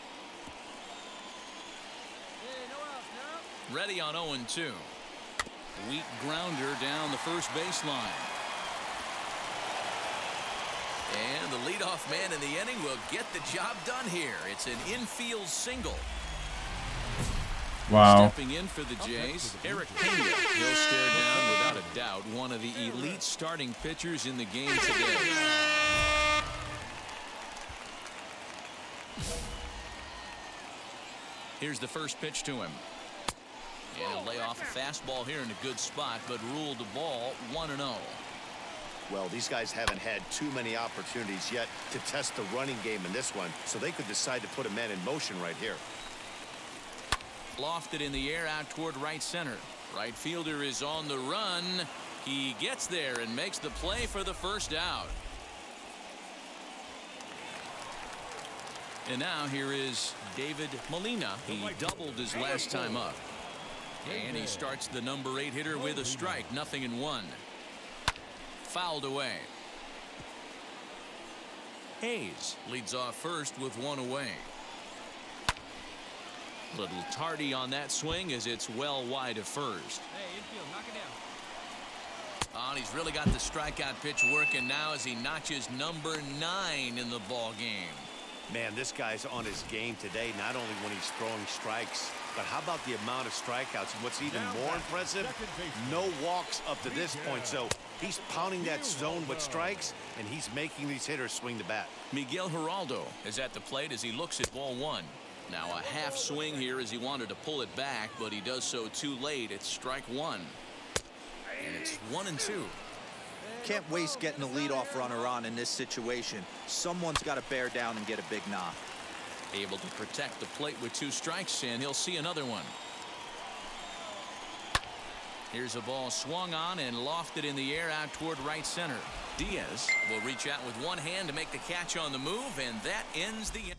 Ready on 0-2. Weak grounder down the first baseline. And the leadoff man in the inning will get the job done here. It's an infield single. Wow. Stepping in for the Jays, Eric Pena. He'll stare down without a doubt one of the elite starting pitchers in the game today. Here's the first pitch to him. And he'll lay off a fastball here in a good spot, but ruled the ball 1-0. Well, these guys haven't had too many opportunities yet to test the running game in this one, so they could decide to put a man in motion right here. Lofted in the air out toward right center. Right fielder is on the run. He gets there and makes the play for the first out. And now here is David Molina. He doubled his last time up. And he starts the number 8 hitter with a strike. 0-1. Fouled away. Hayes leads off first with 1 away. Little tardy on that swing as it's well wide of first. Hey, infield, knock it down. Oh, and he's really got the strikeout pitch working now as he notches number 9 in the ball game. Man, this guy's on his game today, not only when he's throwing strikes, but how about the amount of strikeouts? And what's even more impressive, no walks up to this point. So he's pounding that zone with strikes, and he's making these hitters swing the bat. Miguel Geraldo is at the plate as he looks at ball 1. Now a half swing here as he wanted to pull it back, but he does so too late. It's strike 1. And it's 1-2. Can't waste getting a leadoff runner on in this situation. Someone's got to bear down and get a big knock. Able to protect the plate with 2 strikes, and he'll see another one. Here's a ball swung on and lofted in the air out toward right center. Diaz will reach out with one hand to make the catch on the move, and that ends the inning.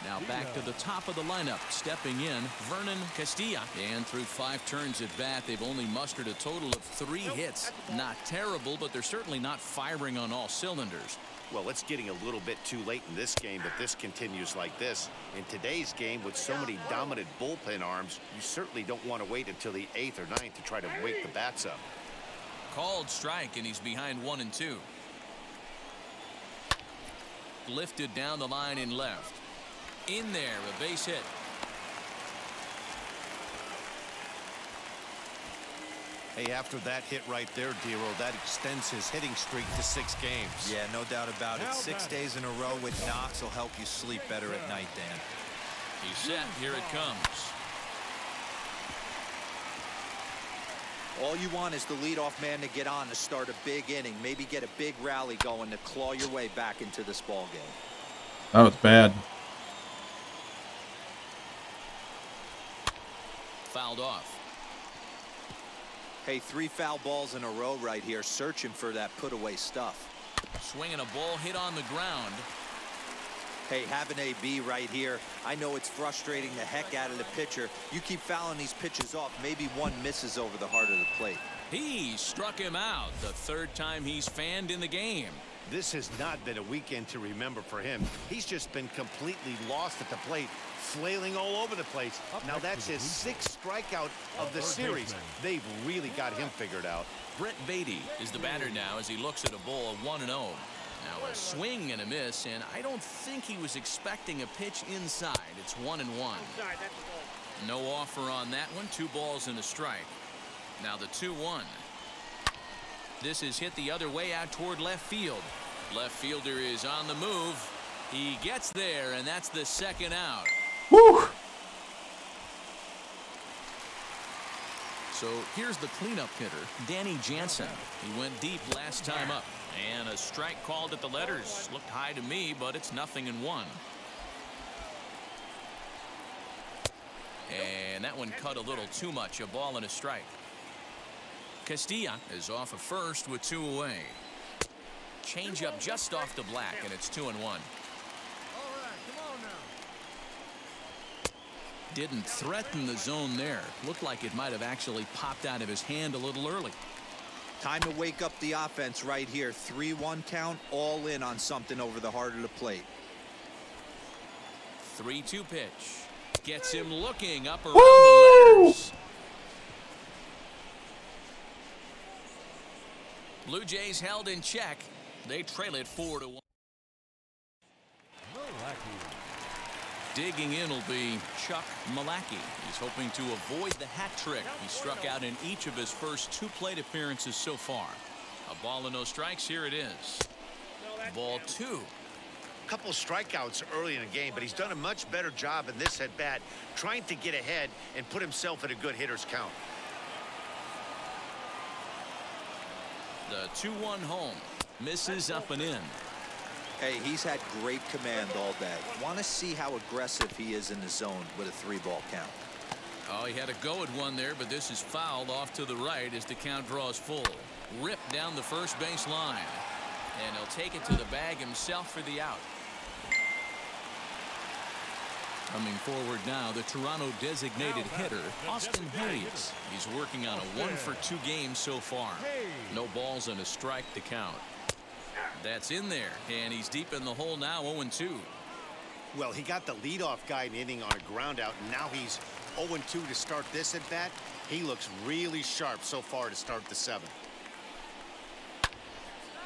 Now back to the top of the lineup, stepping in, Vernon Castilla. And through 5 turns at bat, they've only mustered a total of 3 hits. Not terrible, but they're certainly not firing on all cylinders. Well, it's getting a little bit too late in this game if this continues like this. In today's game, with so many dominant bullpen arms, you certainly don't want to wait until the 8th or 9th to try to wake the bats up. Called strike, and he's behind 1-2. Lifted down the line in left. In there, a base hit. Hey, after that hit right there, Dero, that extends his hitting streak to 6 games. Yeah, no doubt about it. 6 days in a row with knocks will help you sleep better at night, Dan. He's set. Here it comes. All you want is the leadoff man to get on to start a big inning, maybe get a big rally going to claw your way back into this ball game. That was bad. Fouled off. Hey, 3 foul balls in a row right here, searching for that put away stuff. Swinging a ball hit on the ground. Hey, having AB right here, I know it's frustrating the heck out of the pitcher. You keep fouling these pitches off, maybe one misses over the heart of the plate. He struck him out, the 3rd time he's fanned in the game. This has not been a weekend to remember for him. He's just been completely lost at the plate, flailing all over the place. Now that's his 6th strikeout of the series. They've really got him figured out. Brent Beatty is the batter now as he looks at a ball of 1-0. Now a swing and a miss, and I don't think he was expecting a pitch inside. It's 1-1. No offer on that one. 2 balls and a strike. Now the 2-1. This is hit the other way out toward left field. Left fielder is on the move. He gets there, and that's the 2nd out. Woo! So here's the cleanup hitter, Danny Jansen. He went deep last time up. And a strike called at the letters. Looked high to me, but it's 0-1. And that one cut a little too much. A ball and a strike. Castilla is off of first with 2 away. Change up just off the black, and it's 2-1. Didn't threaten the zone there. Looked like it might have actually popped out of his hand a little early. Time to wake up the offense right here. 3-1 count, all in on something over the heart of the plate. 3-2 pitch. Gets him looking up around the letters. Blue Jays held in check. They trail it 4-1. Digging in will be Chuck Malacky. He's hoping to avoid the hat trick. He struck out in each of his first 2 plate appearances so far. A ball and no strikes. Here it is. Ball 2. A couple strikeouts early in the game, but he's done a much better job in this at bat, trying to get ahead and put himself in a good hitter's count. The 2-1 home. Misses up and in. Hey, he's had great command all day. Want to see how aggressive he is in the zone with a 3-ball count. Oh, he had a go at one there, but this is fouled off to the right as the count draws full. Ripped down the first base line. And he'll take it to the bag himself for the out. Coming forward now, the Toronto designated hitter, Austin Hayes. He's working on a 1-for-2 game so far. No balls and a strike to count. That's in there, and he's deep in the hole now, 0-2. Well, he got the leadoff guy in the inning on a ground out, and now he's 0-2 to start this at bat. He looks really sharp so far to start the 7th.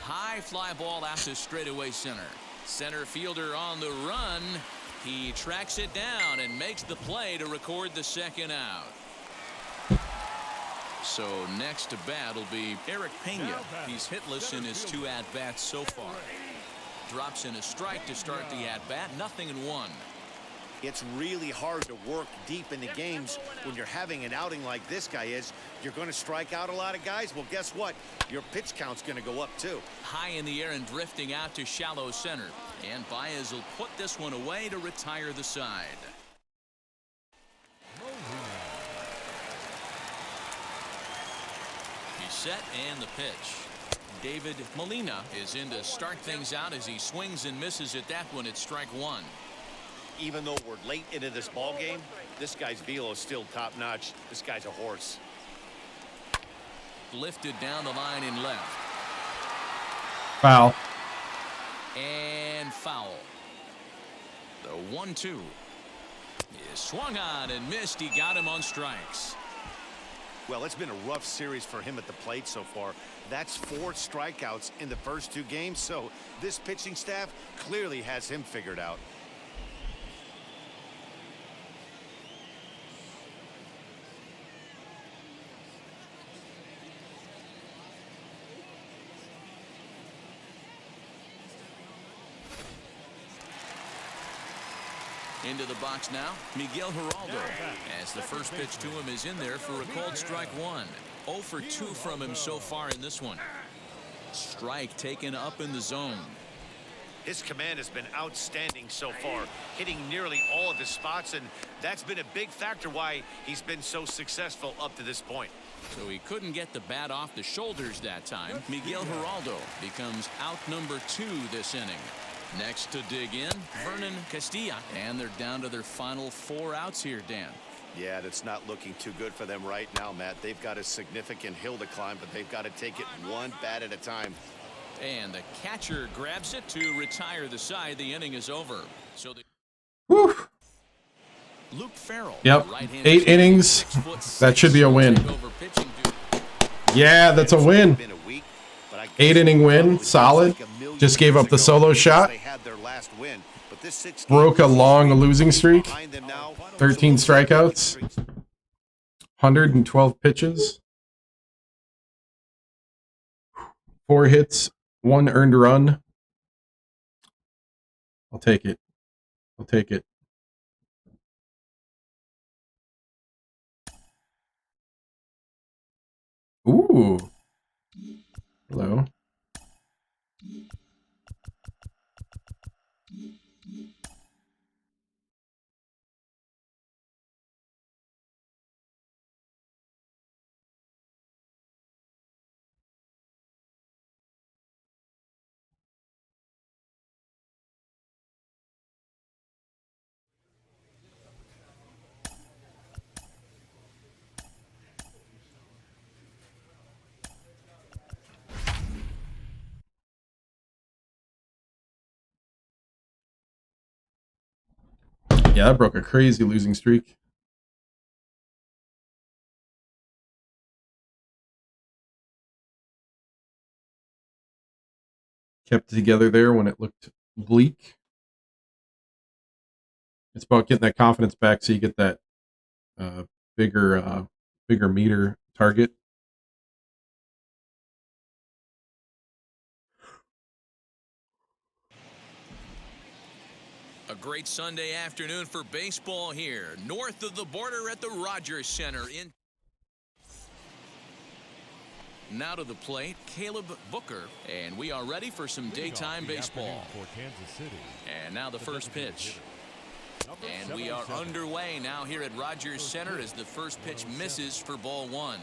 High fly ball out to straightaway center. Center fielder on the run. He tracks it down and makes the play to record the 2nd out. So next to bat will be Eric Pena. He's hitless in his 2 at-bats so far. Drops in a strike to start the at-bat. 0-1. It's really hard to work deep into games when you're having an outing like this guy is. You're going to strike out a lot of guys. Well, guess what? Your pitch count's going to go up too. High in the air and drifting out to shallow center. And Baez will put this one away to retire the side. He's set and the pitch. David Molina is in to start things out as he swings and misses at that one at strike 1. Even though we're late into this ball game, this guy's velo is still top notch. This guy's a horse. Lifted down the line in left. Foul. And foul. The 1-2 is swung on and missed. He got him on strikes. Well, it's been a rough series for him at the plate so far. That's 4 strikeouts in the first 2 games, so this pitching staff clearly has him figured out. Into the box now, Miguel Geraldo, as the first pitch to him is in there for a called strike 1. 0 for 2 from him so far in this one. Strike taken up in the zone. His command has been outstanding so far, hitting nearly all of his spots, and that's been a big factor why he's been so successful up to this point. So he couldn't get the bat off the shoulders that time. Miguel Geraldo becomes out number 2 this inning. Next to dig in, Vernon Castilla. And they're down to their final 4 outs here, Dan. Yeah, that's not looking too good for them right now, Matt. They've got a significant hill to climb, but they've got to take it one bat at a time. And the catcher grabs it to retire the side. The inning is over. So the Whew. Luke Farrell. Yep. 8 innings. That should be a win. Yeah, that's a win. 8-inning win. Solid. Just gave up the solo shot. Broke a long losing streak. 13 strikeouts. 112 pitches. 4 hits. 1 earned run. I'll take it. I'll take it. Ooh. Hello. Yeah, that broke a crazy losing streak. Kept it together there when it looked bleak. It's about getting that confidence back so you get that bigger meter target. A great Sunday afternoon for baseball here, north of the border at the Rogers Center. Now to the plate, Caleb Booker, and we are ready for some daytime baseball. And now the first pitch. And we are underway now here at Rogers Center as the first pitch misses for ball 1.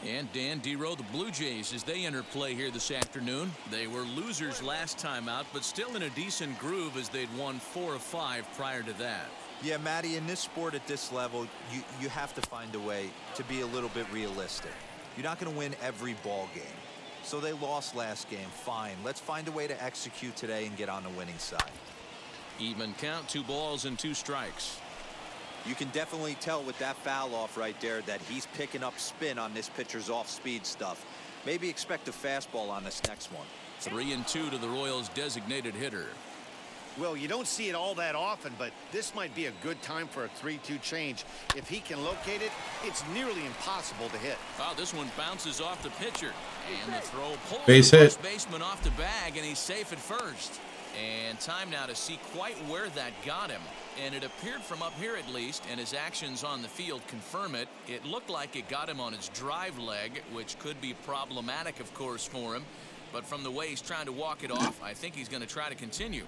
And Dan Dero, the Blue Jays, as they enter play here this afternoon. They were losers last time out, but still in a decent groove as they'd won 4 of 5 prior to that. Yeah, Matty, in this sport at this level, you have to find a way to be a little bit realistic. You're not going to win every ball game. So they lost last game. Fine. Let's find a way to execute today and get on the winning side. Even count, 2 balls and 2 strikes. You can definitely tell with that foul off right there that he's picking up spin on this pitcher's off-speed stuff. Maybe expect a fastball on this next one. 3-2 to the Royals' designated hitter. Well, you don't see it all that often, but this might be a good time for a 3-2 change. If he can locate it, it's nearly impossible to hit. Oh, this one bounces off the pitcher. And the throw pulls Base the hit. first baseman off the bag, and he's safe at first. And time now to see quite where that got him. And it appeared from up here at least, and his actions on the field confirm it. It looked like it got him on his drive leg, which could be problematic, of course, for him. But from the way he's trying to walk it off, I think he's going to try to continue.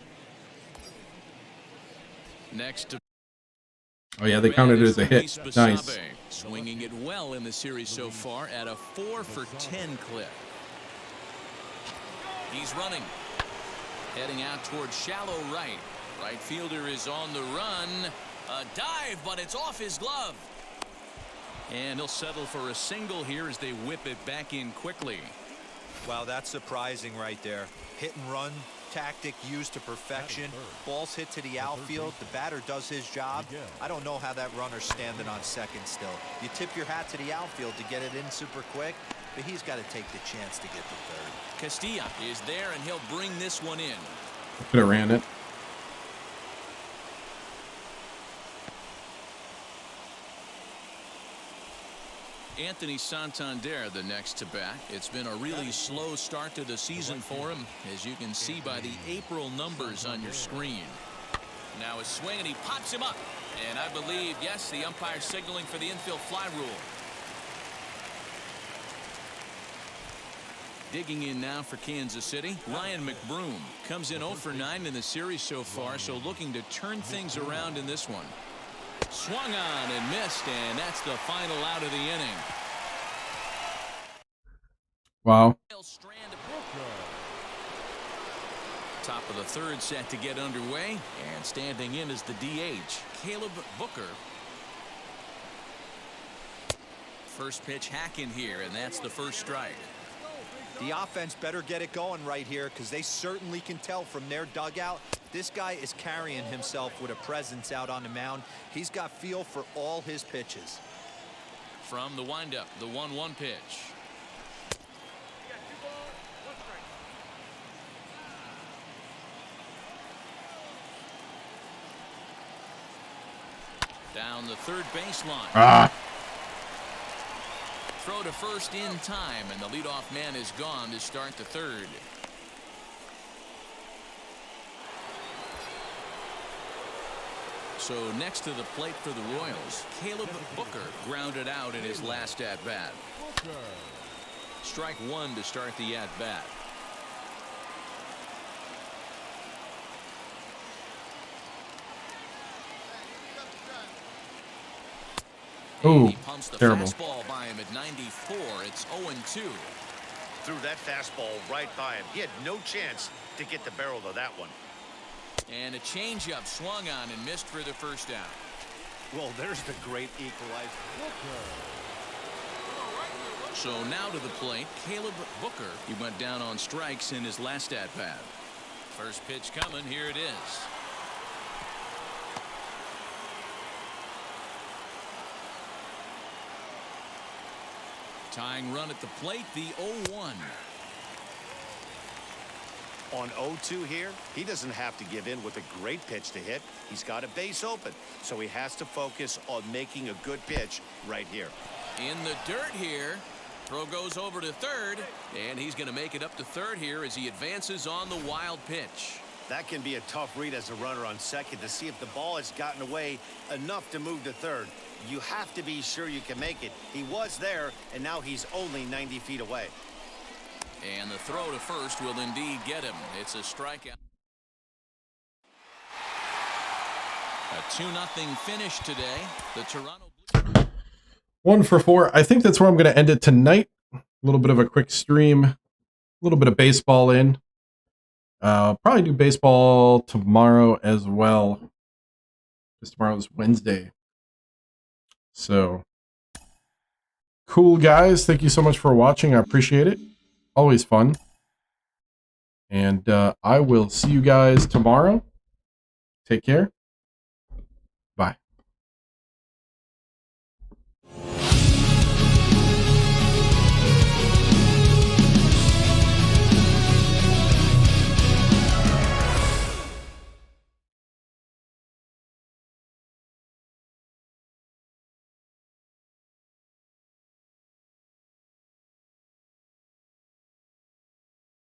Next to Oh yeah, they counted it as a hit. Basabe, Nice. swinging it well in the series so far at a 4-for-10 clip. He's running. Heading out towards shallow right. Right fielder is on the run. A dive, but it's off his glove. And he'll settle for a single here as they whip it back in quickly. Wow, that's surprising right there. Hit and run tactic used to perfection. Balls hit to the outfield. The batter does his job. I don't know how that runner's standing on second still. You tip your hat to the outfield to get it in super quick, but he's got to take the chance to get to third. Castilla is there, and he'll bring this one in. Could have ran it. Anthony Santander the next to bat. It's been a really slow start to the season for him, as you can see by the April numbers on your screen. Now a swing, and he pops him up. And I believe, yes, the umpire signaling for the infield fly rule. Digging in now for Kansas City, Ryan McBroom comes in 0 for 9 in the series so far, so looking to turn things around in this one. Swung on and missed, and that's the final out of the inning. Wow. Top of the third set to get underway, and standing in is the DH, Caleb Booker. First pitch hack in here, and that's the first strike. The offense better get it going right here, because they certainly can tell from their dugout this guy is carrying himself with a presence out on the mound. He's got feel for all his pitches. From the windup, the 1-1 pitch. Down the third baseline. Throw to first in time, and the leadoff man is gone to start the third. So next to the plate for the Royals, Caleb Booker grounded out in his last at-bat. Strike one to start the at-bat. Ooh, He pumps the terrible. fastball by him at 94. It's 0-2. Threw that fastball right by him. He had no chance to get the barrel of that one. And a changeup swung on and missed for the first down. Well, there's the great equalizer. So now to the plate, Caleb Booker. He went down on strikes in his last at-bat. First pitch coming. Here it is. Tying run at the plate, the 0-1. On 0-2 here, he doesn't have to give in with a great pitch to hit. He's got a base open, so he has to focus on making a good pitch right here. In the dirt here. Throw goes over to third, and he's going to make it up to third here as he advances on the wild pitch. That can be a tough read as a runner on second to see if the ball has gotten away enough to move to third. You have to be sure you can make it. He was there, and now he's only 90 feet away. And the throw to first will indeed get him. It's a strikeout. A 2-0 finish today. The Toronto Blue 1 for 4. I think that's where I'm going to end it tonight. A little bit of a quick stream. A little bit of baseball in. Probably do baseball tomorrow as well. Because tomorrow is Wednesday. So, cool, guys. Thank you so much for watching. I appreciate it. Always fun. And I will see you guys tomorrow. Take care.